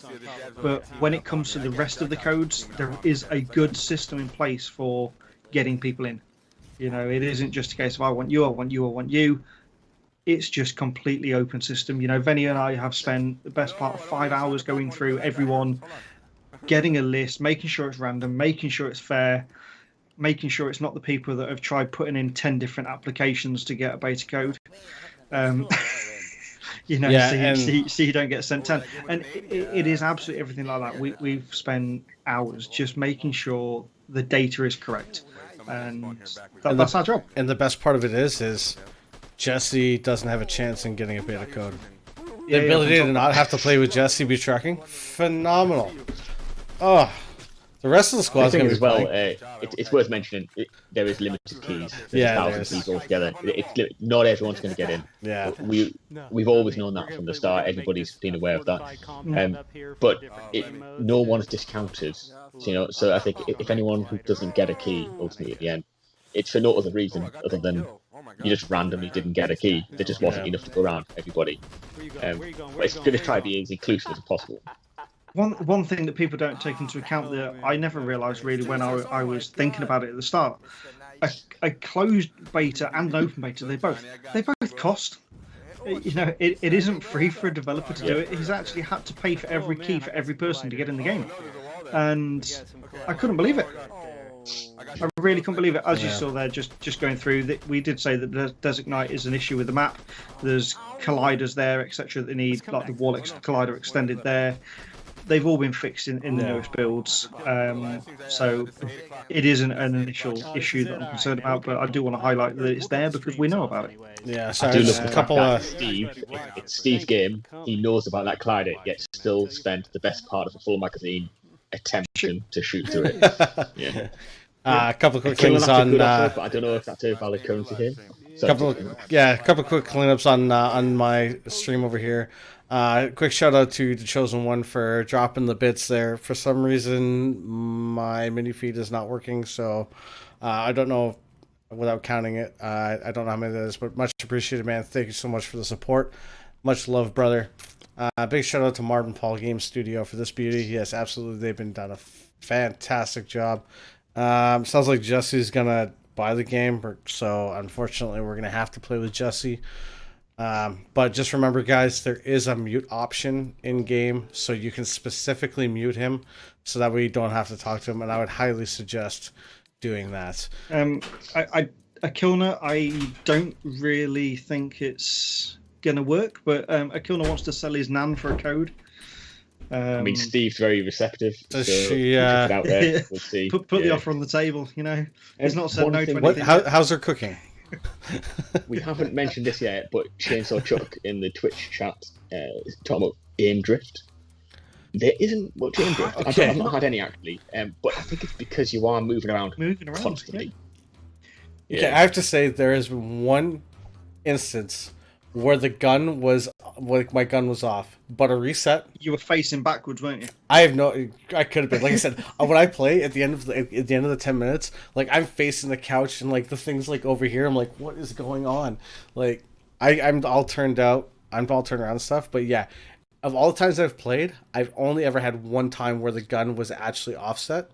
but when it comes to the rest of the codes, there is a good system in place for getting people in. It isn't just a case of I want you, I want you, I want you. It's just completely open system. Venny and I have spent the best part of 5 hours going through everyone, getting a list, making sure it's random, making sure it's fair, making sure it's not the people that have tried putting in 10 different applications to get a beta code. You know, so you don't get sent 10. And it is absolutely everything like that. We've spent hours just making sure the data is correct. And that's our job. And the best part of it is Jesse doesn't have a chance in getting a beta code. The ability to not have to play with Jesse be tracking, phenomenal. Oh, the rest of the squad's going to be as well. It's worth mentioning there is limited keys. There's 1,000 keys altogether. Not everyone's going to get in. Yeah, we've always known that from the start. Everybody's been aware of that. But no one's discounted. You know, so I think if anyone who doesn't get a key ultimately at the end, it's for no other reason other than you just randomly didn't get a key. There just wasn't enough to go around everybody. But it's going to try to be as inclusive as possible. One thing that people don't take into account that I never realised really when I was thinking about it at the start, a closed beta and an open beta, they both cost. You know, it isn't free for a developer to do it. He's actually had to pay for every key for every person to get in the game, and I couldn't believe it. I really couldn't believe it. As you saw there, just going through, we did say that Desert Knight is an issue with the map. There's colliders there, etc. that they need, like the wall collider extended there. They've all been fixed in the newest builds, so it isn't an initial issue that I'm concerned about. But I do want to highlight that it's there because we know about it. Yeah, so I do love a couple of Steve. It's Steve's game. He knows about that collider, yet still spent the best part of a full magazine attempting to shoot through it. Yeah. A couple of quick things on. But I don't know if that's a valid currency here. A couple quick cleanups on my stream over here. Quick shout out to the Chosen One for dropping the bits there. For some reason, my mini feed is not working, so I don't know. Without counting it, I don't know how many that is, but much appreciated, man. Thank you so much for the support. Much love, brother. Big shout out to Marvin Paul Game Studio for this beauty. Yes, absolutely, they've been done a fantastic job. Sounds like Jesse's gonna buy the game, so unfortunately, we're gonna have to play with Jesse. But just remember, guys, there is a mute option in game, so you can specifically mute him, so that way you don't have to talk to him. And I would highly suggest doing that. Akilna, I don't really think it's gonna work, but Akilna wants to sell his nan for a code. I mean, Steve's very receptive. So she, out there. We'll see. Put the offer on the table. You know, he's not said no to anything. How's her cooking? We haven't mentioned this yet, but Chainsaw Chuck in the Twitch chat is talking about aim drift. There isn't much aim drift. Okay. I've not had any actually, but I think it's because you are moving around constantly. Yeah. Okay, I have to say there is one instance where the gun was like my gun was off, but a reset. You were facing backwards, weren't you? I could have been. Like I said, when I play at the end of the 10 minutes, like I'm facing the couch and like the things like over here. I'm like, what is going on? Like I'm all turned out. I'm all turned around and stuff. But yeah, of all the times I've played, I've only ever had one time where the gun was actually offset,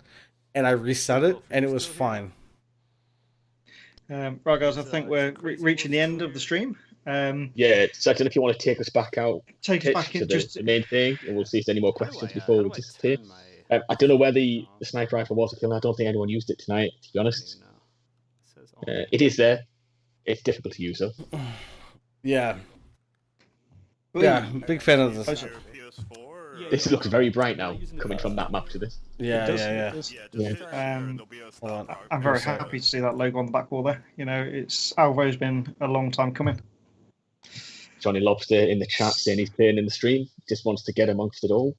and I reset it, and it was fine. Right, guys, I think we're reaching the end of the stream. So I don't know if you want to take us back out. Take us back in the main thing, and we'll see if there's any more questions before we disappear. I don't know where the sniper rifle was. I don't think anyone used it tonight, to be honest. It is there. It's difficult to use, though. Yeah. Yeah, big fan of this. This looks very bright now, coming from that map to this. Yeah. I'm very happy to see that logo on the back wall there. You know, ALVO's been a long time coming. Johnny Lobster in the chat saying he's playing in the stream. Just wants to get amongst it all.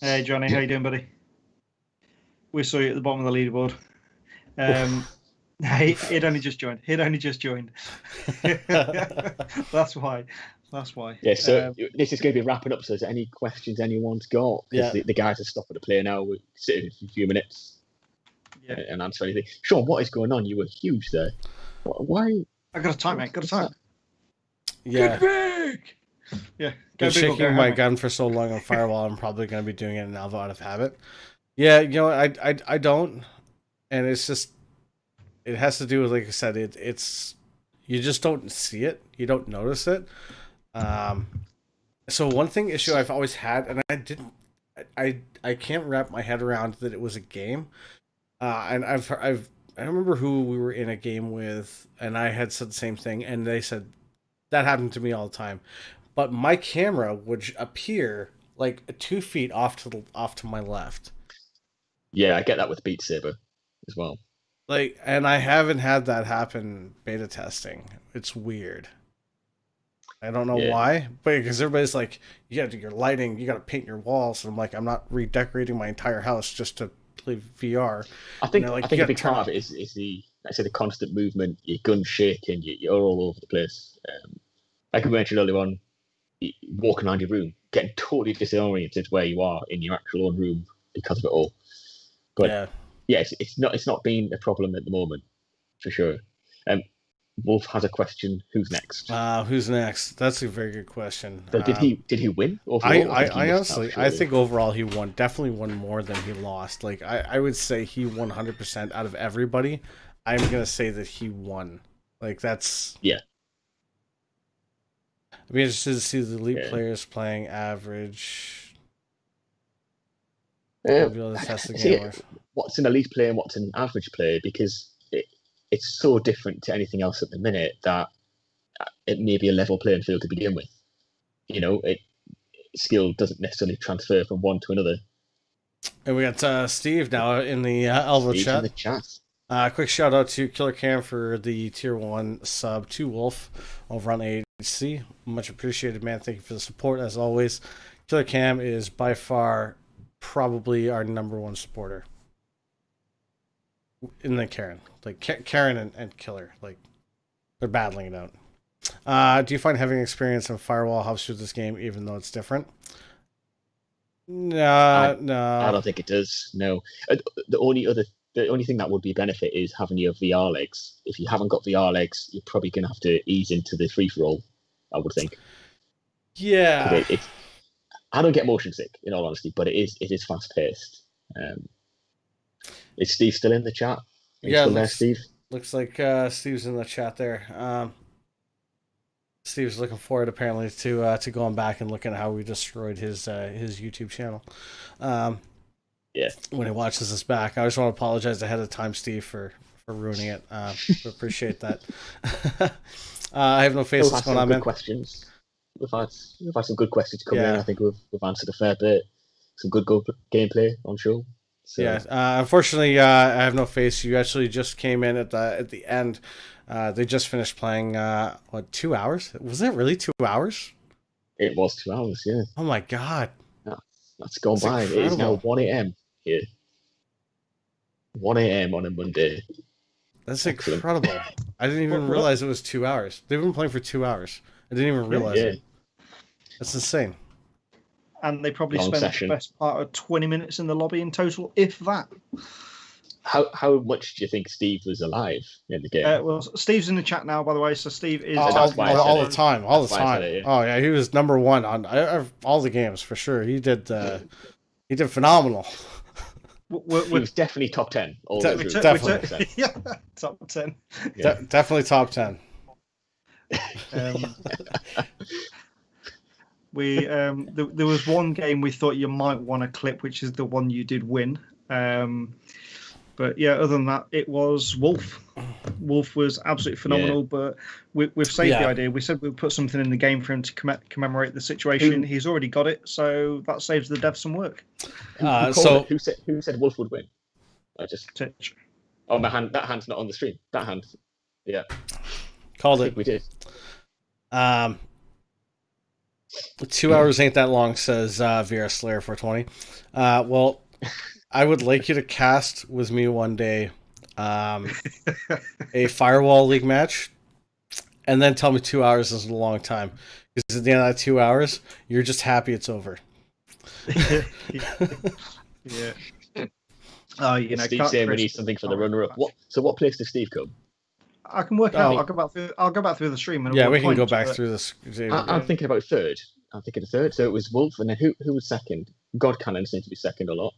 Hey, Johnny, how you doing, buddy? We saw you at the bottom of the leaderboard. He'd only just joined. That's why. Yeah, so this is going to be wrapping up. So is there any questions anyone's got? Because the guys are stopping to play now. We're sitting in a few minutes and answer anything. Sean, what is going on? You were huge there. Why? I got a time, mate. Yeah. Get big! Yeah. Been shaking my gun for so long on Firewall, I'm probably going to be doing it in ALVO out of habit. Yeah, you know, I don't. And it's just, it has to do with, like I said, it's, you just don't see it. You don't notice it. So one issue I've always had, and I can't wrap my head around that it was a game. And I've I don't remember who we were in a game with, and I had said the same thing, and they said that happened to me all the time. But my camera would appear like 2 feet off to my left. Yeah, I get that with Beat Saber as well. Like, and I haven't had that happen beta testing. It's weird. I don't know why, but because everybody's like, you got to do your lighting, you got to paint your walls, and I'm like, I'm not redecorating my entire house just to play VR. I think like, I think a big part of it is the, like I say, the constant movement. Your gun's shaking, you're all over the place. Like we mentioned earlier on, walking around your room, getting totally disoriented where you are in your actual own room because of it all. But it's not been a problem at the moment, for sure. Wolf has a question. Who's next? Who's next? That's a very good question. So did he win overall? I honestly, I think overall he won. Definitely won more than he lost. Like I would say he won 100% out of everybody. I'm gonna say that he won. Like that's I'd be interested to see the elite players playing average. I'll be able to test the game. What's an elite player and what's an average player? Because it's so different to anything else at the minute that it may be a level playing field to begin with. You know, skill doesn't necessarily transfer from one to another. And we got Steve now in the ALVO chat. In the chat. Quick shout out to Killer Cam for the tier 1 sub to Wolf over on AHC. Much appreciated, man. Thank you for the support as always. Killer Cam is by far probably our #1 supporter in the Karen. Like Karen and Killer, like they're battling it out. Do you find having experience in Firewall helps you with this game, even though it's different? No. I don't think it does. No. The only thing that would be a benefit is having your VR legs. If you haven't got VR legs, you're probably going to have to ease into the free for all, I would think. Yeah. I don't get motion sick, in all honesty, but it is fast paced. Is Steve still in the chat? Still there, Steve? Looks like Steve's in the chat there. Steve's looking forward apparently to going back and looking at how we destroyed his YouTube channel. When he watches this back, I just want to apologize ahead of time, Steve, for ruining it. Appreciate that. I have no face. What's going on, man? Questions. We've had some good questions come in. I think we've answered a fair bit. Some good gameplay on show. So. Yeah. Unfortunately, I have no face. You actually just came in at the end. They just finished playing. 2 hours? Was it really 2 hours? It was 2 hours. Yeah. Oh my god. That's gone by. Incredible. It is now 1 a.m. here. 1 a.m. on a Monday. That's incredible. I didn't even realize it was 2 hours. They've been playing for 2 hours. I didn't even realize it. That's insane. And they probably spent the best part of 20 minutes in the lobby in total, if that. How much do you think Steve was alive in the game? Well, Steve's in the chat now, by the way. So Steve is all the time. Oh yeah, he was #1 on all the games for sure. He did phenomenal. He was definitely top 10. Definitely, yeah, top 10. Yeah. Definitely top 10. There was one game we thought you might want to clip, which is the one you did win. But yeah, other than that, it was Wolf. Wolf was absolutely phenomenal, but we've saved the idea. We said we'd put something in the game for him to commemorate the situation. He's already got it, so that saves the devs some work. Who said Wolf would win? Titch. Oh, my hand. That hand's not on the stream. That hand. Yeah. Called it. We did. 2 hours ain't that long, says VR Slayer 420. Well, I would like you to cast with me one day a Firewall League match, and then tell me 2 hours is a long time. Because at the end of that 2 hours, you're just happy it's over. Yeah. Steve saying we need something for the runner-up. What place does Steve come? I can work out. I'll go back through the stream. And we can go back through this. I'm thinking about third. So it was Wolf, and then who was second? GodCannon seemed to be second a lot.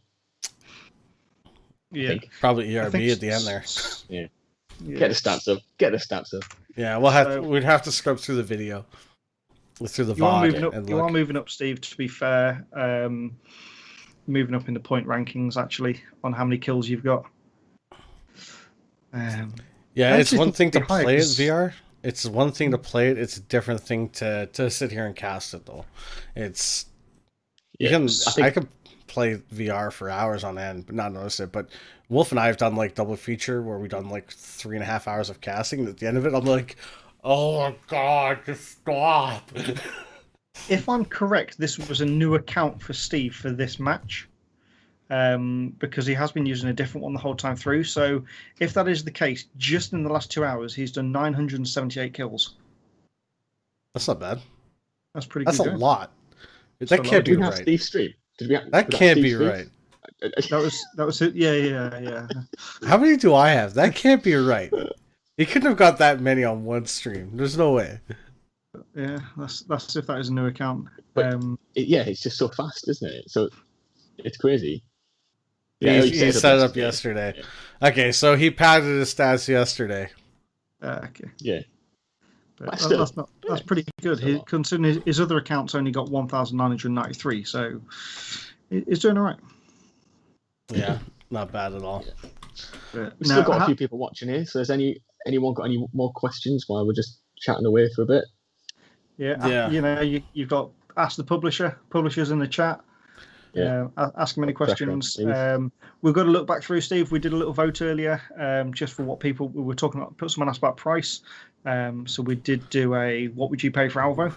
Yeah, probably ERB at the end there. Yeah. Get the stats up. Yeah, we'd have to scrub through the video, through the VOD. You are moving up, Steve. To be fair, moving up in the point rankings actually on how many kills you've got. Yeah, it's one thing to play it hype. VR. It's one thing to play it. It's a different thing to sit here and cast it though. It's you can. I could play VR for hours on end, but not notice it. But Wolf and I have done like double feature where we've done like 3.5 hours of casting. And at the end of it, I'm like, oh my god, just stop. If I'm correct, this was a new account for Steve for this match. Because he has been using a different one the whole time through. So if that is the case, just in the last 2 hours, he's done 978 kills. That's not bad. That's pretty good. That's a lot. That can't be right. Steve stream? That can't be right. That was it. Yeah. How many do I have? That can't be right. He couldn't have got that many on one stream. There's no way. Yeah, that's if that is a new account. But it's just so fast, isn't it? So it's crazy. Yeah, he set it up yesterday. Yeah. Okay, so he padded his stats yesterday. Okay. Yeah. But that's pretty good. Considering his other accounts only got 1,993, so he's doing all right. Yeah, not bad at all. Yeah. We've still got a few people watching here, so has anyone got any more questions while we're just chatting away for a bit? Yeah. You know, you've got Ask the Publishers in the chat. Yeah, ask him any questions. We've got to look back through, Steve. We did a little vote earlier, just for what people we were talking about. Someone asked about price, so we did do a what would you pay for ALVO?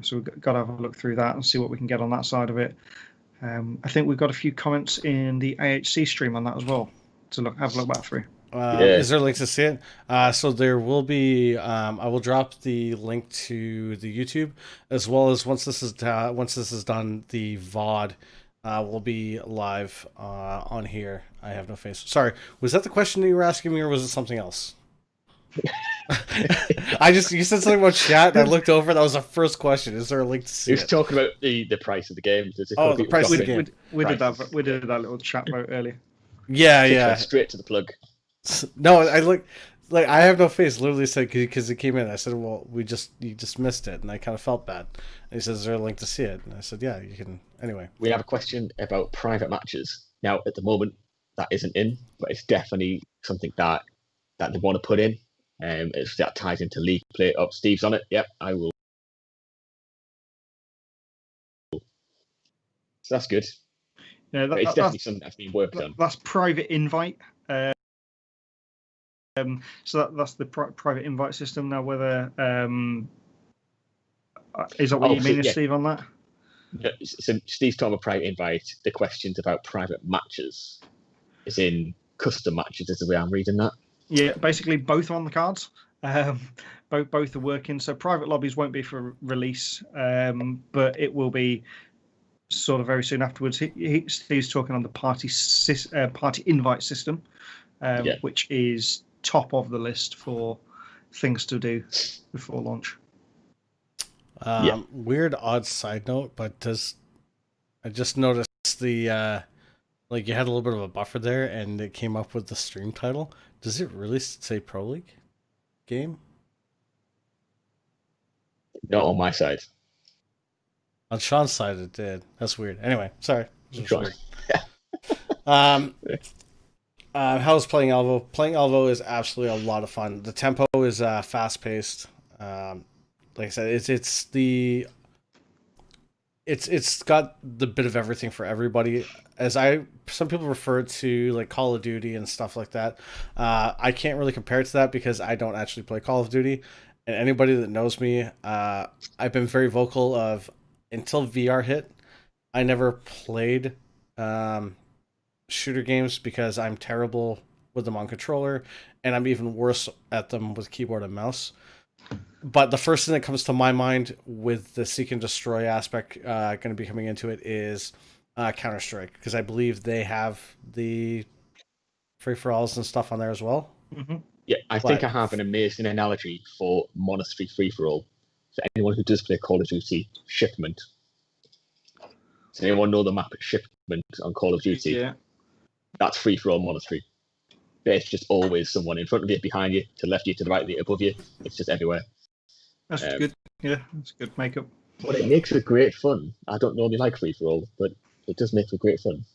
So we've got to have a look through that and see what we can get on that side of it. I think we've got a few comments in the AHC stream on that as well to have a look back through. Is there a link to see it? So there will be. I will drop the link to the YouTube, as well as once this is done, the VOD will be live on here. I have no face. Sorry, was that the question that you were asking me, or was it something else? You said something about chat, and I looked over. That was the first question. Is there a link to see? He was talking about the price of the game. The price of the game. We did that little chat vote earlier. Yeah. Straight to the plug. No, I have no face. Literally said because it came in. I said, "Well, you just missed it," and I kind of felt bad. And he says, "Is there a link to see it?" And I said, "Yeah, you can." Anyway, we have a question about private matches. Now, at the moment, that isn't in, but it's definitely something that they want to put in. That ties into league play. Oh, Steve's on it. Yep, I will. So that's good. Yeah, it's definitely something that's been worked on. That's private invite. So that's the private invite system. Now, whether is that what you mean, Steve, on that? Yeah, so Steve's talking about private invite. The questions about private matches is in custom matches, is the way I'm reading that. Yeah, basically both are on the cards. Both are working. So private lobbies won't be for release, but it will be sort of very soon afterwards. Steve's talking on the party invite system, which is top of the list for things to do before launch. Weird odd side note, but I just noticed the you had a little bit of a buffer there, and it came up with the stream title. Does it really say Pro League game? Not on my side. On Sean's side, it did. That's weird. Anyway, sorry. Weird. How's playing ALVO? Playing ALVO is absolutely a lot of fun. The tempo is fast paced. Like I said, it's got the bit of everything for everybody. Some people refer to like Call of Duty and stuff like that. I can't really compare it to that because I don't actually play Call of Duty. And anybody that knows me, I've been very vocal of until VR hit, I never played shooter games because I'm terrible with them on controller, and I'm even worse at them with keyboard and mouse. But the first thing that comes to my mind with the seek and destroy aspect going to be coming into it is Counter-Strike, because I believe they have the free-for-alls and stuff on there as well. Mm-hmm. Yeah, I think I have an amazing analogy for Monastery free-for-all. For anyone who does play Call of Duty, Shipment. Does anyone know the map at Shipment on Call of Duty? Yeah. That's free-for-all Monastery. There's just always someone in front of you, behind you, to the left of you, to the right of you, above you. It's just everywhere. That's good. Yeah, that's good makeup. But it makes for great fun. I don't normally like free-for-all, but it does make for great fun.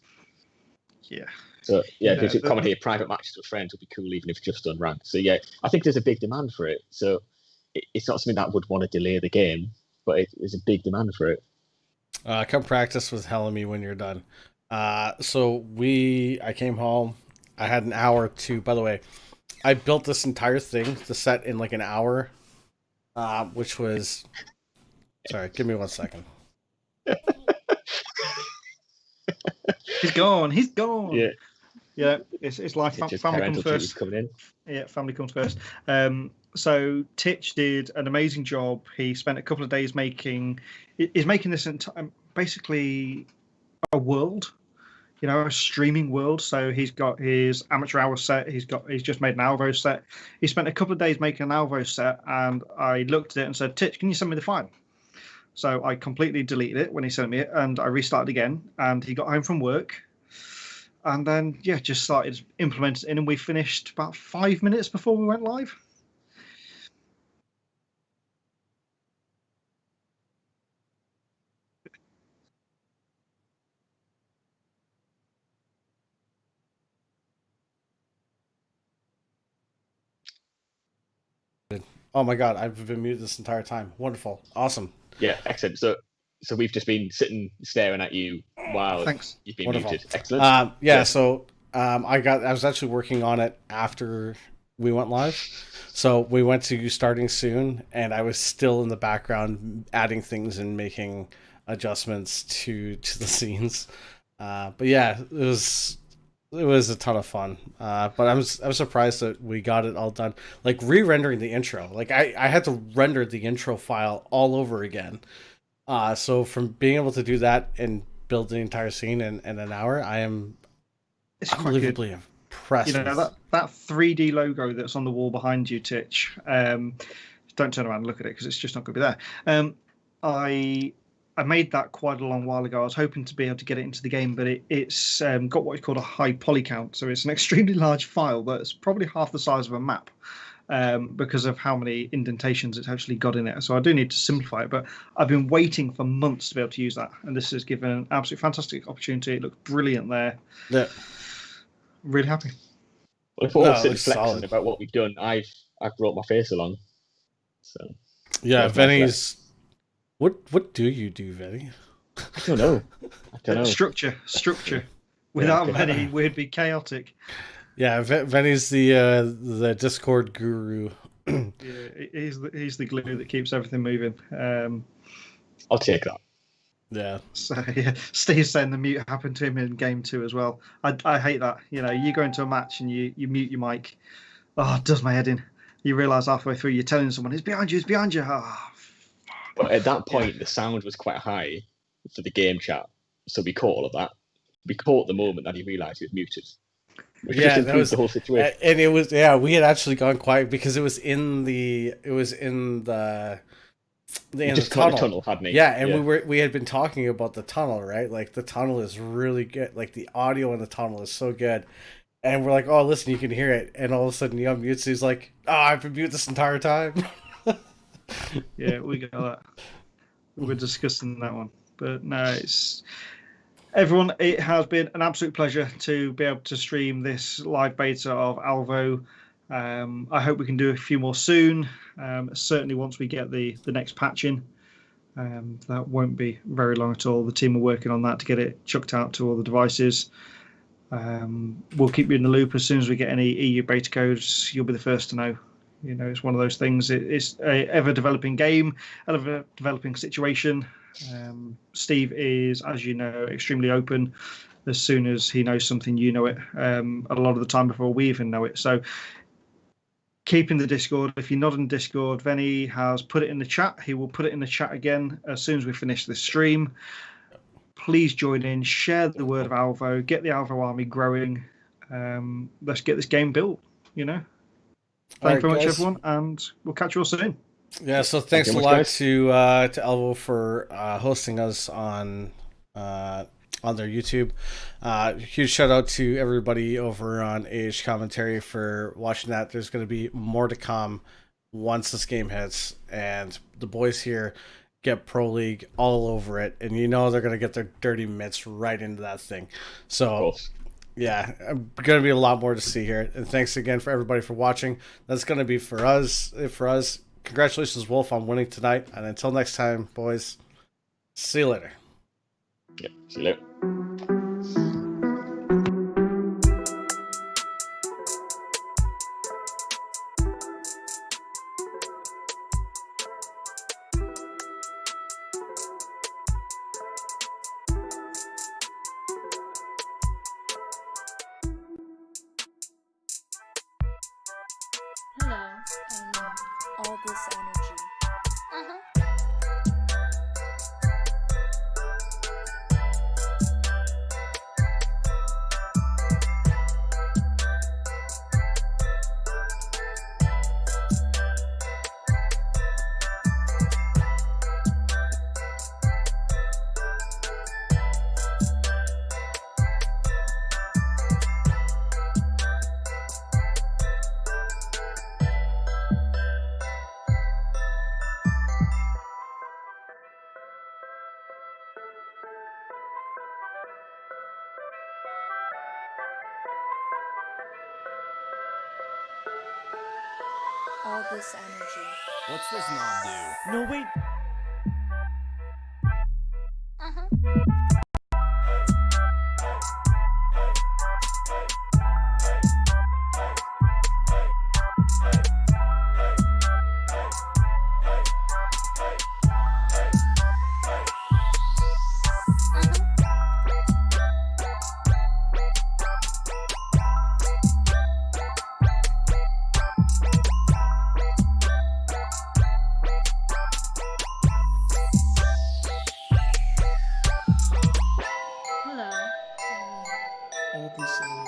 Yeah. So yeah, to commentate private matches with friends would be cool, even if just on ranked. So yeah, I think there's a big demand for it. So it's not something that would want to delay the game, but there's a big demand for it. Come practice with Hellamy when you're done. I came home. I had an hour to. By the way, I built this entire thing, the set in like an hour, which was. Sorry, give me 1 second. He's gone. He's gone. Yeah. Yeah, it's life. Family comes first. Coming in. Yeah, family comes first. So Titch did an amazing job. He spent a couple of days making. He's making this basically a world, a streaming world. So he's got his amateur hour set. He's just made an ALVO set. He spent a couple of days making an ALVO set, and I looked at it and said, "Titch, can you send me the file?" So I completely deleted it when he sent me it, and I restarted again. And he got home from work. And then, just started implementing it, and we finished about 5 minutes before we went live. Oh my god, I've been muted this entire time. Wonderful. Awesome. Yeah, excellent. So we've just been sitting staring at you while you've been muted. Excellent. So I was actually working on it after we went live. So we went to starting soon, and I was still in the background adding things and making adjustments to the scenes. But yeah, it was a ton of fun. But I was surprised that we got it all done. Like re-rendering the intro. Like I had to render the intro file all over again. So from being able to do that and build the entire scene in an hour, I am unbelievably impressed. That 3D logo that's on the wall behind you, Titch. Don't turn around and look at it because it's just not going to be there. I made that quite a long while ago. I was hoping to be able to get it into the game, but it's got what is called a high poly count. So it's an extremely large file that's probably half the size of a map. Because of how many indentations it's actually got in it. So I do need to simplify it, but I've been waiting for months to be able to use that. And this has given an absolutely fantastic opportunity. It looks brilliant there. Yeah. Really happy. Well, if we're all sitting flexing about what we've done, I've brought my face along. So yeah, Venny's... What do you do, Venny? I don't know. Structure. Without Venny, we'd be chaotic. Yeah, Venny's the Discord guru. Yeah, he's the glue that keeps everything moving. I'll take that. Yeah. So yeah, Steve's saying the mute happened to him in game 2 as well. I hate that. You go into a match and you mute your mic. Oh, it does my head in. You realise halfway through you're telling someone it's behind you. Oh, but at that point, the sound was quite high for the game chat, so we caught all of that. We caught the moment that he realised he was muted. Yeah, that was the whole situation. And it was we had actually gone quiet because it was in the tunnel. Hadn't he? Yeah, and we had been talking about the tunnel, right? Like the tunnel is really good. Like the audio in the tunnel is so good. And we're like, oh, listen, you can hear it. And all of a sudden he unmutes. He's like, oh, I've been mute this entire time. Yeah, we got that. We're discussing that one. But no, it's... Everyone, it has been an absolute pleasure to be able to stream this live beta of ALVO. I hope we can do a few more soon. Certainly once we get the next patch in. That won't be very long at all. The team are working on that to get it chucked out to all the devices. We'll keep you in the loop as soon as we get any EU beta codes. You'll be the first to know. It's one of those things. It's a ever-developing game, ever-developing situation. Steve is, as you know, extremely open. As soon as he knows something, you know it. A lot of the time before we even know it. So keep in the Discord. If you're not in Discord, Venny has put it in the chat. He will put it in the chat again as soon as we finish this stream. Please join in, share the word of ALVO, get the ALVO army growing. Let's get this game built, Thank you very much, everyone, and we'll catch you all soon. Yeah, so thanks a lot to ALVO for hosting us on their YouTube. Huge shout out to everybody over on AH Commentary for watching that. There's going to be more to come once this game hits, and the boys here get Pro League all over it, and they're going to get their dirty mitts right into that thing. So Yeah, going to be a lot more to see here. And thanks again for everybody for watching. That's going to be for us. Congratulations, Wolf, on winning tonight. And until next time, boys, see you later. Yep, see you later. Hello, all this energy. All this energy. What's this knob do? No, wait. Hello, all this energy.